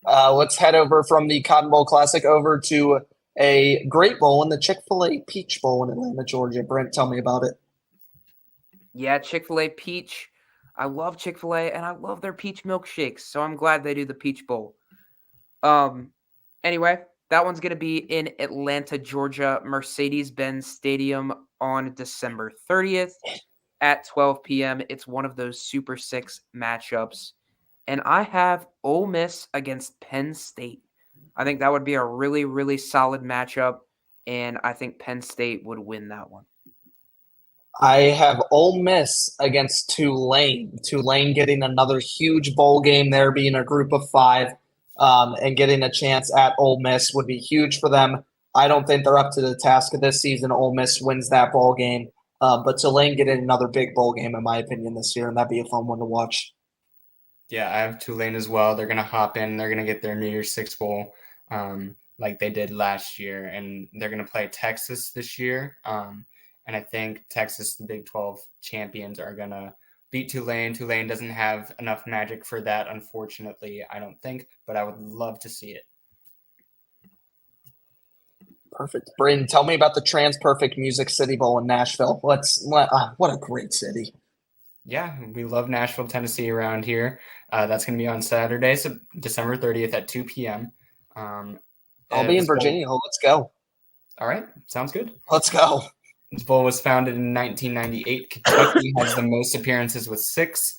Let's head over from the Cotton Bowl Classic over to a great bowl in the Chick-fil-A Peach Bowl in Atlanta, Georgia. Brent, tell me about it. Yeah, Chick-fil-A Peach. I love Chick-fil-A, and I love their peach milkshakes, so I'm glad they do the Peach Bowl. Anyway, that one's going to be in Atlanta, Georgia, Mercedes-Benz Stadium on December 30th at 12 p.m. It's one of those Super 6 matchups. And I have Ole Miss against Penn State. I think that would be a really solid matchup. and I think Penn State would win that one. I have Ole Miss against Tulane. Tulane getting another huge bowl game there, being a group of 5, and getting a chance at Ole Miss would be huge for them. I don't think they're up to the task of this season. Ole Miss wins that bowl game, but Tulane getting another big bowl game, in my opinion, this year, and that'd be a fun one to watch. Yeah, I have Tulane as well. They're going to hop in. They're going to get their New Year's Six Bowl like they did last year, and they're going to play Texas this year. And I think Texas, the Big 12 champions, are going to beat Tulane. Tulane doesn't have enough magic for that, unfortunately, I don't think, but I would love to see it. Perfect. Braden, tell me about the TransPerfect Music City Bowl in Nashville. What a great city. Yeah, we love Nashville, Tennessee around here. That's going to be on Saturday, so December 30th at 2 p.m. I'll be in Virginia. Let's go. All right. Sounds good. Let's go. This bowl was founded in 1998. Kentucky has the most appearances with 6,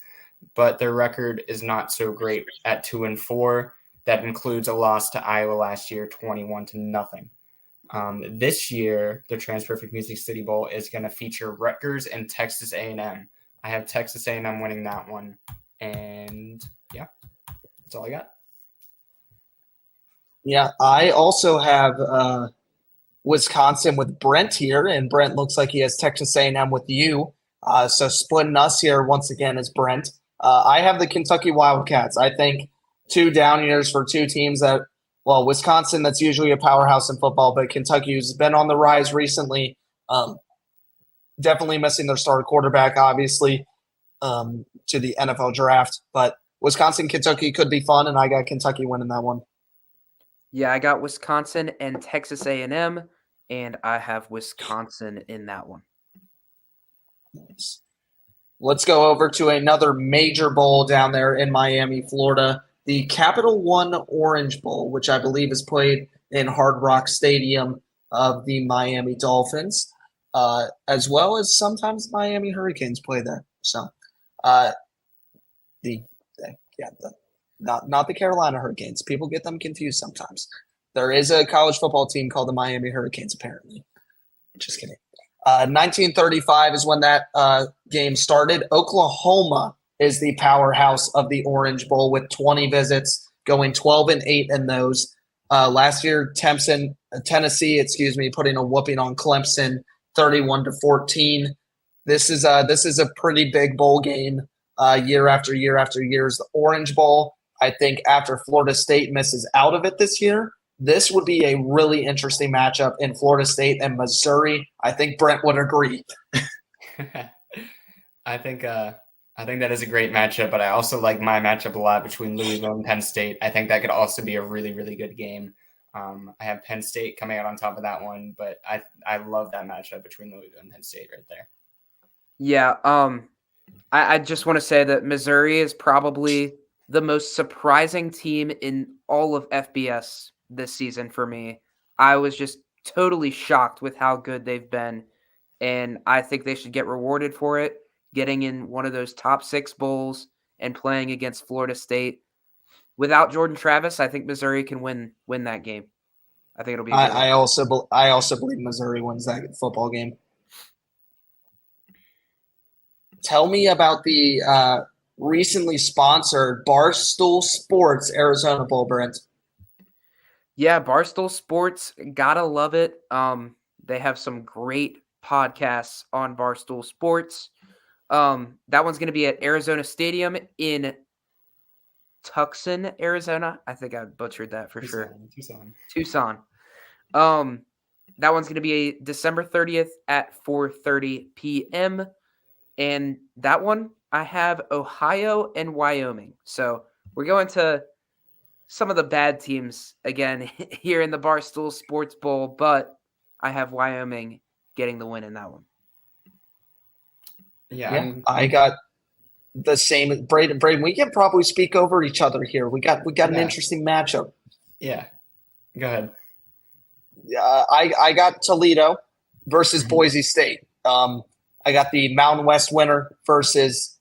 but their record is not so great at 2-4. That includes a loss to Iowa last year, 21-0. This year, the TransPerfect Music City Bowl is going to feature Rutgers and Texas A&M. I have Texas A&M winning that one. And, yeah, that's all I got. Yeah, I also have Wisconsin with Brent here, and Brent looks like he has Texas A&M with you. So splitting us here once again is Brent. I have the Kentucky Wildcats. I think 2 down years for 2 teams that, well, Wisconsin, that's usually a powerhouse in football, but Kentucky has been on the rise recently. Definitely missing their starter quarterback, obviously, to the NFL draft. But Wisconsin, Kentucky could be fun, and I got Kentucky winning that one. Yeah, I got Wisconsin and Texas A&M, and I have Wisconsin in that one. Nice. Let's go over to another major bowl down there in Miami, Florida, the Capital One Orange Bowl, which I believe is played in Hard Rock Stadium of the Miami Dolphins, as well as sometimes Miami Hurricanes play there. So, not the Carolina Hurricanes. People get them confused sometimes. There is a college football team called the Miami Hurricanes, apparently. Just kidding. 1935 is when that game started. Oklahoma is the powerhouse of the Orange Bowl with 20 visits, going 12-8 in those. Last year, Tennessee, putting a whooping on Clemson, 31-14. This is a pretty big bowl game. Year after year after year is the Orange Bowl. I think after Florida State misses out of it this year, this would be a really interesting matchup in Florida State and Missouri. I think Brent would agree. I think that is a great matchup, but I also like my matchup a lot between Louisville and Penn State. I think that could also be a really, really good game. I have Penn State coming out on top of that one, but I love that matchup between Louisville and Penn State right there. Yeah, I just want to say that Missouri is probably the most surprising team in all of FBS this season for me. I was just totally shocked with how good they've been, and I think they should get rewarded for it, getting in one of those top 6 bowls and playing against Florida State. Without Jordan Travis, I think Missouri can win that game. I think it'll be. I also believe Missouri wins that football game. Tell me about the recently sponsored Barstool Sports Arizona Bowl, Brent. Yeah, Barstool Sports, gotta love it. They have some great podcasts on Barstool Sports. That one's going to be at Arizona Stadium in Tucson, Arizona. I think I butchered that for sure. Tucson. That one's going to be December 30th at 4:30 p.m. And that one, I have Ohio and Wyoming. So we're going to some of the bad teams again here in the Barstool Sports Bowl, but I have Wyoming getting the win in that one. Yeah, I got the same. Braden, we can probably speak over each other here. We got an interesting matchup. Yeah, go ahead. I got Toledo versus Boise State. I got the Mountain West winner versus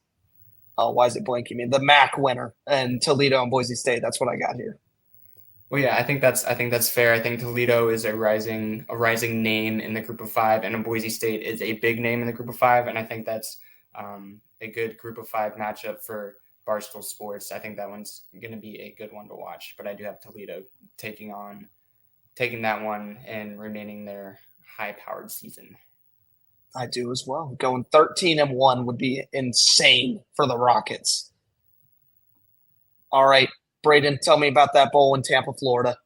why is it blanking me? The MAC winner and Toledo and Boise State. That's what I got here. Well, yeah, I think that's fair. I think Toledo is a rising name in the group of five, and Boise State is a big name in the group of five, and I think that's a good group of five matchup for Barstool Sports. I think that one's going to be a good one to watch, but I do have Toledo taking that one and remaining their high-powered season. I do as well. Going 13-1 would be insane for the Rockets. All right, Braden, tell me about that bowl in Tampa, Florida.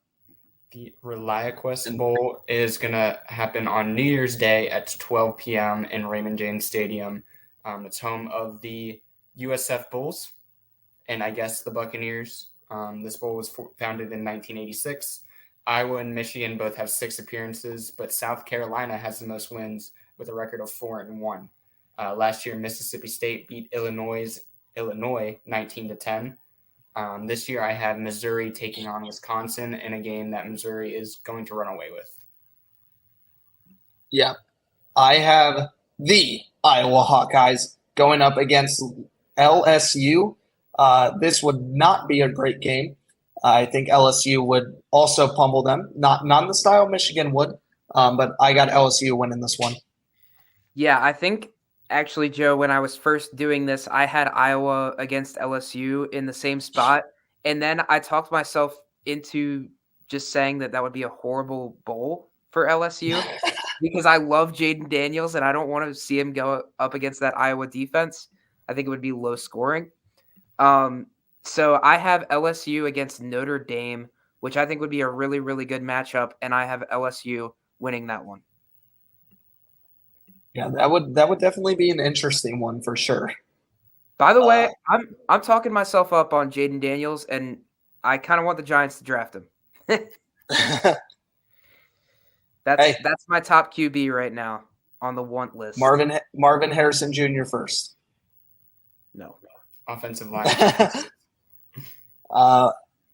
The ReliaQuest Bowl is going to happen on New Year's Day at 12 p.m. in Raymond James Stadium. It's home of the USF Bulls and I guess the Buccaneers. This bowl was founded in 1986. Iowa and Michigan both have 6 appearances, but South Carolina has the most wins with a record of 4-1. Last year, Mississippi State beat Illinois 19-10. This year, I have Missouri taking on Wisconsin in a game that Missouri is going to run away with. Yeah, I have the Iowa Hawkeyes going up against LSU. This would not be a great game. I think LSU would also pummel them, not in the style Michigan would, but I got LSU winning this one. Yeah, I think actually, Joe, when I was first doing this, I had Iowa against LSU in the same spot, and then I talked myself into just saying that would be a horrible bowl for LSU because I love Jaden Daniels, and I don't want to see him go up against that Iowa defense. I think it would be low scoring. So I have LSU against Notre Dame, which I think would be a really, really good matchup, and I have LSU winning that one. Yeah, that would definitely be an interesting one for sure. By the way, I'm talking myself up on Jaden Daniels, and I kind of want the Giants to draft him. That's my top QB right now on the want list. Marvin Harrison Jr. first. No. Offensive line.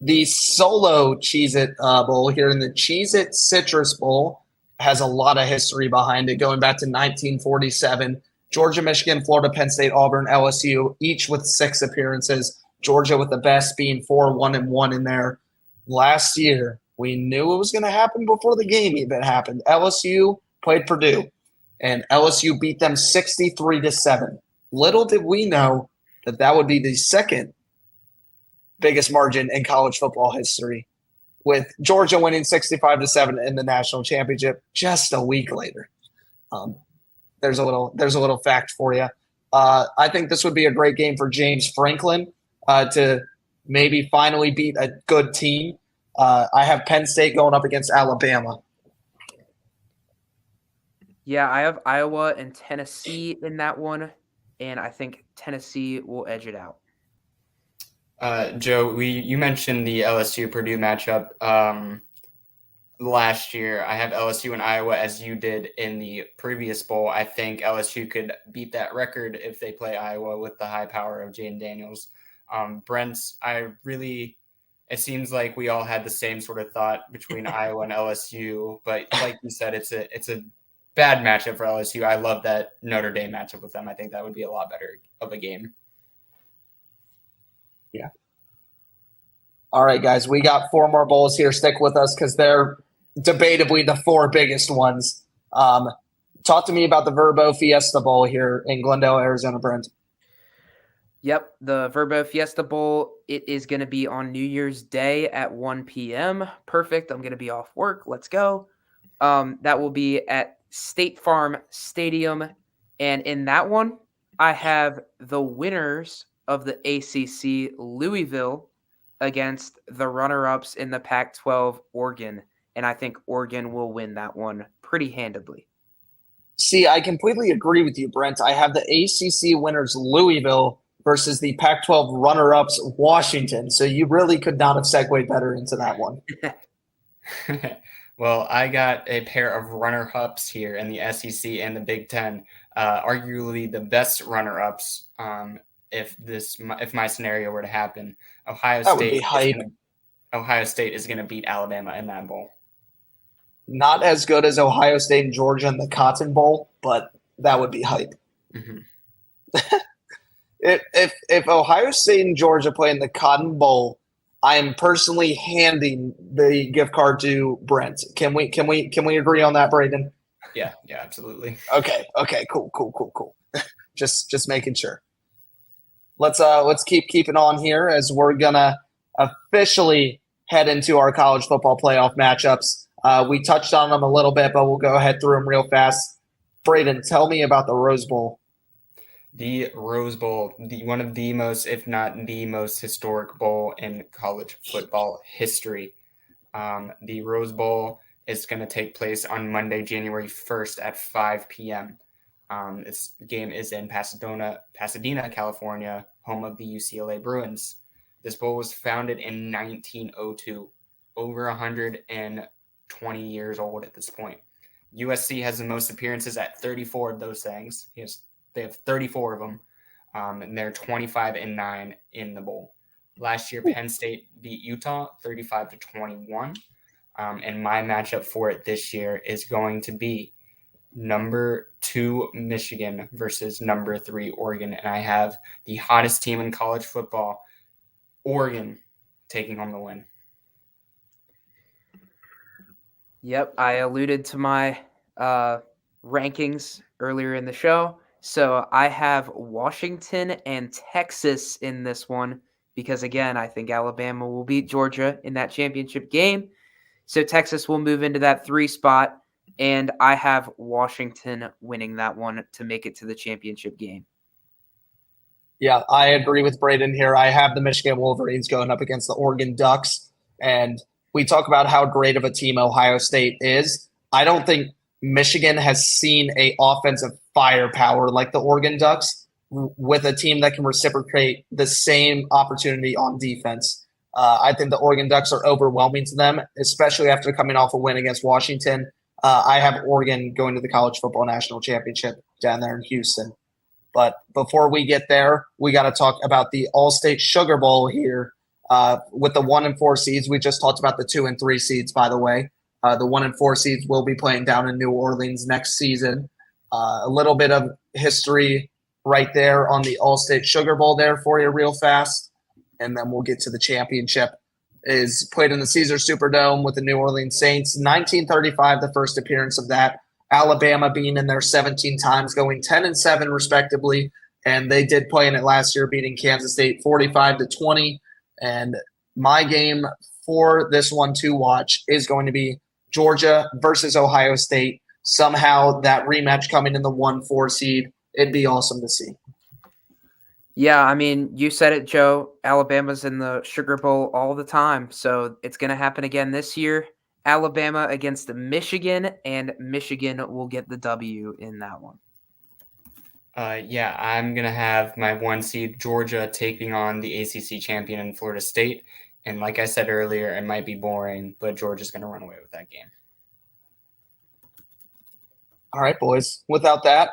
The solo Cheez-It Bowl here in the Cheez-It Citrus Bowl has a lot of history behind it, going back to 1947. Georgia, Michigan, Florida, Penn State, Auburn, LSU, each with 6 appearances. Georgia with the best being 4-1-1 in there. Last year, we knew it was going to happen before the game even happened. LSU played Purdue, and LSU beat them 63-7. Little did we know that would be the second biggest margin in college football history, with Georgia winning 65-7 in the national championship just a week later. There's a little fact for you. I think this would be a great game for James Franklin to maybe finally beat a good team. I have Penn State going up against Alabama. Yeah, I have Iowa and Tennessee in that one, and I think Tennessee will edge it out. Joe, you mentioned the LSU-Purdue matchup last year. I have LSU and Iowa as you did in the previous bowl. I think LSU could beat that record if they play Iowa with the high power of Jaden Daniels. Brent, it seems like we all had the same sort of thought between Iowa and LSU, but like you said, it's a bad matchup for LSU. I love that Notre Dame matchup with them. I think that would be a lot better of a game. Yeah. All right, guys, we got 4 more bowls here. Stick with us because they're debatably the 4 biggest ones. Talk to me about the Verbo Fiesta Bowl here in Glendale, Arizona, Brent. Yep, the Verbo Fiesta Bowl, it is going to be on New Year's Day at 1 p.m. Perfect. I'm going to be off work. Let's go. That will be at State Farm Stadium. And in that one, I have the winners of the ACC, Louisville, against the runner-ups in the Pac-12, Oregon. And I think Oregon will win that one pretty handedly. See, I completely agree with you, Brent. I have the ACC winners, Louisville, versus the Pac-12 runner-ups, Washington. So you really could not have segued better into that one. Well, I got a pair of runner-ups here in the SEC and the Big Ten, arguably the best runner-ups. If my scenario were to happen, Ohio State is going to beat Alabama in that bowl. Not as good as Ohio State and Georgia in the Cotton Bowl, but that would be hype. Mm-hmm. If Ohio State and Georgia play in the Cotton Bowl, I am personally handing the gift card to Brent. Can we agree on that, Braden? Yeah, absolutely. Okay, cool. just making sure. Let's keep keeping on here as we're gonna officially head into our college football playoff matchups. We touched on them a little bit, but we'll go ahead through them real fast. Braden, tell me about the Rose Bowl. The Rose Bowl, one of the most, if not the most historic bowl in college football history. The Rose Bowl is going to take place on Monday, January 1st at 5 p.m. This game is in Pasadena, California, home of the UCLA Bruins. This bowl was founded in 1902, over 120 years old at this point. USC has the most appearances at 34 of those things. They have 34 of them, and they're 25-9 in the bowl. Last year, Penn State beat Utah 35-21, and my matchup for it this year is going to be number 2 Michigan versus number 3 Oregon, and I have the hottest team in college football, Oregon, taking home the win. Yep, I alluded to my rankings earlier in the show. So I have Washington and Texas in this one because, again, I think Alabama will beat Georgia in that championship game. So Texas will move into that 3 spot, and I have Washington winning that one to make it to the championship game. Yeah, I agree with Braden here. I have the Michigan Wolverines going up against the Oregon Ducks, and we talk about how great of a team Ohio State is. I don't think Michigan has seen a offensive firepower like the Oregon Ducks with a team that can reciprocate the same opportunity on defense. I think the Oregon Ducks are overwhelming to them, especially after coming off a win against Washington. I have Oregon going to the College Football National Championship down there in Houston. But before we get there, we got to talk about the All-State Sugar Bowl here with the 1 and 4 seeds. We just talked about the 2 and 3 seeds, by the way. The 1 and 4 seeds will be playing down in New Orleans next season. A little bit of history right there on the All-State Sugar Bowl there for you real fast, and then we'll get to the championship. Is played in the Caesars Superdome with the New Orleans Saints. 1935, the first appearance of that. Alabama being in there 17 times, going 10-7 respectively, and they did play in it last year, beating Kansas State 45-20. And my game for this one to watch is going to be Georgia versus Ohio State. Somehow that rematch coming in the 1-4 seed, it'd be awesome to see. Yeah, I mean, you said it, Joe. Alabama's in the Sugar Bowl all the time, so it's going to happen again this year. Alabama against Michigan, and Michigan will get the W in that one. I'm going to have my 1 seed Georgia taking on the ACC champion in Florida State. And like I said earlier, it might be boring, but Georgia's going to run away with that game. All right, boys. Without that,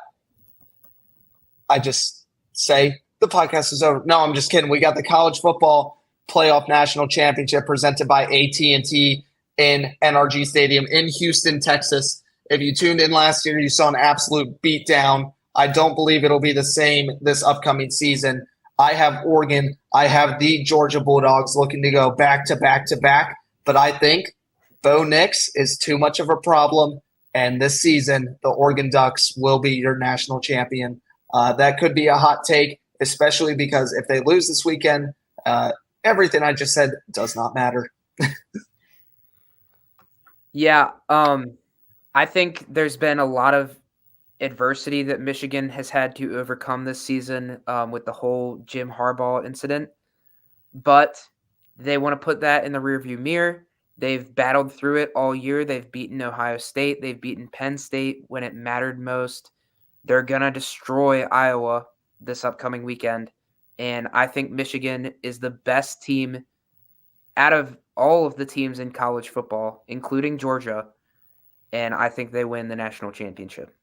I just say the podcast is over. No, I'm just kidding. We got the College Football Playoff National Championship presented by AT&T in NRG Stadium in Houston, Texas. If you tuned in last year, you saw an absolute beatdown. I don't believe it'll be the same this upcoming season. I have Oregon. I have the Georgia Bulldogs looking to go back to back to back. But I think Bo Nix is too much of a problem. And this season, the Oregon Ducks will be your national champion. That could be a hot take, especially because if they lose this weekend, everything I just said does not matter. Yeah, I think there's been a lot of adversity that Michigan has had to overcome this season with the whole Jim Harbaugh incident, but they want to put that in the rearview mirror. They've battled through it all year. They've beaten Ohio State. They've beaten Penn State when it mattered most. They're going to destroy Iowa this upcoming weekend, and I think Michigan is the best team out of all of the teams in college football, including Georgia, and I think they win the national championship.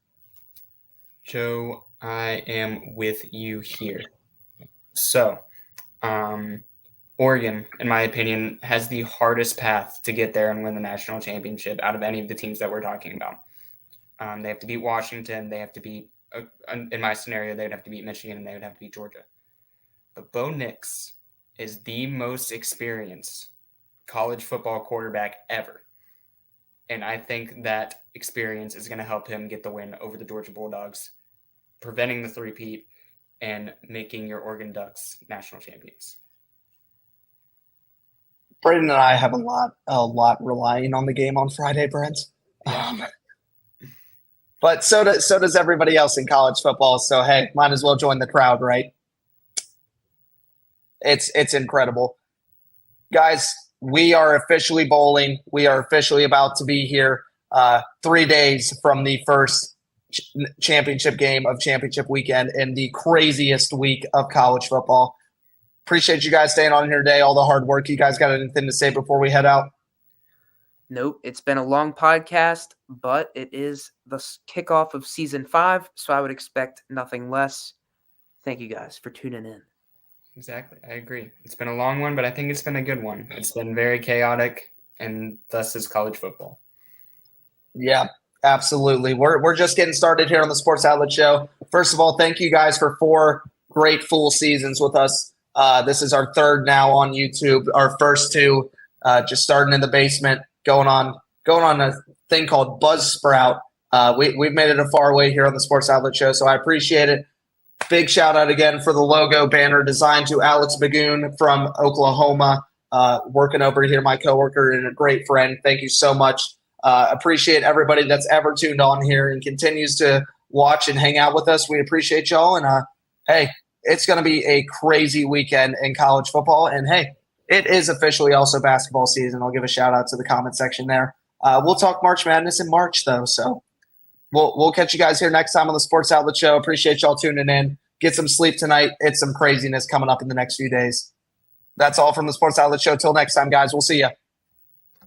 Joe, I am with you here. So, Oregon, in my opinion, has the hardest path to get there and win the national championship out of any of the teams that we're talking about. They have to beat Washington. They have to beat, in my scenario, they would have to beat Michigan, and they would have to beat Georgia. But Bo Nix is the most experienced college football quarterback ever. And I think that experience is going to help him get the win over the Georgia Bulldogs, preventing the three-peat and making your Oregon Ducks national champions. Braden and I have a lot relying on the game on Friday, Brent. Yeah. But so does everybody else in college football. So, hey, might as well join the crowd, right? It's incredible. Guys, we are officially bowling. We are officially about to be here 3 days from the first championship game of championship weekend in the craziest week of college football. Appreciate you guys staying on here today, all the hard work. You guys got anything to say before we head out? Nope. It's been a long podcast, but it is the kickoff of season 5, so I would expect nothing less. Thank you guys for tuning in. Exactly. I agree. It's been a long one, but I think it's been a good one. It's been very chaotic, and thus is college football. Yeah, absolutely. We're just getting started here on the Sports Outlet Show. First of all, thank you guys for 4 great full seasons with us. This is our 3rd now on YouTube. Our first 2 just starting in the basement, going on a thing called Buzzsprout. We've made it a far way here on the Sports Outlet Show, so I appreciate it. Big shout out again for the logo banner designed to Alex Bagoon from Oklahoma, working over here, my coworker and a great friend. Thank you so much. Appreciate everybody that's ever tuned on here and continues to watch and hang out with us. We appreciate y'all. And hey, it's going to be a crazy weekend in college football. And hey, it is officially also basketball season. I'll give a shout out to the comment section there. We'll talk March Madness in March, though. So we'll catch you guys here next time on the Sports Outlet Show. Appreciate y'all tuning in. Get some sleep tonight. It's some craziness coming up in the next few days. That's all from the Sports Outlet Show. Till next time, guys. We'll see you.